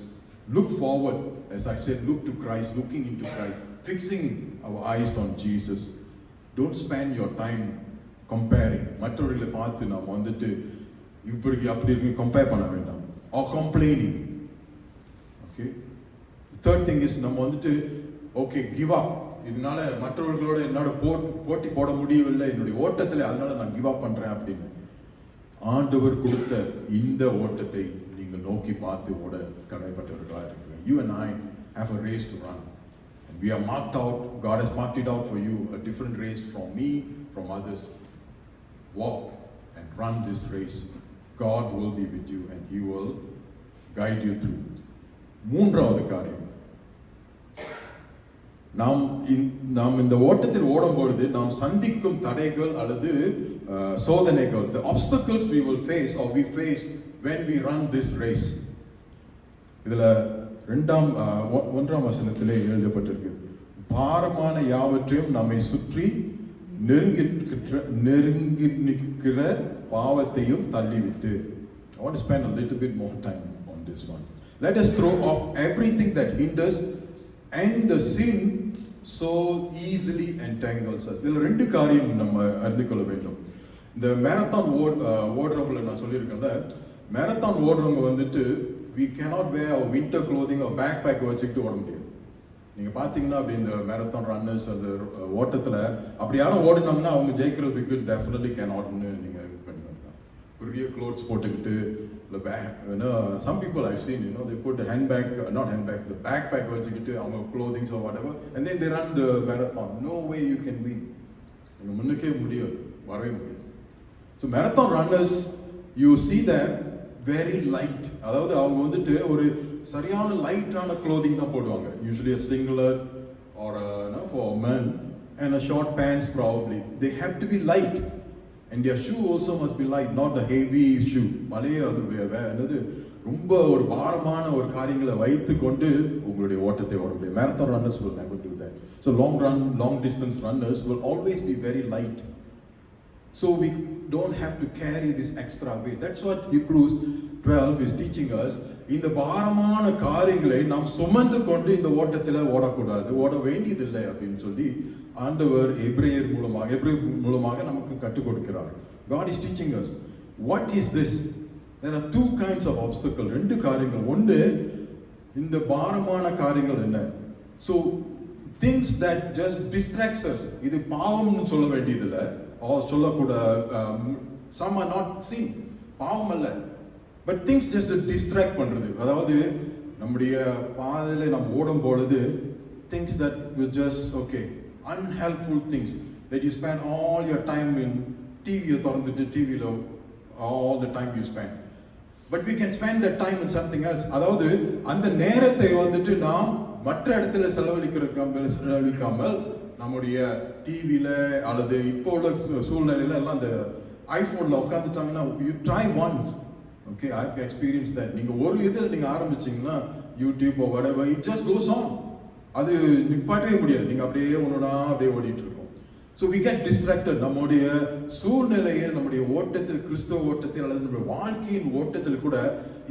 look forward, as I said, look to Christ, looking into Christ, fixing our eyes on Jesus. Don't spend your time comparing. மற்றவர்களை பார்த்து நாம் வந்துட்டு இப்படி அப்படி இருக்கு கம்பேர் பண்ண வேண்டாம். Or complaining. Okay, the third thing is நம்ம வந்துட்டு okay give up. இதனால மற்றவர்களோட என்னோட போட்டி போட முடியவில்லை என்னுடைய ஓட்டத்தில், அதனால நான் கிவ் அப் பண்றேன் அப்படின்னு. ஆண்டவர் கொடுத்த இந்த ஓட்டத்தை நீங்கள் நோக்கி பார்த்து ஓட கடமைப்பட்டவர்களாக இருக்கிறீங்க. You and I have a race to run, and we are marked out. God has marked it out for you, a different race from me, from others. Walk and run this race. God will be with you and He will guide you through. மூன்றாவது காரியம், நாம் இந்த ஓட்டத்தில் ஓடும் பொழுது நாம் சந்திக்கும் தடைகள் அல்லது சோதனைகள், the obstacles we will face or we face when we run this race. இதுல 1ஆம் வசனத்திலே எழுதப்பட்டிருக்கு, பாரமான யாவற்றையும் நம்மை சுற்றி நெருங்கி நிற்கிற பாவத்தையும் தள்ளிவிட்டு. I want to spend a little bit more time on this one. Let us throw off everything that hinders and the sin so easily entangles us. இதுல 2 காரியம் நம்ம அறிந்து கொள்ள வேண்டும். இந்த மேரத்தான் ஓடுறவங்களை நான் சொல்லியிருக்கேன்ல, மேரத்தான் ஓடுறவங்க வந்துட்டு we cannot wear our winter clothing or backpack வச்சுக்கிட்டு ஓட முடியாது. நீங்க பாத்தீங்கன்னா அப்படி இந்த மேரத்தான் ரன்னர்ஸ் அந்த ஓட்டத்துல அப்படி யாரும் ஓடினாங்கன்னா அவங்க ஜெயிக்கிறதுக்கு டெஃபினெட்லி கேனாட்னு நீங்க இது பண்ணிக்கலாம். பெரிய க்ளோத்ஸ் போட்டுக்கிட்டு the some people I've seen, they put the the backpack வச்சுக்கிட்டு அவங்க clothing or whatever, and then they run the marathon. No way you can win. நீங்க முன்னுக்கே முடியாது, வரவே முடியாது. So marathon runners, you see them very light. அதாவது அவங்க வந்துட்டு ஒரு சரியான லைட்டான clothing தான் போடுவாங்க. Usually a singlet or for men and a short pants probably. They have to be light. And their shoe also must be light, not a heavy shoe. மலையே அது ரொம்ப ஒரு பாரமான ஒரு காரியங்களை வைத்து கொண்டு உங்களுடைய ஓட்டத்தை ஓட முடியும். Marathon runners will never do that. So long distance runners will always be very light. So we don't have to carry this extra weight. That's what Hebrews 12 is teaching us. இந்த பாரமான காரியங்களை நாம் சுமந்து கொண்டு இந்த ஓட்டத்தில் ஓடக்கூடாது, ஓட வேண்டியதில்லை அப்படின்னு சொல்லி ஆண்டவர் எபிரேயர் மூலமாக நமக்கு கற்றுக் கொடுக்கிறார். God is teaching us. What is this? There are two kinds of obstacles. ரெண்டு காரியங்கள். ஒன்று இந்த பாரமான காரியங்கள் என்ன? So things that just distracts us. இது பாவம்னு சொல்ல வேண்டியதில்லை, சொல்லக்கூட some are not sin, பாவம் அல்ல, but things just distract பண்றது. அதாவது நம்முடைய பாதையில நாம் ஓடும் பொழுது things that will just unhelpful things that you spend all your time in. TV திறந்துட்டு டிவில all the time you spend, but we can spend that time in something else. அதாவது அந்த நேரத்தை வந்துட்டு நாம் மற்ற இடத்துல செலவழிக்காமல் நம்முடைய டிவில அல்லது இப்போ உள்ள சூழ்நிலையில எல்லாம் அந்த ஐபோன்ல உட்காந்துட்டாங்கன்னா, you try once. Okay, I have experienced that. நீங்க ஒரு இதில் நீங்க ஆரம்பிச்சீங்கன்னா YouTube or whatever, it just goes on. அது நிப்பாட்டவே முடியாது, நீங்க அப்படியே ஒன்னொன்னா அப்படியே ஓடிட்டு இருக்கும். So we get distracted. நம்முடைய சூழ்நிலையை, நம்முடைய ஓட்டத்தில், கிறிஸ்தவ ஓட்டத்தில் அல்லது நம்முடைய வாழ்க்கையின் ஓட்டத்தில் கூட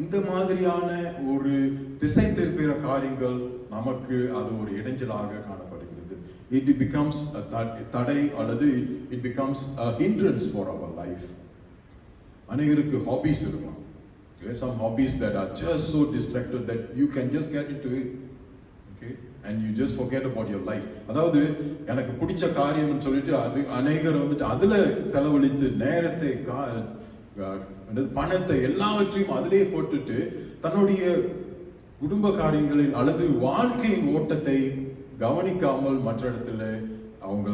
இந்த மாதிரியான ஒரு திசை திருப்புகிற காரியங்கள் நமக்கு அது ஒரு இடைஞ்சலாக காணப்படுகிறது. It becomes a தடை அல்லது it becomes a hindrance for our life. அநேகருக்கு ஹாபிஸ் இருக்கலாம். Some hobbies that are just so distracted that you can just get into it, and you just forget about your life. அதாவது எனக்கு பிடிச்ச காரியம்னு சொல்லிட்டு அநேகர் வந்துட்டு அதுல செலவழித்து நேரத்தை, பணத்தை எல்லாவற்றையும் அதிலே போட்டுட்டு தன்னுடைய குடும்ப காரியங்களில் அல்லது வாழ்க்கையின் ஓட்டத்தை கவனிக்காமல் மற்ற இடத்துல அவங்க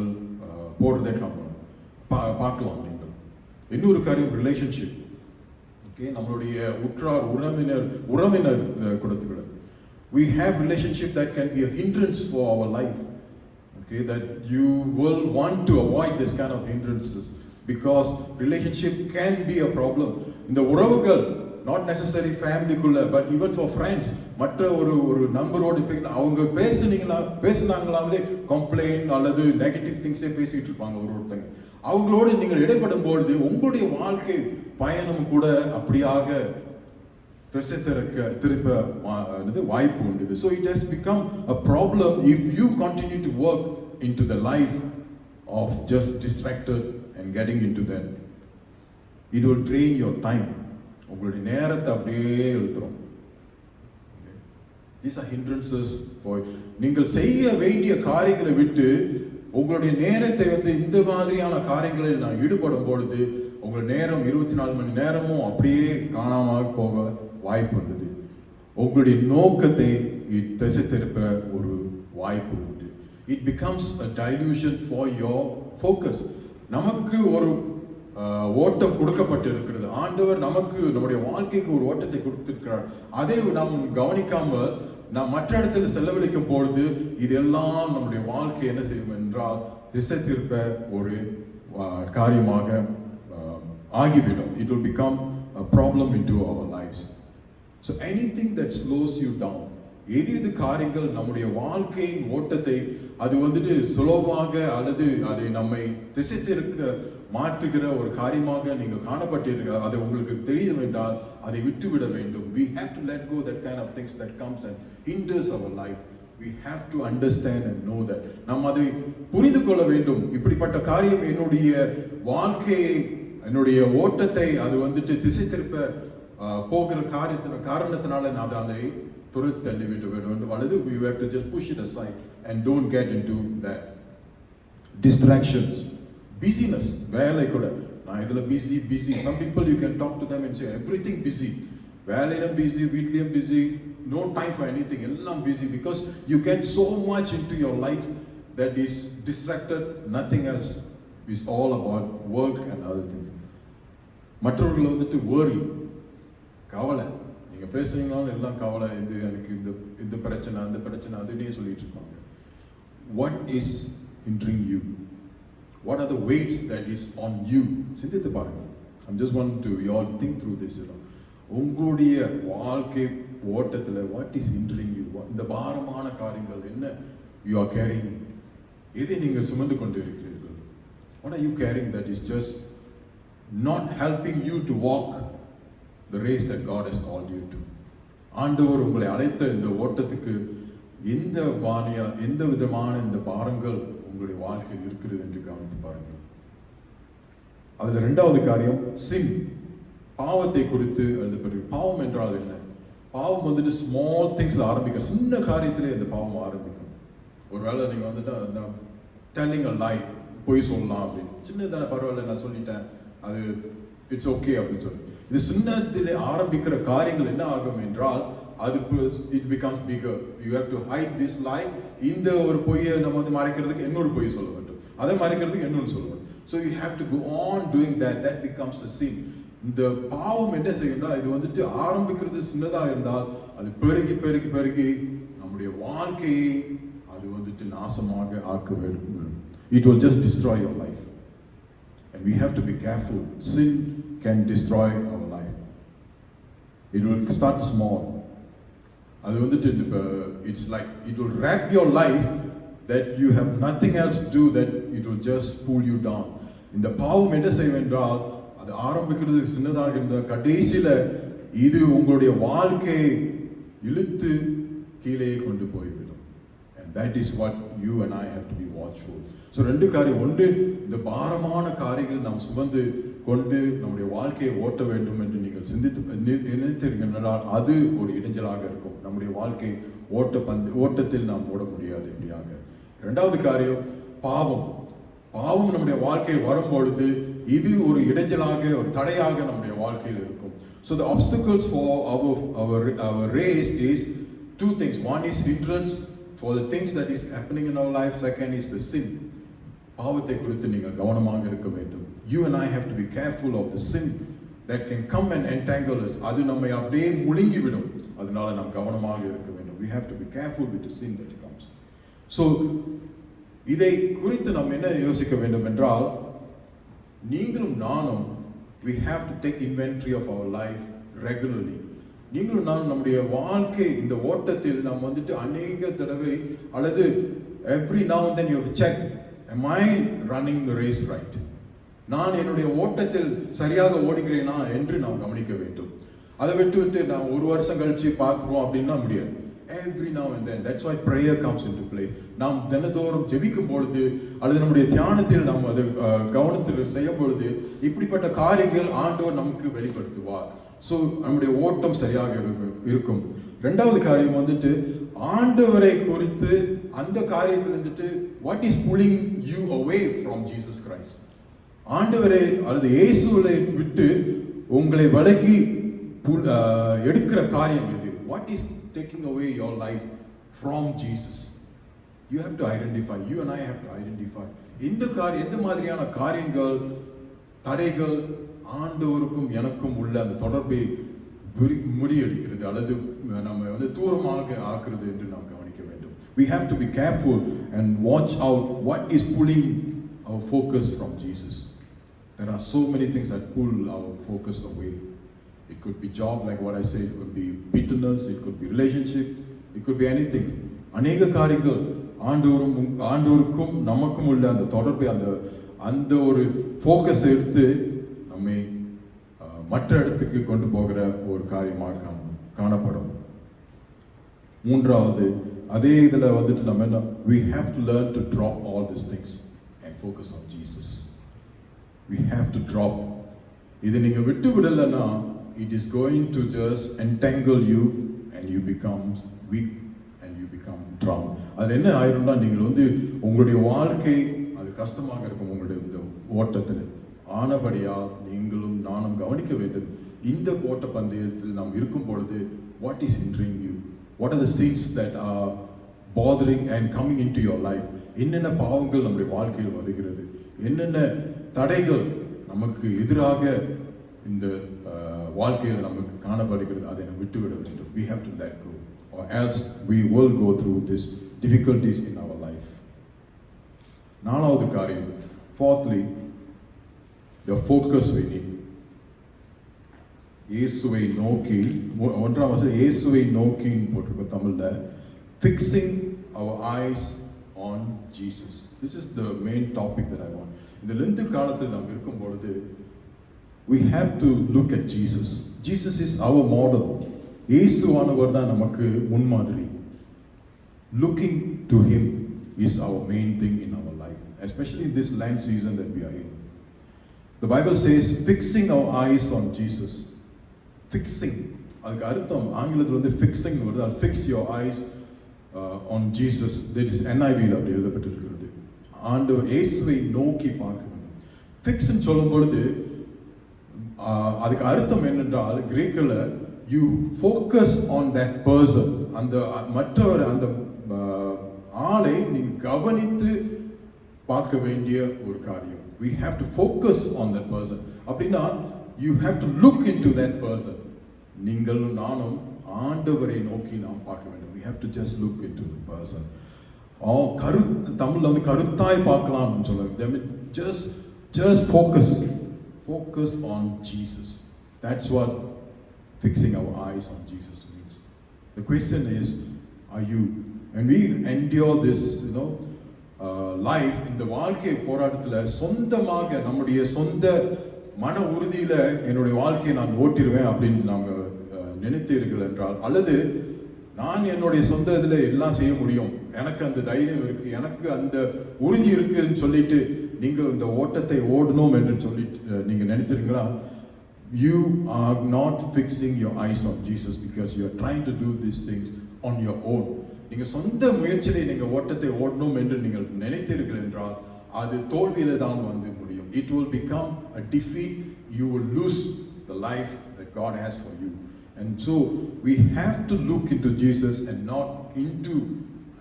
போடுறதை பார்க்கலாம். நீங்கள் இன்னொரு காரியம் ரிலேஷன்ஷிப். நம்மளுடைய உற்றார் உறவினர் கொடுத்துக்கிட we have relationship that can be a hindrance for our life. That you will want to avoid this kind of hindrances because relationship can be a problem. In the உறவுகள், not necessarily family குள்ள, but even for friends, மற்ற ஒரு நம்பரோடு அவங்க பேசுனாங்களாவே complaint அல்லது negative திங்ஸே பேசிட்டு இருப்பாங்க ஒருத்தங்க. அவங்களோடு நீங்கள் இடைப்படும் பொழுது உங்களுடைய வாழ்க்கை பயணம் கூட அப்படியாக திசை திருப்ப வாய்ப்பு உண்டு. So it has become a problem if you continue to work into the life of just distracted and getting into that. It will drain your time. உங்களுடைய நேரத்தை அப்படியே இழுத்துரும். These are hindrances for நீங்கள் செய்ய வேண்டிய காரியங்களை விட்டு உங்களுடைய நேரத்தை இந்த மாதிரியான காரியங்களில் நான் ஈடுபடும் பொழுது உங்கள் நேரம் 24 மணி நேரமும் அப்படியே காணாமல் போக வாய்ப்பு உண்டு. உங்களுடைய நோக்கத்தை திசை திருப்ப ஒரு வாய்ப்பு உண்டு. It becomes a dilution for your focus. நமக்கு ஒரு ஓட்டம் கொடுக்கப்பட்டிருக்கிறது. ஆண்டவர் நமக்கு நம்முடைய வாழ்க்கைக்கு ஒரு ஓட்டத்தை கொடுத்திருக்கிறார். அதை நாம் கவனிக்காமல் நாம் மற்ற இடத்துல செலவழிக்கும் பொழுது இதெல்லாம் நம்முடைய வாழ்க்கை என்ன செய்யும் என்றால் திசை திருப்ப ஒரு காரியமாக ஆகிவிடும். It will become a problem into our lives. So anything that slows you down, எது காரியங்கள் நம்முடைய வாழ்க்கையின் ஓட்டத்தை அது சுலபமாக அல்லது அதை நம்மை திசை திருக்க மாற்றுகிற ஒரு காரியமாக நீங்கள் காணப்பட்டிருக்க, அதை உங்களுக்கு தெரியும் என்றால் அதை விட்டுவிட வேண்டும். We have to let go that kind of things that comes and hinders our life. We have to understand and know that. நாம் அதை புரிந்து கொள்ள வேண்டும். இப்படிப்பட்ட காரியம் என்னுடைய வாழ்க்கையை, என்னுடைய ஓட்டத்தை அது திசை திருப்ப போகிற காரணத்தினால நான் அதை துரத்தி தள்ளி விட வேண்டும். அல்லது you have to just push it aside and don't get into that. Distractions, busyness, வேலை கூட நான் இதுல busy. Some people you can talk to them and say everything busy. வேலையிலும் busy, வீட்லயும் busy, no time for anything, எல்லாம் busy because you get so much into your life that is distracted. Nothing else is all about work and other things. மற்றவர்கள் worry, கவலை. நீங்க பேசுறீங்கனாலும் எல்லாம் கவலை, எனக்கு இந்த பிரச்சனை அந்த பிரச்சனை அதுனே சொல்லிட்டு இருப்பாங்க. What is hindering you? What are the weights that is on you? சிந்தித்து பாருங்க. I'm just want to you all think through this. உங்களுடைய வாழ்க்கை ஓட்டத்துல what is hindering you? இந்த பாரமான காரியங்கள் என்ன you are carrying? எதை நீங்கள் சுமந்து கொண்டு இருக்கிறீர்கள்? What are you carrying that is just not helping you to walk the race that God has called you to? ஆண்டவர் உங்களை அழைத்த இந்த ஓட்டத்துக்கு எந்த விதமான இந்த பாரங்கள் உங்களுடைய வாழ்க்கையில் இருக்கிறது என்று கவனித்து பாருங்கள். அதுல இரண்டாவது காரியம் sin, பாவத்தை குறித்து எழுதப்பட்டிருக்கு. பாவம் என்றால் என்ன? பாவம் வந்துட்டு ஸ்மால் திங்ஸ்ல ஆரம்பிக்கும், சின்ன காரியத்திலே இந்த பாவம் ஆரம்பிக்கும். ஒருவேளை நீங்க வந்துட்டு டெல்லிங் அ லை, பொய் சொல்லலாம் அப்படின்னு, சின்னதான பரவாயில்ல நான் சொல்லிட்டேன், அது இட்ஸ் ஓகே அப்படின்னு சொல்லி, இது சின்னத்திலே ஆரம்பிக்கிற காரியங்கள் என்ன ஆகும் என்றால் அது it becomes bigger. You have to hide this lie. இந்த ஒரு பொய்யை நம்ம வந்து மறைக்கிறதுக்கு இன்னொரு பொய் சொல்ல வேண்டும், அதை மறைக்கிறதுக்கு இன்னொன்று சொல்ல வேண்டும். So you have to go on doing that. That becomes a sin. இந்த பாவம் என்ன செய்யும்னா, இது வந்துட்டு ஆரம்பிக்கிறது சின்னதாக இருந்தால் அது பெருகி பெருகி பெருகி நம்முடைய வாழ்க்கையை அது வந்துட்டு நாசமாக ஆக்க வேண்டும். It will just destroy your life. And we have to be careful. Sin can destroy our life. It will start small. அது வந்துட்டு it's like it will wrap your life that you have nothing else to do, that it will just pull you down. இந்த பாவம் என்ன செய்யும் என்றால், அது ஆரம்பிக்கிறது சின்னதாக இருந்த கடைசியில இது உங்களுடைய வாழ்க்கையை இழுத்து கீழே கொண்டு போய்விடும். And that is what you and I have to be watchful. So ரெண்டு காரியம், ஒன்று இந்த பாரமான காரியங்கள் நாம் சுமந்து கொண்டு நம்முடைய வாழ்க்கையை ஓட்ட வேண்டும் என்று நீங்கள் நினைத்தீர்கள், அது ஒரு இடைஞ்சலாக இருக்கும். நம்முடைய வாழ்க்கை ஓட்டத்தில் நாம் ஓட முடியாது இப்படியாக. இரண்டாவது காரியம் பாவம். பாவம் நம்முடைய வாழ்க்கையில் வரும்பொழுது இது ஒரு இடைஞ்சலாக, ஒரு தடையாக நம்முடைய வாழ்க்கையில் இருக்கும். So the obstacles for our race is two things. One is hindrance for the things that is happening in our life. Second is the sin. பாவத்தை குறித்து நீங்கள் கவனமாக இருக்க வேண்டும். You and I have to be careful of the sin that can come and entangle us. அது நம்மை அப்படியே முழுங்கிவிடும். அதனால நாம் கவனமாக இருக்க வேண்டும். We have to be careful with the sin that comes. So இதை குறித்து நாம் என்ன யோசிக்க வேண்டும் என்றால், நீங்களும் நானும் we have to take inventory of our life regularly. நீங்களும் நானும் நம்முடைய வாழ்க்கை இந்த ஓட்டத்தில் நாம் வந்துட்டு அநேக தடவை அல்லது every now and then you have to check, am I running the race right? நான் என்னுடைய ஓட்டத்தில் சரியாக ஓடுகிறேனா என்று நாம் கவனிக்க வேண்டும். அதை விட்டு நான் ஒரு வருஷம் கழிச்சு பார்த்துருவோம் அப்படின்னா முடியாது. Every now and then, that's why prayer comes into play. நாம் தினதோறும் ஜெபிக்கும் பொழுது அல்லது நம்முடைய தியானத்தில் நாம் அது கவனத்தில் செய்யும் பொழுது இப்படிப்பட்ட காரியங்கள் ஆண்டவர் நமக்கு வெளிப்படுத்துவார். ஸோ நம்முடைய ஓட்டம் சரியாக இருக்கும். ரெண்டாவது காரியம் வந்துட்டு ஆண்டவரை குறித்து அந்த காரியத்தில் வந்துட்டு what is pulling you away from Jesus Christ. ஆண்டவரை அல்லது இயேசுவை விட்டு உங்களை விலகி எடுக்கிற காரியம் எது? What is taking away your life from Jesus? You have to identify. You and I have to identify. எந்த மாதிரியான காரியங்கள், தடைகள் ஆண்டவருக்கும் எனக்கும் உள்ள அந்த தொடர்பை முறியடிக்கிறது அல்லது நம்ம வந்து தூரமாக ஆக்குறது என்று நாம் கவனிக்க வேண்டும். We have to be careful and watch out what is pulling our focus from Jesus. There are so many things that pull our focus away. It could be job, like what I said, it could be bitterness, it could be relationship, it could be anything. அநேக காரியங்கள் ஆண்டவருக்கும் நமக்கும் உள்ள அந்த தொடர்பை அந்த ஒரு focus எடுத்து நம்மை மற்ற இடத்துக்கு கொண்டு போகிற ஒரு காரியமாக காணப்படும். மூன்றாவது அதே இதில் வந்துட்டு நம்ம என்ன, we have to learn to drop all these things and focus on Jesus. We have to drop. இதை நீங்கள் விட்டு விடலைன்னா it is going to just entangle you and you become weak and you become drowned. அது என்ன ஆயிரும்னா, நீங்கள் வந்து உங்களுடைய வாழ்க்கை அது கஷ்டமாக இருக்கும் உங்களுடைய இந்த ஓட்டத்தில். ஆனபடியால் நீங்களும் நானும் கவனிக்க வேண்டும். இந்த ஓட்ட பந்தயத்தில் நாம் இருக்கும் பொழுது what is hindering you? What are the sins that are bothering and coming into your life? என்னென்ன பாவங்கள் நம்முடைய வாழ்க்கையில் வருகிறது, என்னென்ன தடைகள் நமக்கு எதிராக இந்த வாழ்க்கையில் நமக்கு காணப்படுகிறது, அதை நம்ம விட்டுவிட வேண்டும். We have to let go or else we will go through these difficulties in our life. நாலாவது காரியம், fourthly, the focus we need. இயேசுவை நோக்கி, ஒன்றாம் வசனம் இயேசுவை நோக்கி போட்டிருக்க தமிழ்ல, fixing our eyes on Jesus. This is the main topic that I want. இந்த லெந்து காலத்தில் நாம் இருக்கும் பொழுது we have to look at Jesus. Jesus is our model. இயேசுவானவர் தான் நமக்கு முன்மாதிரி. Looking to him is our main thing in our life, especially in this Lent season that we are in. The Bible says fixing our eyes on Jesus. Fixing, அதுக்கு அர்த்தம் ஆங்கிலத்தில் வந்து fixing வருது. Fix your eyes on Jesus. That is NIV ல அப்படி எழுதப்பட்டிருக்கிறது. ஆண்டவர் இயேசுவை நோக்கி பார்க்க வேண்டும். ஃபிக்ஸ்ன்னு சொல்லும் பொழுது அதுக்கு அர்த்தம் என்னென்றால் கிரேக்கில் you focus on that person. அந்த மற்றவர் அந்த ஆளை நீங்கள் கவனித்து பார்க்க வேண்டிய ஒரு காரியம். We have to focus on that person. அப்படின்னா you have to look into that person. நீங்களும் நானும் ஆண்டவரை நோக்கி நாம் பார்க்க வேண்டும். We have to just look into the person. தமிழ்ல வந்து கருத்தாய் பார்க்கலாம்னு சொல்லுவாங்க. Just focus on Jesus. That's what fixing our eyes on Jesus means. The question is, are you, when we endure this, life, இந்த வாழ்க்கை போராட்டத்தில் சொந்தமாக நம்முடைய சொந்த மன உறுதியில என்னுடைய வாழ்க்கையை நான் ஓட்டிடுவேன் அப்படின்னு நாங்கள் நினைத்தீர்கள் என்றால், அல்லது நான் என்னுடைய சொந்த இதில் எல்லாம் செய்ய முடியும், எனக்கு அந்த தைரியம் இருக்கு, எனக்கு அந்த உறுதி இருக்குன்னு சொல்லிட்டு நீங்கள் இந்த ஓட்டத்தை ஓடணும் என்று சொல்லிட்டு நீங்கள் நினைத்தீர்களா? You are not fixing your eyes on Jesus because you are trying to do these things on your own. நீங்கள் சொந்த முயற்சியை நீங்கள் ஓட்டத்தை ஓடணும் என்று நீங்கள் நினைத்தீர்கள் என்றால் அது தோல்வியில தான் வந்து முடியும். It will become a defeat. You will lose the life that God has for you. And so we have to look into Jesus and not into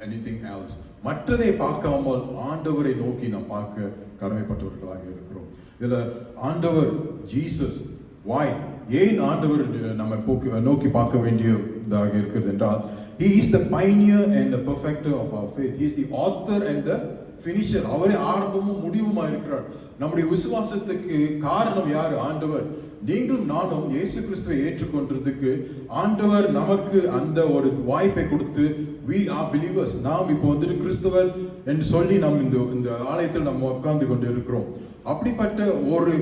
anything else. மற்றதை பார்க்காமல் ஆண்டவரை நோக்கி நாம் பார்க்க கடமைப்பட்டவர்களாக இருக்கிறோம். இதுல ஆண்டவர் ஜீசஸ், why, ஏன் ஆண்டவர் நம்ம நோக்கி பார்க்க வேண்டியதாக இருக்கிறது என்றால், he is the pioneer and the perfecter of our faith. He is the author and the finisher. அவரே ஆரம்பமும் முடிவுமா இருக்கிறார். நம்முடைய விசுவாசத்துக்கு காரணம் யாரு? ஆண்டவர். நீங்களும் நானும் இயேசு கிறிஸ்துவை ஏற்றுக்கொண்டதுக்கு ஆண்டவர் நமக்கு அந்த ஒரு வாய்ப்பை கொடுத்து, we are believers. நாம் இப்போ வந்துட்டு கிறிஸ்தவர் என்று சொல்லி நாம் இந்த ஆலயத்தில் நம்ம உட்கார்ந்து கொண்டு இருக்கிறோம். அப்படிப்பட்ட ஒரு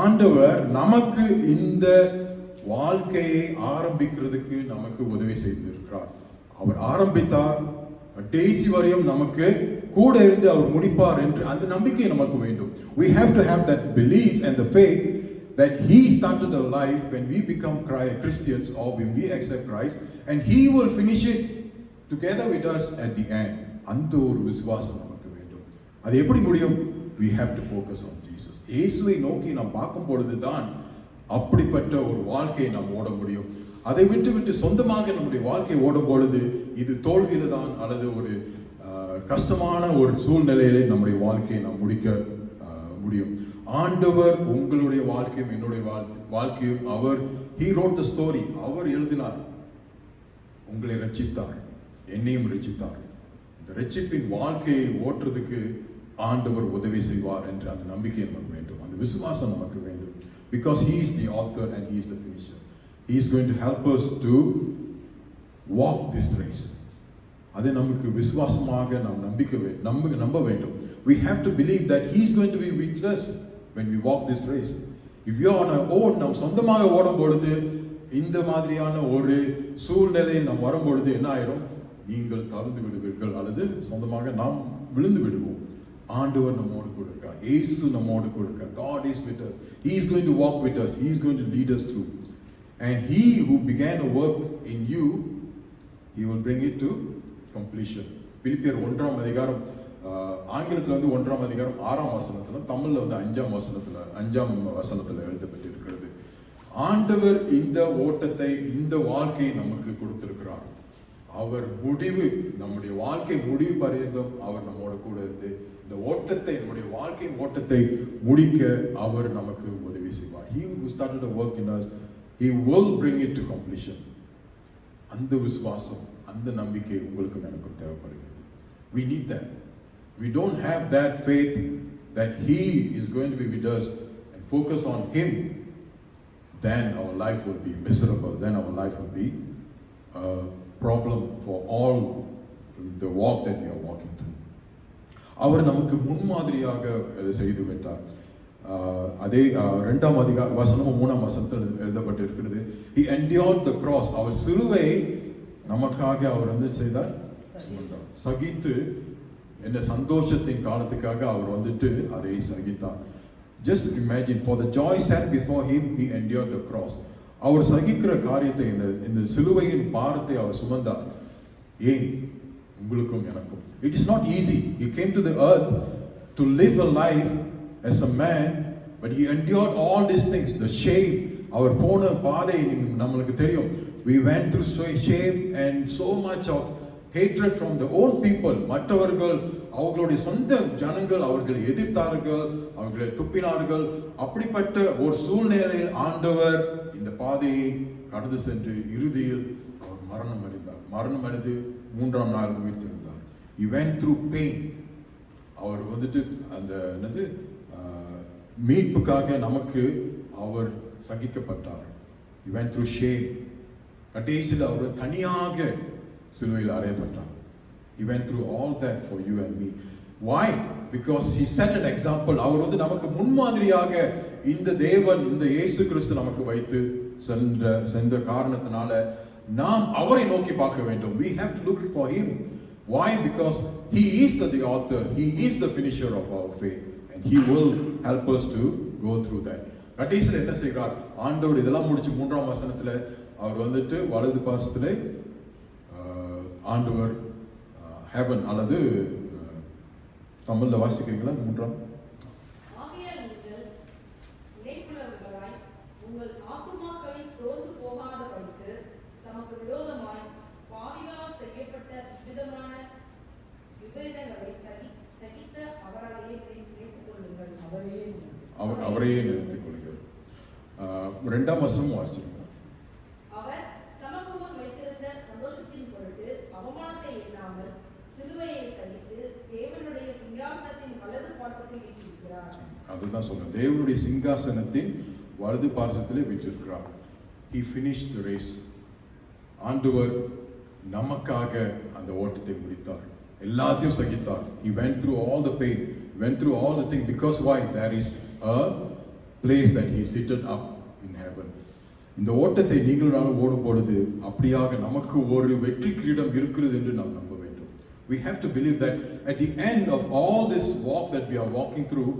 ஆண்டவர் நமக்கு இந்த வாழ்க்கையை ஆரம்பிக்கிறதுக்கு நமக்கு உதவி செய்திருக்கிறார். அவர் ஆரம்பித்தார், கடைசி வரையும் நமக்கு கூட இருந்து அவர் முடிப்பார் என்று அந்த நம்பிக்கை நமக்கு வேண்டும். We have to have that belief and the faith that he started our life when we become Christians or when we accept Christ, and he will finish it together with us at the end. அந்த ஒரு விசுவாசம் நமக்கு வேண்டும். அது எப்படி முடியும்? We have to focus on Jesus. இயேசுவை நோக்கி நாம் பார்க்கும் பொழுதுதான் அப்படிப்பட்ட ஒரு வாழ்க்கையை நாம் ஓட முடியும். அதை விட்டு சொந்தமாக நம்முடைய வாழ்க்கை ஓடும் பொழுது இது தோல்வியில தான், அல்லது ஒரு கஷ்டமான ஒரு சூழ்நிலையிலே நம்முடைய வாழ்க்கையை நாம் முடிக்க முடியும். ஆண்டவர் உங்களுடைய வாழ்க்கையும் என்னுடைய வாழ்க்கையும் அவர் he wrote the story. அவர் எழுதினார். உங்களை ரட்சித்தார், என்னையும் ரட்சித்தார். இந்த ரட்சிப்பின் வாழ்க்கையை ஓட்டுறதுக்கு ஆண்டவர் உதவி செய்வார் என்ற அந்த நம்பிக்கை நமக்கு வேண்டும், அந்த விசுவாசம் நமக்கு வேண்டும். Because he is the author and he is the finisher. He is going to help us to walk this race. அதை நமக்கு விசுவாசமாக நாம் நம்ப வேண்டும். We have to believe that he is going to be with us when we walk this race. If you are on our own, நாம் சொந்தமாக ஓடும் பொழுது இந்த மாதிரியான ஒரு சூழ்நிலை நாம் வரும் பொழுது என்ன ஆயிரும்? நீங்கள் தவிர்த்து விடுவீர்கள், அல்லது சொந்தமாக நாம் விழுந்து விடுவோம். ஆண்டவர் நம்மோடு கூட இருக்கார், இயேசு நம்மோடு கூட இருக்கார். God is with us. He is going to walk with us. He is going to lead us through. And he who began a work in you, he will bring it to completion. பிலிப்பியர் 1ஆம் அதிகாரம், ஆங்கிலத்தில் வந்து 1ஆம் அதிகாரம் 6ஆம் வசனத்தில், தமிழில் வந்து 5ஆம் வசனத்தில் எழுதப்பட்டிருக்கிறது. ஆண்டவர் இந்த ஓட்டத்தை, இந்த வாழ்க்கையை நமக்கு கொடுத்திருக்கிறார். அவர் முடிவு, நம்முடைய வாழ்க்கை முடிவு பரியந்தம் அவர் நம்மோட கூட இருந்து இந்த ஓட்டத்தை, நம்முடைய வாழ்க்கை ஓட்டத்தை முடிக்க அவர் நமக்கு உதவி செய்வார். He who started a work in us, he will bring it to completion. அந்த விசுவாசம், அந்த நம்பிக்கை உங்களுக்கு எனக்கும் தேவைப்படுகிறது. We need that. We don't have that faith that he is going to be with us and focus on him, then our life will be miserable. Then our life will be a problem for all the walk that we are walking through. அவர் நமக்கு முன்மாதிரியாக அதை செய்து விட்டார். அதே 2ஆம் வசனமும் 3ஆம் வசனத்தில் எழுதப்பட்டு இருக்கிறது. He endured the cross. அவர் சிலுவை நமக்காக அவர் வந்து செய்தார், சகித்து என்ன சந்தோஷத்தின் காலத்துக்காக அவர் வந்துட்டு அதை சகித்தார். Just imagine, for the joy set before him, he endured the cross. அவர் சகிக்கிற காரியத்தை இந்த சிலுவையின் பாரத்தை அவர் சுமந்தார். ஏன்? உங்களுக்கும் எனக்கும். It is not easy. He came to the earth to live a life as a man, but he endured all these things. The shame, அவர் போன பாதை நம்மளுக்கு தெரியும். We went through shame and so much of hatred from the own people. மற்றவர்கள், அவர்களுடைய சொந்த ஜனங்கள் அவர்களை எதிர்த்தார்கள், அவர்களை துப்பினார்கள். அப்படிப்பட்ட ஒரு சூழ்நிலையில் ஆண்டவர் இந்த பாதையை கடந்து சென்று இறுதியில் அவர் மரணம் அடைந்தார். மரணம் அடைந்து 3ஆம் நாள் உயிர்த்தெழுந்தார். He went through pain. அவர் வந்துட்டு அந்த என்னது மீட்புக்காக நமக்கு அவர் சகிக்கப்பட்டார். He went through shame. கடைசியில் அவர் தனியாக சிலுவையில் அறையப்பட்டார். He went through all that for you and me. Why? Because he set an example. அவர் வந்து நமக்கு முன்மாதிரியாக இந்த தேவன், இந்த இயேசு கிறிஸ்து நமக்கு வைத்து சென்ற காரணத்தினால நாம் அவரை நோக்கி பார்க்க வேண்டும். We have to look for him. Why? Because he is the author, he is the finisher of our faith, and he will help us to go through that. கடைசியில் என்ன செய்கிறார் ஆண்டவர்? இதெல்லாம் முடிச்சு 3ஆம் வசனத்துல அவர் வந்துட்டு வலது பார்சத்திலே ஆண்டவர் ஹெவன், அல்லது தமிழ்ல வாசிக்கிறீங்களா? 3ஆம் உங்கள் ஆத்துமாக்களை சோர்ந்து போகாதபடிக்கு தமக்கு விரோதமாய் பாவிகளால் செய்யப்பட்ட விதமான விபரீதங்களை சகித்த அவரையே நினைத்துக் கொள்ளுங்கள். அவரையே நினைத்துக் கொள்ளுங்கள். 2ஆம் வசனமும் வாசிச்சிருங்க. அவர் தமக்கு முன் வைத்திருந்த சந்தோஷத்தின் பொருட்டு அவமானத்தை எண்ணாமல் சிலுவையை சகித்து தேவனுடைய சிங்காசனத்தின் வலது பார்சத்தில் வீற்றிருக்கிறார். அதுதான் சொல்றேன், தேவனுடைய சிங்காசனத்தின் வலது பார்சத்திலே வீற்றிருக்கிறார். He finished the race. ஆண்டவர் நமக்காக அந்த ஓட்டத்தை முடித்தார், எல்லாத்தையும் சகித்தார். He went through all the pain, went through all the things. Because why? There is a place that he seated up in heaven. இந்த ஓட்டத்தை நீங்கள் நானும் ஓடும் பொழுது அப்படியாக நமக்கு ஒரு வெற்றி கிரீடம் இருக்கிறது என்று நாம் நம்ப வேண்டும். We have to believe that at the end of all this walk that we are walking through,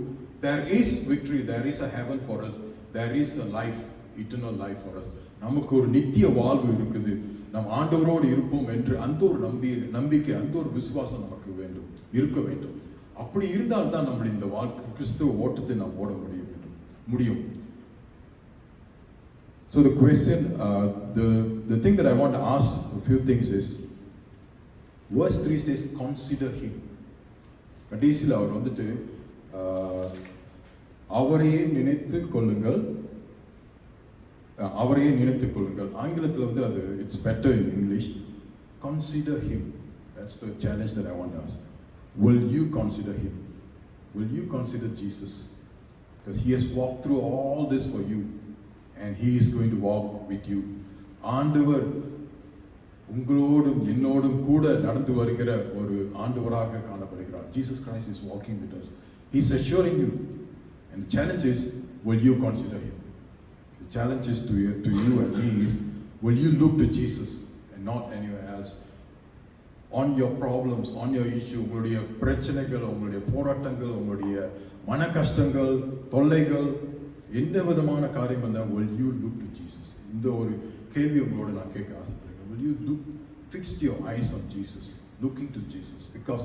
there is victory, there is a heaven for us, there is a life, eternal life for us. நமக்கு ஒரு நித்திய வாழ்வு இருக்குது, நாம் ஆண்டவரோடு இருப்போம் என்று அந்த ஒரு நம்பிக்கை, அந்த ஒரு விசுவாசம் நமக்கு வேண்டும், இருக்க வேண்டும். அப்படி இருந்தால் தான் நம்முடைய இந்த வாழ்க்கை கிறிஸ்துவ ஓட்டத்தை நாம் ஓட முடியும். So the question, the thing that I want to ask a few things is, verse 3 says, consider him. கடைசியில் அவர் வந்துட்டு அவரையே நினைத்துக் கொள்ளுங்கள். ஆங்கிலத்தில் வந்து அது it's better in English. Consider him. That's the challenge that I want to ask. Will you consider him? Will you consider Jesus? Because he has walked through all this for you, and he is going to walk with you. ஆண்டவர் உங்களோடும் என்னோடும் கூட நடந்து வருகிற ஒரு ஆண்டவராக காணப்படுகிறார். Jesus Christ is walking with us. He is assuring you. And the challenge is, will you consider him? The challenge is to you and me is, will you look to Jesus and not anywhere else? On your problems, on your issue, உங்களுடைய பிரச்சனைகள், உங்களுடைய போராட்டங்கள், உங்களுடைய மன கஷ்டங்கள், தொல்லைகள், எந்த விதமான காரியம் வந்தால் will you look to Jesus? இந்த ஒரு கேள்வி உங்களோட நான் கேட்க ஆசைப்படுகிறேன். Will you look, fix your eyes on Jesus, looking to Jesus, because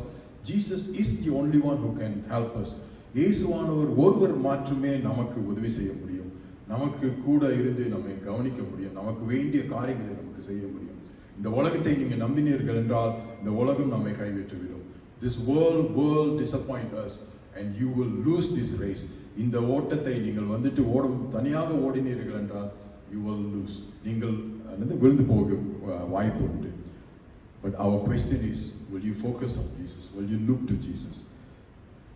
Jesus is the only one who can help us. இயேசுவானவர் ஒருவர் மாற்றுமே நமக்கு உதவி செய்ய முடியும், நமக்கு கூட இருந்து நம்மை கவனிக்க முடியும், நமக்கு வேண்டிய காரியங்களை நமக்கு செய்ய முடியும். இந்த உலகத்தை நீங்கள் நம்பினீர்கள் என்றால் இந்த உலகம் நம்மை கைவிட்டுவிடும். This world disappoint us and you will lose this race. இந்த ஓட்டத்தை நீங்கள் வந்துட்டு தனியாக ஓடினீர்கள் என்றால் you will lose. நீங்கள் விழுந்து போக வாய்ப்பு உண்டு. But our question is, will you focus on Jesus? Will you look to Jesus?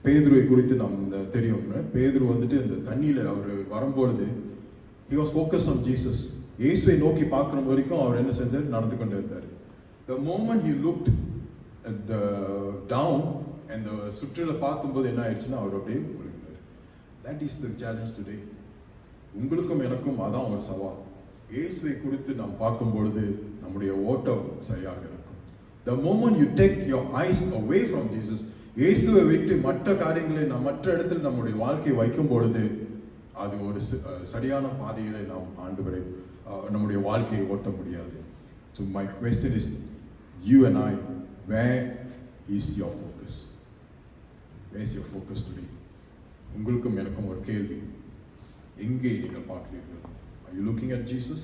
பேதுருவை குறித்து நாம் தெரியும். பேதுரு வந்துட்டு இந்த தண்ணியில் அவர் வரும்பொழுது he was focused on Jesus. இயேசுவை நோக்கி பார்க்குற வரைக்கும் அவர் என்ன செஞ்சார்? நடந்து கொண்டே இருந்தார். The moment he looked at the down அந்த சுற்றில பார்க்கும்போது என்ன ஆயிடுச்சுன்னா அவர் அப்படியே விழுந்தார். That is the challenge today. உங்களுக்கும் எனக்கும் அதான் ஒரு சவால். இயேசுவை குறித்து நாம் பார்க்கும் பொழுது நம்முடைய ஓட்டம் சரியாக இருக்கும். The moment you take your eyes away from Jesus, இயேசுவை விட்டு மற்ற காரியங்களை மற்ற இடத்தில் நம்முடைய வாழ்க்கையை வைக்கும் பொழுது அது ஒரு சரியான பாதையிலே நாம் ஆண்டவரை நம்முடைய வாழ்க்கையை ஓட்ட முடியாது. So my question is, you and I, where is your focus? Where is your focus today? உங்களுக்கும் எனக்கும் ஒரு கேள்வி. எங்கே நீங்கள் பார்க்கிறீர்கள்? Are you looking at Jesus?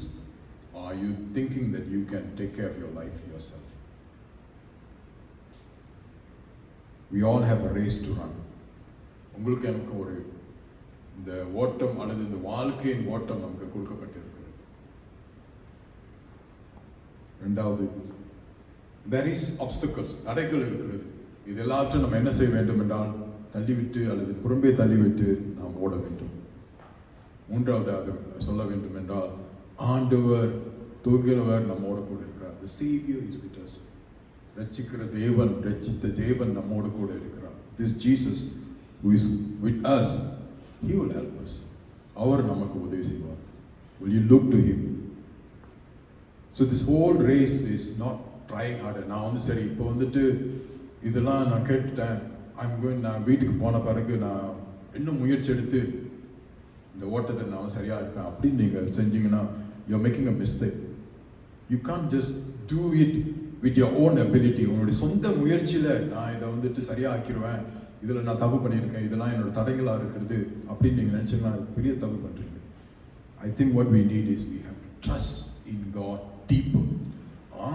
Or are you thinking that you can take care of your life yourself? We all have a race to run. உங்களுக்கு எனக்கு ஒரு இந்த ஓட்டம் அல்லது இந்த வாழ்க்கையின் ஓட்டம் நமக்கு கொடுக்கப்பட்டிருக்கிறது. ரெண்டாவது, there is obstacles, தடைகள் இருக்கிறது. இது எல்லாத்தையும் நம்ம என்ன செய்ய வேண்டும் என்றால் தள்ளிவிட்டு அல்லது புறம்பே தள்ளிவிட்டு நாம் ஓட வேண்டும். மூன்றாவது அது சொல்ல வேண்டும் என்றால் ஆண்டவர் தூங்கினவர் நம்மோடு கூட இருக்கிறார். The Savior is with us. ரட்சிக்கிற தேவன், ரட்சித்த தேவன் நம்மோடு கூட இருக்கிறார். This Jesus who is with us, he will help us. அவர் நமக்கு உதவி செய்வார். Will you look to him? So this whole race is not trying harder. நான் சரி இப்போ வந்துட்டு இதெல்லாம் நான் கேட்டுட்டேன், நான் வீட்டுக்கு போன பிறகு நான் இன்னும் முயற்சி எடுத்து இந்த ஓட்டத்தை நான் சரியாக இருப்பேன் அப்படின்னு நீங்கள் செஞ்சீங்கன்னா you're making a mistake. You can't just do it with your own ability. உங்களுடைய சொந்த முயற்சியில் நான் இதை வந்துட்டு சரியாக ஆக்கிடுவேன், இதில் நான் தப்பு பண்ணியிருக்கேன், இதெல்லாம் என்னோட தடைகளாக இருக்கிறது அப்படின்னு நீங்கள் நினச்சிங்கன்னா பெரிய தப்பு பண்ணுறீங்க. I think what we need is we have to trust in God deeper.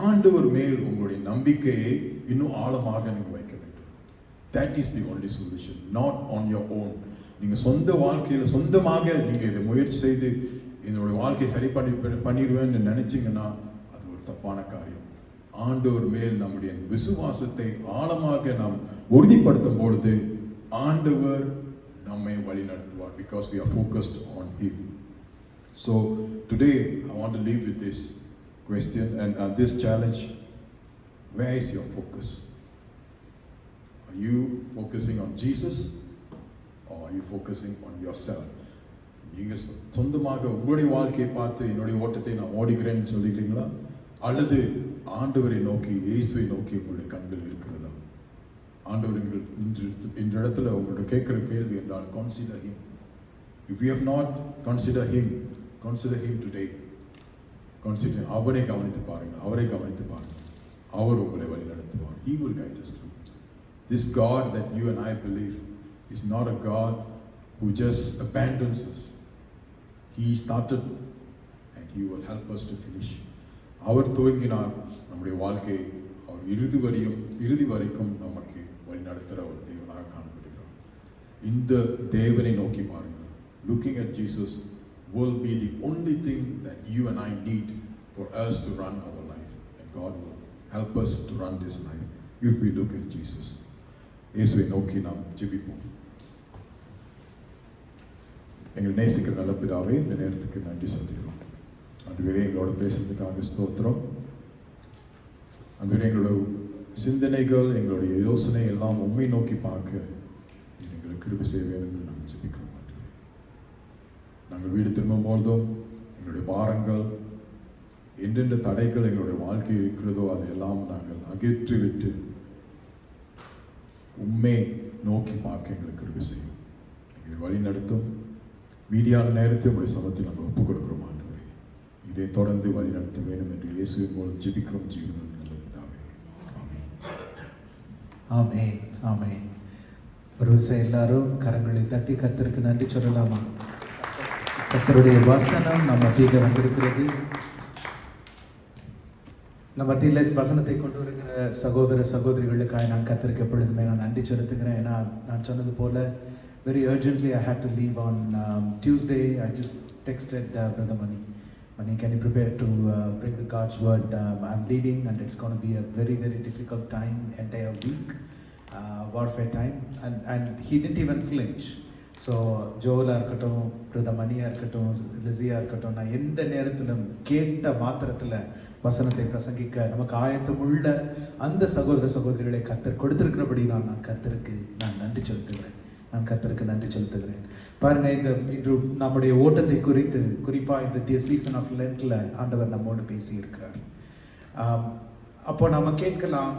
ஆண்டவர் மேல் உங்களுடைய நம்பிக்கையை இன்னும் ஆழமாக நீங்கள் வைக்க வேண்டும். That is the only solution, not on your own. நீங்கள் சொந்த வாழ்க்கையில் சொந்தமாக நீங்கள் இதை முயற்சி செய்து என்னுடைய வாழ்க்கையை சரி பண்ணிடுவேன்னு நினைச்சிங்கன்னா அது ஒரு தப்பான காரியம். ஆண்டவர் மேல் நம்முடைய விசுவாசத்தை ஆழமாக நாம் உறுதிப்படுத்தும் பொழுது ஆண்டவர் நம்மை வழி நடத்துவார். Because we are focused on him. So today I want to leave with this question and this challenge. Where is your focus? Are you focusing on Jesus or are you focusing on yourself? நீங்கள் சொந்தமாக உங்களுடைய வாழ்க்கையை பார்த்து என்னுடைய ஓட்டத்தை நான் ஓடுகிறேன்னு சொல்லிக்கிறீங்களா, அல்லது ஆண்டவரை நோக்கி இயேசுவை நோக்கி உங்களுடைய கண்கள் இருக்கிறதா? ஆண்டவர் இந்த இடத்துல உங்களோட கேட்குற கேள்வி என்றால் consider him. If you have not consider him today. Consider அவரை கவனித்து பாருங்கள், அவரை கவனித்து பாருங்கள். அவர் உங்களை வழி நடத்துவார். He will guide us through. This God that you and I believe is not a God who just abandons us. He started and he will help us to finish. அவர் துவங்கினார் நம்முடைய வாழ்க்கையை, அவர் இறுதி வரைக்கும் நமக்கு வழி நடத்துகிற ஒரு தேவனாக காணப்படுகிறார். இந்த தேவனை நோக்கி பாருங்கள். Looking at Jesus will be the only thing that you and I need for us to run our life, and God will help us to run this life if we look at Jesus. இயேசுவை நோக்கி நாம் ஜெபிப்போம். எங்கள் நேசிக்கிற நல்ல பிதாவே, இந்த நேரத்துக்கு நன்றி செலுத்துகிறோம். ஆண்டவரே, எங்களோட பேசுறதுக்காக ஸ்தோத்திரம். ஆண்டவரே, எங்களோட சிந்தனைகள், எங்களுடைய யோசனை எல்லாம் உண்மை நோக்கி பார்க்க எங்களுக்கு கிருபை செய்ய வேண்டும் என்று நாங்கள் ஜெபிக்கிறோம். ஆண்டவரே, நாங்கள் வீடு திரும்பும் பொழுதும் எங்களுடைய பாரங்கள், எந்தெந்த தடைகள் எங்களுடைய வாழ்க்கையில் இருக்கிறதோ அதையெல்லாம் நாங்கள் அகற்றிவிட்டு உண்மை நோக்கி பார்க்க எங்களுக்கு கிருபை செய்யும். எங்களை வழி நடத்தும். மீதியான நேரத்தை உங்களுடைய சமத்தில் நாங்கள் ஒப்புக் கொடுக்கிறோம். ஆண்டவரே, இதை தொடர்ந்து வழி நடத்த வேண்டும் என்று இயேசுவின் மூலம் ஜெபிக்கிறோம். ஜீவனுள்ள நல்ல பிதாவே, ஆமென். ஆமென், ஆமென். ஒரு விஷயம் எல்லாரும் கரங்களை தட்டி கர்த்தருக்கு நன்றி சொல்லலாமா? கர்த்தருடைய வசனம் நம்ம மத்தியில் வந்திருக்கிறது. நம்ம மத்தியில் வசனத்தை கொண்டு வருகிற சகோதர சகோதரிகளுக்காக நான் கர்த்தருக்கு எப்பொழுதுமே நான் நன்றி செலுத்துகிறேன். ஏன்னா நான் சொன்னது போல very urgently I had to leave on Tuesday. I just texted Brother Mani, can you prepare to bring the God's word? I'm leaving and it's going to be a very, very difficult time, entire week, warfare time, and he didn't even flinch. So ஜோலாக இருக்கட்டும், பிரதமணியாக இருக்கட்டும், லிசியாக இருக்கட்டும், நான் எந்த நேரத்திலும் கேட்ட மாத்திரத்தில் வசனத்தை பிரசங்கிக்க நமக்கு ஆயத்தமுள்ள அந்த சகோதர சகோதரிகளை கர்த்தர் கொடுத்திருக்கிறபடி நான் கர்த்தருக்கு நன்றி செலுத்துகிறேன். நான் கர்த்தருக்கு நன்றி செலுத்துகிறேன். பாருங்க, இன்று நம்முடைய ஓட்டத்தை குறித்து குறிப்பாக இந்த சீசன் ஆஃப் லென்ட்ல ஆண்டவர் நம்மோடு பேசி இருக்கிறார். அப்போ நம்ம கேட்கலாம்,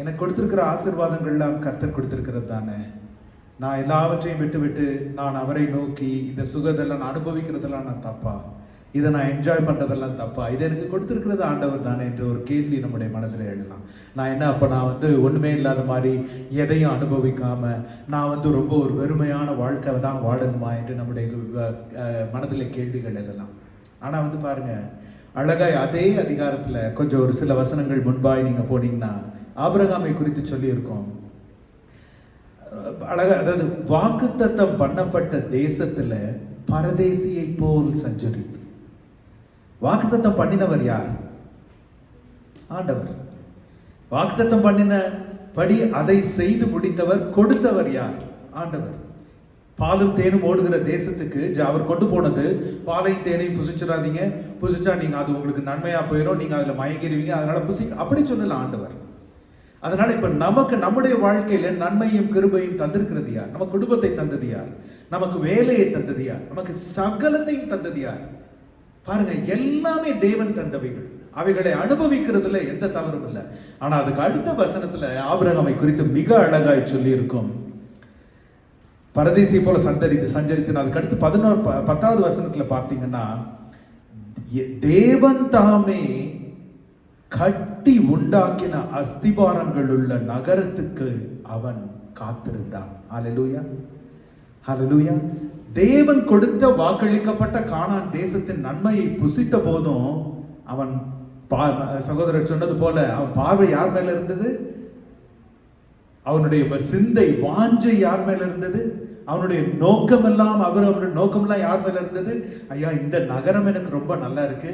எனக்கு கொடுத்திருக்கிற ஆசீர்வாதங்கள்லாம் கர்த்தர் கொடுத்திருக்கிறது தானே, நான் எல்லாவற்றையும் விட்டு நான் அவரை நோக்கி இந்த சுகத்தெல்லாம் நான் அனுபவிக்கிறதெல்லாம் நான் தப்பா, இதை நான் என்ஜாய் பண்ணுறதெல்லாம் தப்பா, இதை எனக்கு கொடுத்துருக்கிறது ஆண்டவர் தானே என்ற ஒரு கேள்வி நம்முடைய மனதில் எழலாம். நான் என்ன அப்போ நான் ஒன்றுமே இல்லாத மாதிரி எதையும் அனுபவிக்காமல் நான் ரொம்ப ஒரு வெறுமையான வாழ்க்கை தான் வாழணுமா என்று நம்முடைய மனதில் கேள்விகள் எழலாம். ஆனால் பாருங்கள், அழகாய் அதே அதிகாரத்தில் கொஞ்சம் ஒரு சில வசனங்கள் முன்பாய் நீங்கள் போனீங்கன்னா ஆபிரகாமை குறித்து சொல்லியிருக்கோம். அழகா, அதாவது வாக்குத்தத்தம் பண்ணப்பட்ட தேசத்துல பரதேசியை போல் சஞ்சரித்து. வாக்குத்தத்தம் பண்ணினவர் யார்? ஆண்டவர். வாக்குத்தத்தம் பண்ணினபடி அதை செய்து முடித்தவர், கொடுத்தவர் யார்? ஆண்டவர். பாலும் தேனும் ஓடுகிற தேசத்துக்கு அவர் கொண்டு போனது, பாலையும் தேனையும் புசிச்சிடாதீங்க, புசிச்சா நீங்க அது உங்களுக்கு நன்மையா போயிடும், நீங்க அதுல மயங்கிடுவீங்க, அதனால அப்படி சொல்லல ஆண்டவர். அதனால இப்ப நமக்கு நம்முடைய வாழ்க்கையில நன்மையும் கிருபையும் தந்திருக்கிறது யார்? நம்ம குடும்பத்தை தந்தது யார்? நமக்கு வேலையை தந்தது யார்? நமக்கு சகலத்தையும் தந்தது யார்? பாருங்க, எல்லாமே தேவன் தந்தவைகள். அவைகளை அனுபவிக்கிறதுல எந்த தவறும் இல்லை. ஆனா அதுக்கு அடுத்த வசனத்துல ஆபிரகாமை குறித்து மிக அழகாய் சொல்லி இருக்கும். பரதேசி போல சஞ்சரித்து அதுக்கு அடுத்து 10வது வசனத்துல பார்த்தீங்கன்னா, தேவன் தாமே கட்டி உண்டாக்கின அஸ்திபாரங்கள் உள்ள நகரத்துக்கு அவன் காத்திருந்தான். ஹல்லேலூயா, ஹல்லேலூயா. தேவன் கொடுத்த வாக்களிக்கப்பட்ட கானான் தேசத்தின் நன்மையை புசித்த போதும் அவன் சகோதரர் சொன்னது போல அவன் பார்வை யார் மேல இருந்தது? அவனுடைய சிந்தை வாஞ்சை யார் மேல இருந்தது? அவனுடைய நோக்கமெல்லாம் அவருடைய நோக்கமெல்லாம் யார் மேல இருந்தது? ஐயா, இந்த நகரம் எனக்கு ரொம்ப நல்லா இருக்கு,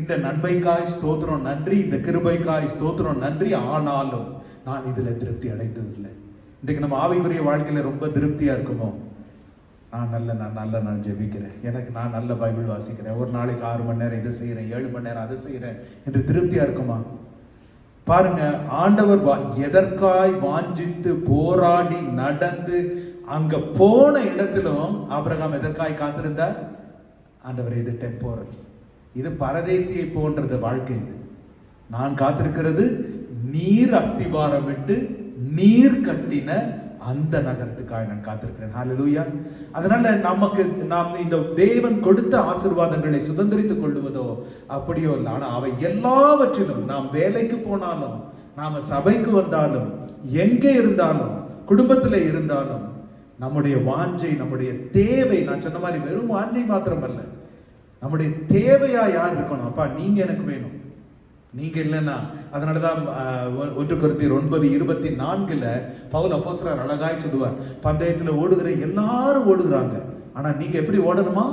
இந்த நன்மைக்காய் ஸ்தோத்திரம் நன்றி, இந்த கிருபைக்காய் ஸ்தோத்திரம் நன்றி, ஆனாலும் நான் இதுல திருப்தி அடைந்ததில்லை. இன்றைக்கு நம்ம ஆவிக்குரிய வாழ்க்கையில ரொம்ப திருப்தியா இருக்குமோ? நான் ஜெபிக்கிறேன், எனக்கு நான் நல்ல பைபிள் வாசிக்கிறேன், ஒரு நாளைக்கு 6 மணி நேரம் இதை செய்யறேன், 7 மணி நேரம் அதை செய்யறேன் என்று திருப்தியா இருக்குமா? பாருங்க, ஆண்டவர் எதற்காய் வாஞ்சித்து போராடி நடந்து அங்க போன இடத்திலும் ஆபிரகாம் எதற்காய் காத்திருந்தார்? ஆண்டவர், இது டெம்போரல், இது பரதேசியை போன்றது வாழ்க்கை. இது நான் காத்திருக்கிறது நீர் அஸ்திபாரம் விட்டு நீர் கட்டின அந்த நகரத்துக்காக நான் காத்திருக்கிறேன். ஹல்லேலூயா. அதனால நாம் இந்த தேவன் கொடுத்த ஆசீர்வாதங்களை சுதந்திரித்துக் கொள்வதோ அப்படியோ இல்லை. ஆனா அவை எல்லாவற்றிலும் நாம் வேலைக்கு போனாலும், நாம சபைக்கு வந்தாலும், எங்கே இருந்தாலும், குடும்பத்தில் இருந்தாலும், நம்முடைய வாஞ்சை, நம்முடைய தேவை, நான் சொன்ன மாதிரி வெறும் வாஞ்சை மாத்திரம் அல்ல, நம்முடைய தேவையா யார் இருக்கணும்? அப்பா, நீங்க எனக்கு வேணும், நீங்க இல்லைன்னா. அதனாலதான் 1 கொரிந்தியர் 9:24 பவுல் அப்போஸ்தலர் அழகாய் சொல்லுவார், பந்தயத்துல ஓடுகிற எல்லாரும் ஓடுகிறாங்க, ஆனா நீங்க எப்படி ஓடணுமா?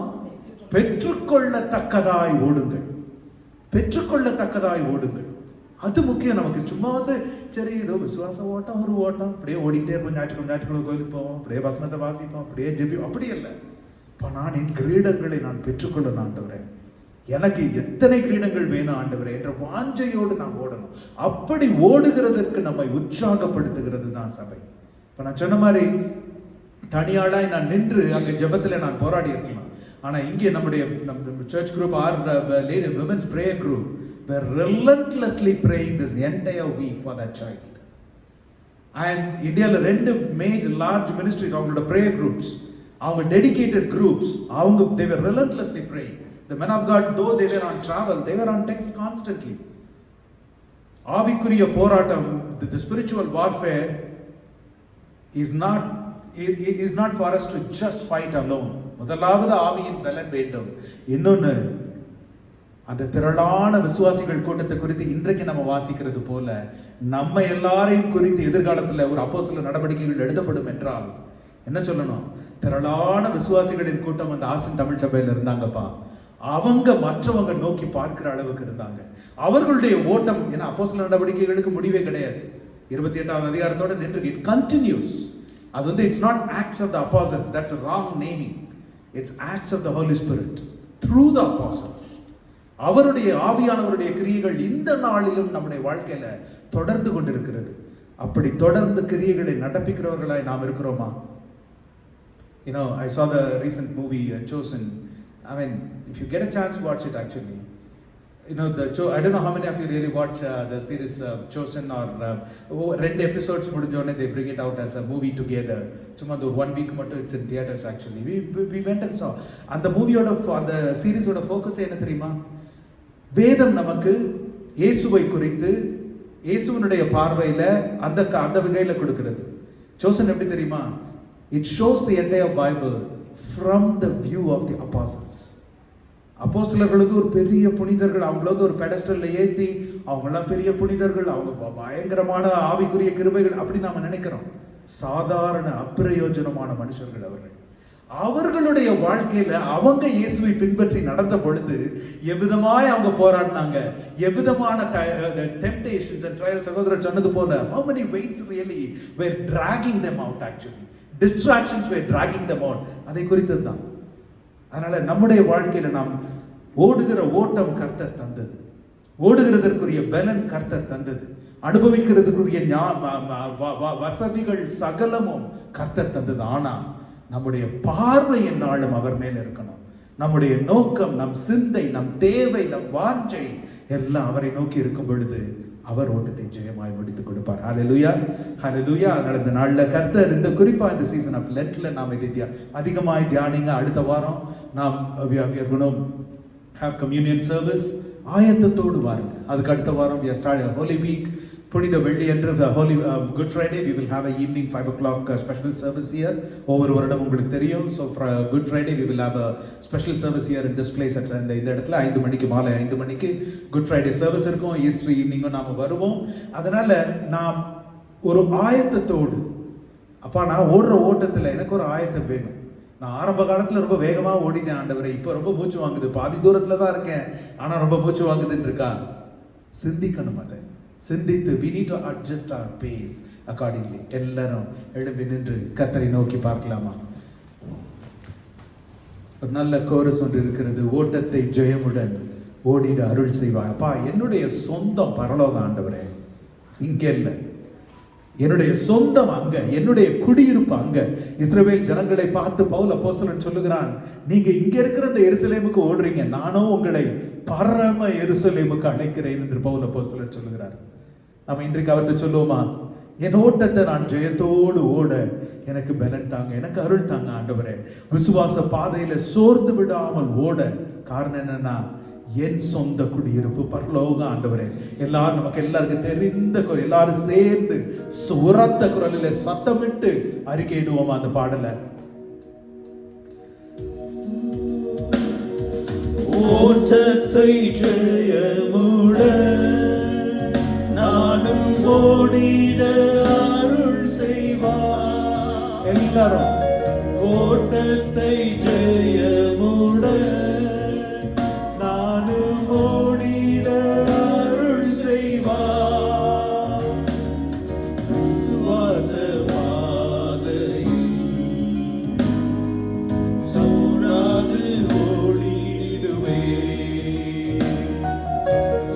பெற்றுக்கொள்ளத்தக்கதாய் ஓடுங்கள், பெற்றுக்கொள்ளத்தக்கதாய் ஓடுங்கள். அது முக்கியம் நமக்கு. சும்மா சரி ஏதோ விசுவாச ஓட்டம், ஒரு ஓட்டம், அப்படியே ஓடிக்கிட்டே இருப்போம், ஞாயிற்றுக்கிழமை கோயிலுக்கு போவோம், அப்படியே வசனத்தை வாசிப்போம், அப்படியே ஜெபிப்போம், அப்படி இல்லை. இப்போ நான் என் கிரீடங்களை நான் பெற்றுக்கொள்ளணும் ஆண்டவரே, எனக்கு எத்தனை கிரீடங்கள் வேணும் ஆண்டவரே என்ற வாஞ்சையோடு நாம் ஓடணும். அப்படி ஓடுகிறதற்கு நம்மை உற்சாகப்படுத்துகிறது தான் சபை. இப்போ நான் சொன்ன மாதிரி தனியாளாய் நான் நின்று அங்கே ஜெபத்தில் நான் போராடி இருக்கலாம். ஆனால் இங்கே நம்முடைய church group or women's prayer group were relentlessly praying this entire week for that child. And Indiaல 2 major large ministries, அவங்களோட prayer groups, அவங்க dedicated groups, அவங்க they were relentlessly praying. The men of God, though they were on travel, they were on text constantly. ஆவிக்குரிய போராட்டம், the spiritual warfare is not for us to just fight alone. முதலாவது ஆவியின் பலன் வேண்டும். இன்னொன்னு, அந்த திரளான விசுவாசிகள் கூட்டத்தை குறித்து இன்றைக்கு நம்ம வாசிக்கிறது போல நம்ம எல்லாரையும் குறித்து எதிர்காலத்தில் ஒரு அப்போஸ்தலர் நடவடிக்கைகள் எழுதப்படும் என்றால் என்ன சொல்லணும்? திரளான விசுவாசிகளின் கூட்டம் அந்த ஆஸ்டின் தமிழ் சபையில் இருந்தாங்கப்பா, அவங்க மற்றவங்க நோக்கி பார்க்கிற அளவுக்கு இருந்தாங்க. அவர்களுடைய ஓட்டம், ஏன்னா அப்போஸ்தலர் நடவடிக்கைகளுக்கு முடிவே கிடையாது, 28வது அதிகாரத்தோட நின்று இட் கண்டினியூஸ். அது வந்து it's not Acts of the Apostles, that's wrong naming. It's Acts of the Holy Spirit through the apostles. அவருடைய ஆவியானவருடைய கிரியைகள் இந்த நாளிலும் நம்முடைய வாழ்க்கையில தொடர்ந்து கொண்டிருக்கிறது. அப்படி தொடர்ந்து கிரியைகளை நடப்பிக்கிறவர்களாய் நாம் இருக்கிறோமா? You know, I saw the recent movie Chosen. I mean, if you get a chance, watch it actually. You know, I don't know how many of you really watch the series Chosen, or ரெண்டு episodes முடிஞ்சோடனே they bring it out as a movie together. சும்மா ஒரு 1 week மட்டும் it's in theaters actually. We went and saw. அந்த மூவியோட அந்த சீரிஸோட focus என்ன தெரியுமா? வேதம் நமக்கு இயேசுவை குறித்து இயேசுவினுடைய பார்வையில அந்த வகையில கொடுக்கிறது. Chosen எப்படி தெரியுமா? It shows the entire Bible from the view of the apostles. அப்போஸ்தலர்களுக்கு ஒரு பெரிய புனிதர்கள், அவங்களது ஒரு பெடஸ்டல்ல ஏத்தி அவங்கெல்லாம் பெரிய புனிதர்கள், அவங்க பயங்கரமான ஆவிக்குரிய கிருபைகள் அப்படி நாம நினைக்கிறோம். சாதாரண அப்பிரயோஜனமான மனுஷர்கள் அவர்கள். அவர்களுடைய வாழ்க்கையில அவங்க இயேசுவை பின்பற்றி நடந்த பொழுது எவ்விதமாய் அவங்க போராடினாங்க, எவ்விதமான temptations and trials. சகோதரர் சொன்னது போல how many weights really were dragging them out actually. Distractions were dragging them out. அதை குறித்து தான். அதனால நம்முடைய வாழ்க்கையில நாம் ஓடுகிற ஓட்டம் கர்த்தர் தந்தது, ஓடுகிறதற்குரிய பலன் கர்த்தர் தந்தது, அனுபவிக்கிறதுக்குரிய வசதிகள் சகலமும் கர்த்தர் தந்தது. ஆனா நம்முடைய பார்வை என்னாலும் அவர் மேல இருக்கணும். நம்முடைய நோக்கம், நம் சிந்தை, நம் தேவை, நம் வாஞ்சை எல்லாம் அவரை நோக்கி இருக்கும் பொழுது அவர் ஓட்டத்தை ஜெயமாய் முடித்துக் கொடுப்பார். ஹல்லேலூயா, ஹல்லேலூயா. அதனால இந்த நாள்ல கர்த்தர் இந்த குறிப்பா இந்த சீசன் ஆஃப் லென்ட்ல நாம் இதை அதிகமாய் தியானிங்க. அடுத்த வாரம் நாம் we are going to have communion service. ஆயத்தத்தோடு வாருங்க. அதுக்கு அடுத்த வாரம் we are starting a holy week. புனித வெள்ளி என்று holy good Friday we will have a evening 5 o'clock special service here. ஒவ்வொரு வருடம் உங்களுக்கு தெரியும். So for good Friday we will have a special service here in this place at இந்த இடத்துல 5 மணிக்கு, மாலை 5 மணிக்கு good Friday service இருக்கும். ஈஸ்டர் ஈவினிங்கும் நாம வருவோம். அதனால நாம் ஒரு ஆயத்தத்தோடு, அப்பா நான் ஓடுற ஓட்டத்துல எனக்கு ஒரு ஆயத்தம் வேணும். நான் ஆரம்ப காலத்துல ரொம்ப வேகமா ஓடிட்டேன் ஆண்டவரே, இப்போ ரொம்ப மூச்சு வாங்குது, பாதி தூரத்துல தான் இருக்கேன் ஆனா ரொம்ப மூச்சு வாங்குதுன்னு இருக்கா? சிந்திக்கணும். அதை சிந்தித்து we need to adjust our pace accordingly. எல்லாரும் எழும்பி நின்று கர்த்தரை நோக்கி பார்க்கலாமா? ஒரு நல்ல கோரஸ் ஒன்று இருக்கிறது. ஓட்டத்தை ஜெயமுடன் ஓடிட அருள் செய்வார். அப்பா என்னுடைய சொந்தம் பரலோகம் ஆண்டவரே, இங்கே இல்லை. என்னுடைய சொந்தம் அங்க, என்னுடைய குடியிருப்பு அங்க. இஸ்ரவேல் ஜனங்களை பார்த்து பவுல் அப்போஸ்தலன் சொல்லுகிறான், நீங்க இங்க இருக்கிற இந்த எருசலேமுக்கு ஓடுறீங்க, நானும் உங்களை பரம எருசலேமுக்கு அழைக்கிறேன் என்று பவுல் அப்போஸ்தலன் சொல்லுகிறார். நம்ம இன்றைக்கு அவர்கிட்ட சொல்லுவோமா? என் ஓட்டத்தை நான் ஜெயத்தோடு ஓட எனக்கு பலன் தாங்க, எனக்கு அருள் தாங்க ஆண்டவரே. விசுவாச பாதையில சோர்ந்து விடாமல் ஓட காரணம் என்னன்னா என் சொந்த குடியிருப்பு பரலோகம் ஆண்டவரே. எல்லாரும் நமக்கு எல்லாருக்கும் தெரிந்த குரல், எல்லாரும் சேர்ந்து உரத்த குரலில சத்தமிட்டு அறிக்கையிடுவோமா அந்த பாடல? ஓட்டத்தை ஜெயமுட நானும் ஓடிட அருள் செய்வார். எல்லாரும் ஓட்டத்தை ஜெயமுட நானும் ஓடிட அருள் செய்வார். விசுவாச பாதையில் சோராது ஓடிடுவே.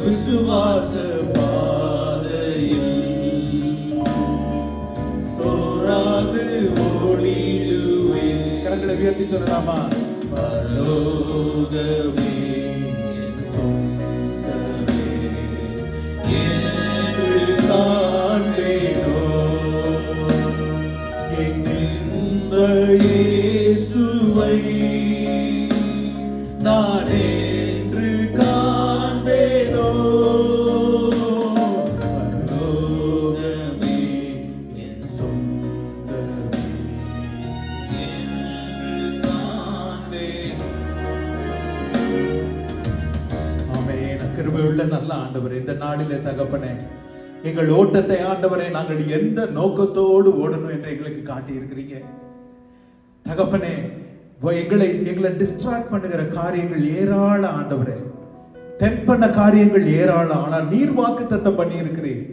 விசுவாச பாதையில் சோராது ஓடிடுவே. கரங்களை உயர்த்தி சொல்லலாமா? பரலோகமே என் சொந்தமே என்று காண்பேனோ. என் இன்ப இயேசுவை நான் என்று காண்பேனோ. பரலோகமே என் சொந்தமே என்று காண்பேனோ. ஆமென். கிருபையுள்ள நல்ல ஆண்டவரே, இந்த நாளிலே தகப்பனே, எங்கள் ஓட்டத்தை ஆண்டவரே நாங்கள் எந்த நோக்கத்தோடு ஓடணும் என்று எங்களுக்கு காட்டி இருக்கிறீங்க தகப்பனே. எங்களை டிஸ்ட்ராக்ட் பண்ணுகிற காரியங்கள் ஏராளம் ஆண்டவரே, டெம்ப் பண்ண காரியங்கள் ஏராளம். ஆனால் நீர் வாக்குத்தத்தம் பண்ணி இருக்கிறீர்,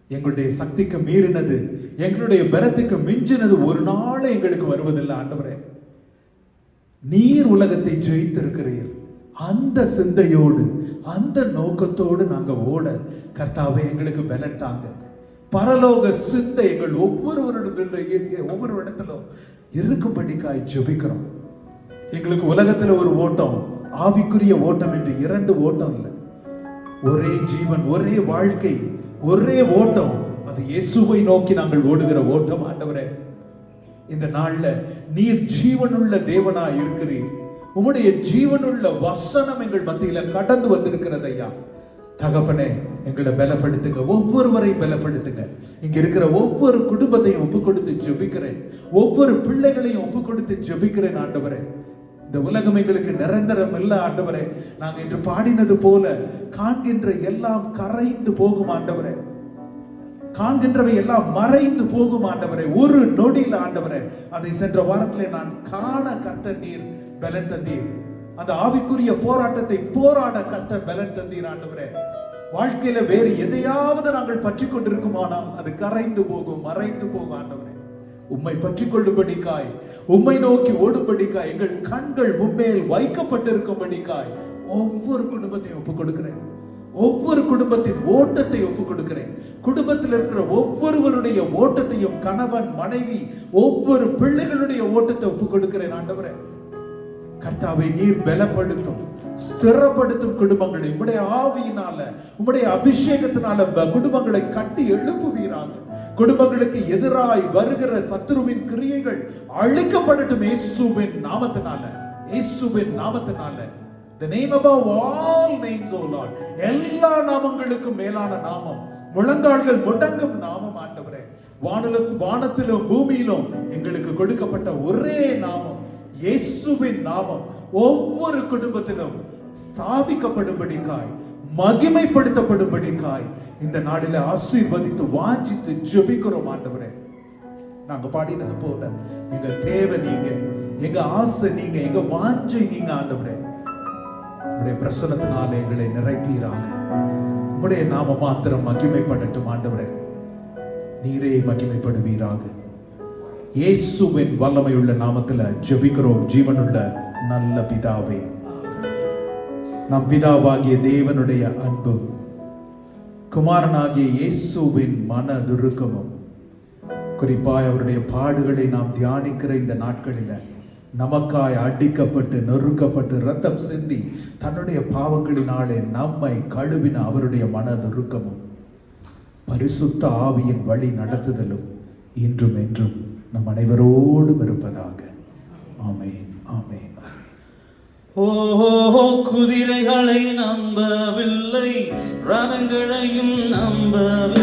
எங்களுடைய சக்திக்கு மீறினது, எங்களுடைய பலத்துக்கு மிஞ்சினது ஒரு நாள் எங்களுக்கு வருவதில்லை ஆண்டவரே. நீர் உலகத்தை ஜெயித்திருக்கிறீர். அந்த சிந்தையோடு, அந்த நோக்கத்தோடு நாங்க ஓட கர்த்தாவே எங்களுக்கு பலன் தாங்க. பரலோக சிந்தை எங்கள் ஒவ்வொரு இடத்திலும் இருக்கும்படிக்காய் ஜெபிக்கிறோம். எங்களுக்கு உலகத்துல ஒரு ஓட்டம், ஆவிக்குரிய ஓட்டம் என்று 2 ஓட்டம் இல்லை. ஒரே ஜீவன், ஒரே வாழ்க்கை, ஒரே ஓட்டம். அது இயேசுவை நோக்கி நாங்கள் ஓடுகிற ஓட்டம் ஆண்டவரே. இந்த நாள்ல நீர் ஜீவனுள்ள தேவனாய் இருக்கிறீர். உம்முடைய ஜீவனுள்ள வசனம் எங்கள் மத்தியில கடந்து வந்திருக்கிறது ஐயா. தகப்பனே, எங்களை பலப்படுத்துங்க, ஒவ்வொருவரையும் பலப்படுத்துங்க. இங்க இருக்கிற ஒவ்வொரு குடும்பத்தையும் ஒப்பு கொடுத்து ஜெபிக்கிறேன். ஒவ்வொரு பிள்ளைகளையும் ஒப்பு கொடுத்து ஜெபிக்கிறேன் ஆண்டவரே. இந்த உலகம் எங்களுக்கு நிரந்தரம் இல்ல ஆண்டவரே. நாங்க இன்று பாடினது போல காண்கின்ற எல்லாம் கரைந்து போகும் ஆண்டவரே. காண்கின்றவை எல்லாம் மறைந்து போகும் ஆண்டவரே. ஒரு நொடியில் ஆண்டவரே, அதை சென்ற வாரத்திலே நான் காண கர்த்தர் நீர் பலன் தந்தீர். அந்த ஆவிக்குரிய போராட்டத்தை போராட கர்த்தர் பலன் தந்தீர் ஆண்டவரே. வாழ்க்கையில வேறு எதையாவது நாங்கள் பற்றி கொண்டிருக்குமானால் அது கரைந்து போகும், மறைந்து போகும் ஆண்டவரே. உம்மை பற்றி கொள்ளும்படிக்காய், உம்மை நோக்கி ஓடும்படிக்காய், எங்கள் கண்கள் உம்மேல் வைக்கப்பட்டிருக்கும்படிக்காய் ஒவ்வொரு குடும்பத்தையும் ஒப்புக் கொடுக்கிறேன். ஒவ்வொரு குடும்பத்தின் ஓட்டத்தை ஒப்புக் கொடுக்கிறேன். குடும்பத்தில் இருக்கிற ஒவ்வொருவருடைய ஓட்டத்தையும், கணவன் மனைவி ஒவ்வொரு பிள்ளைகளுடைய ஓட்டத்தை ஒப்புக் கொடுக்கிறேன் ஆண்டவரே. கர்த்தாவை நீர் பலப்படுத்தும், ஸ்திரப்படுத்தும் குடும்பங்களை உம்முடைய ஆவியினால, உம்முடைய அபிஷேகத்தினால குடும்பங்களை கட்டி எழுப்புவீராக. குடும்பங்களுக்கு எதிராய் வருகிற சத்துருவின் கிரியைகள் அழிக்கப்படட்டும் இயேசுவின் நாமத்தினால, இயேசுவின் நாமத்தினால. The name above all names, O Lord. எல்லா நாமங்களுக்கும் மேலான நாமம், முழங்கால்கள் முடங்கும் நாமம் ஆண்டவரே. வானத்திலும் பூமியிலும் எங்களுக்கு கொடுக்கப்பட்ட ஒரே நாமம் இயேசுவின் நாமம். ஒவ்வொரு குடும்பத்திலும் ஸ்தாபிக்கப்படும்படிக்காய், மகிமைப்படுத்தப்படும்படிக்காய் இந்த நாளில ஆசீர்வதித்து வாஞ்சித்து ஜெபிக்கிறோம் ஆண்டவரே. நாங்க பாடினது போல எங்க தேவை நீங்க, எங்க ஆசை நீங்க, எங்க வாஞ்சை நீங்க ஆண்டவரே. உடைய பிரசன்னத்தினால எங்களை நிறைப்பீராக. உடைய நாம மாத்திரம் மகிமைப்படட்டும் ஆண்டவரே. நீரே மகிமைப்படுவீராக. இயேசுவின் வல்லமையுள்ள நாமத்துல ஜெபிக்கிறோம் ஜீவனுள்ள நல்ல பிதாவே. நம் பிதாவாகிய தேவனுடைய அன்பு, குமாரனாகிய இயேசுவின் மனதுருக்கமும், குறிப்பாய் அவருடைய பாடுகளை நாம் தியானிக்கிற இந்த நாட்களில நமக்காய் அடிக்கப்பட்டு நொறுக்கப்பட்டு ரத்தம் சிந்தி தன்னுடைய பாவங்களினாலே நம்மை கழுவின அவருடைய மனதுருக்கமும், பரிசுத்த ஆவியின் வழி நடத்துதலும் இன்றும் என்றும் நம் அனைவரோடும் இருப்பதாக. ஆமென், ஆமென். ஓ, குதிரைகளை நம்பவில்லை, ரதங்களையும் நம்பவில்லை.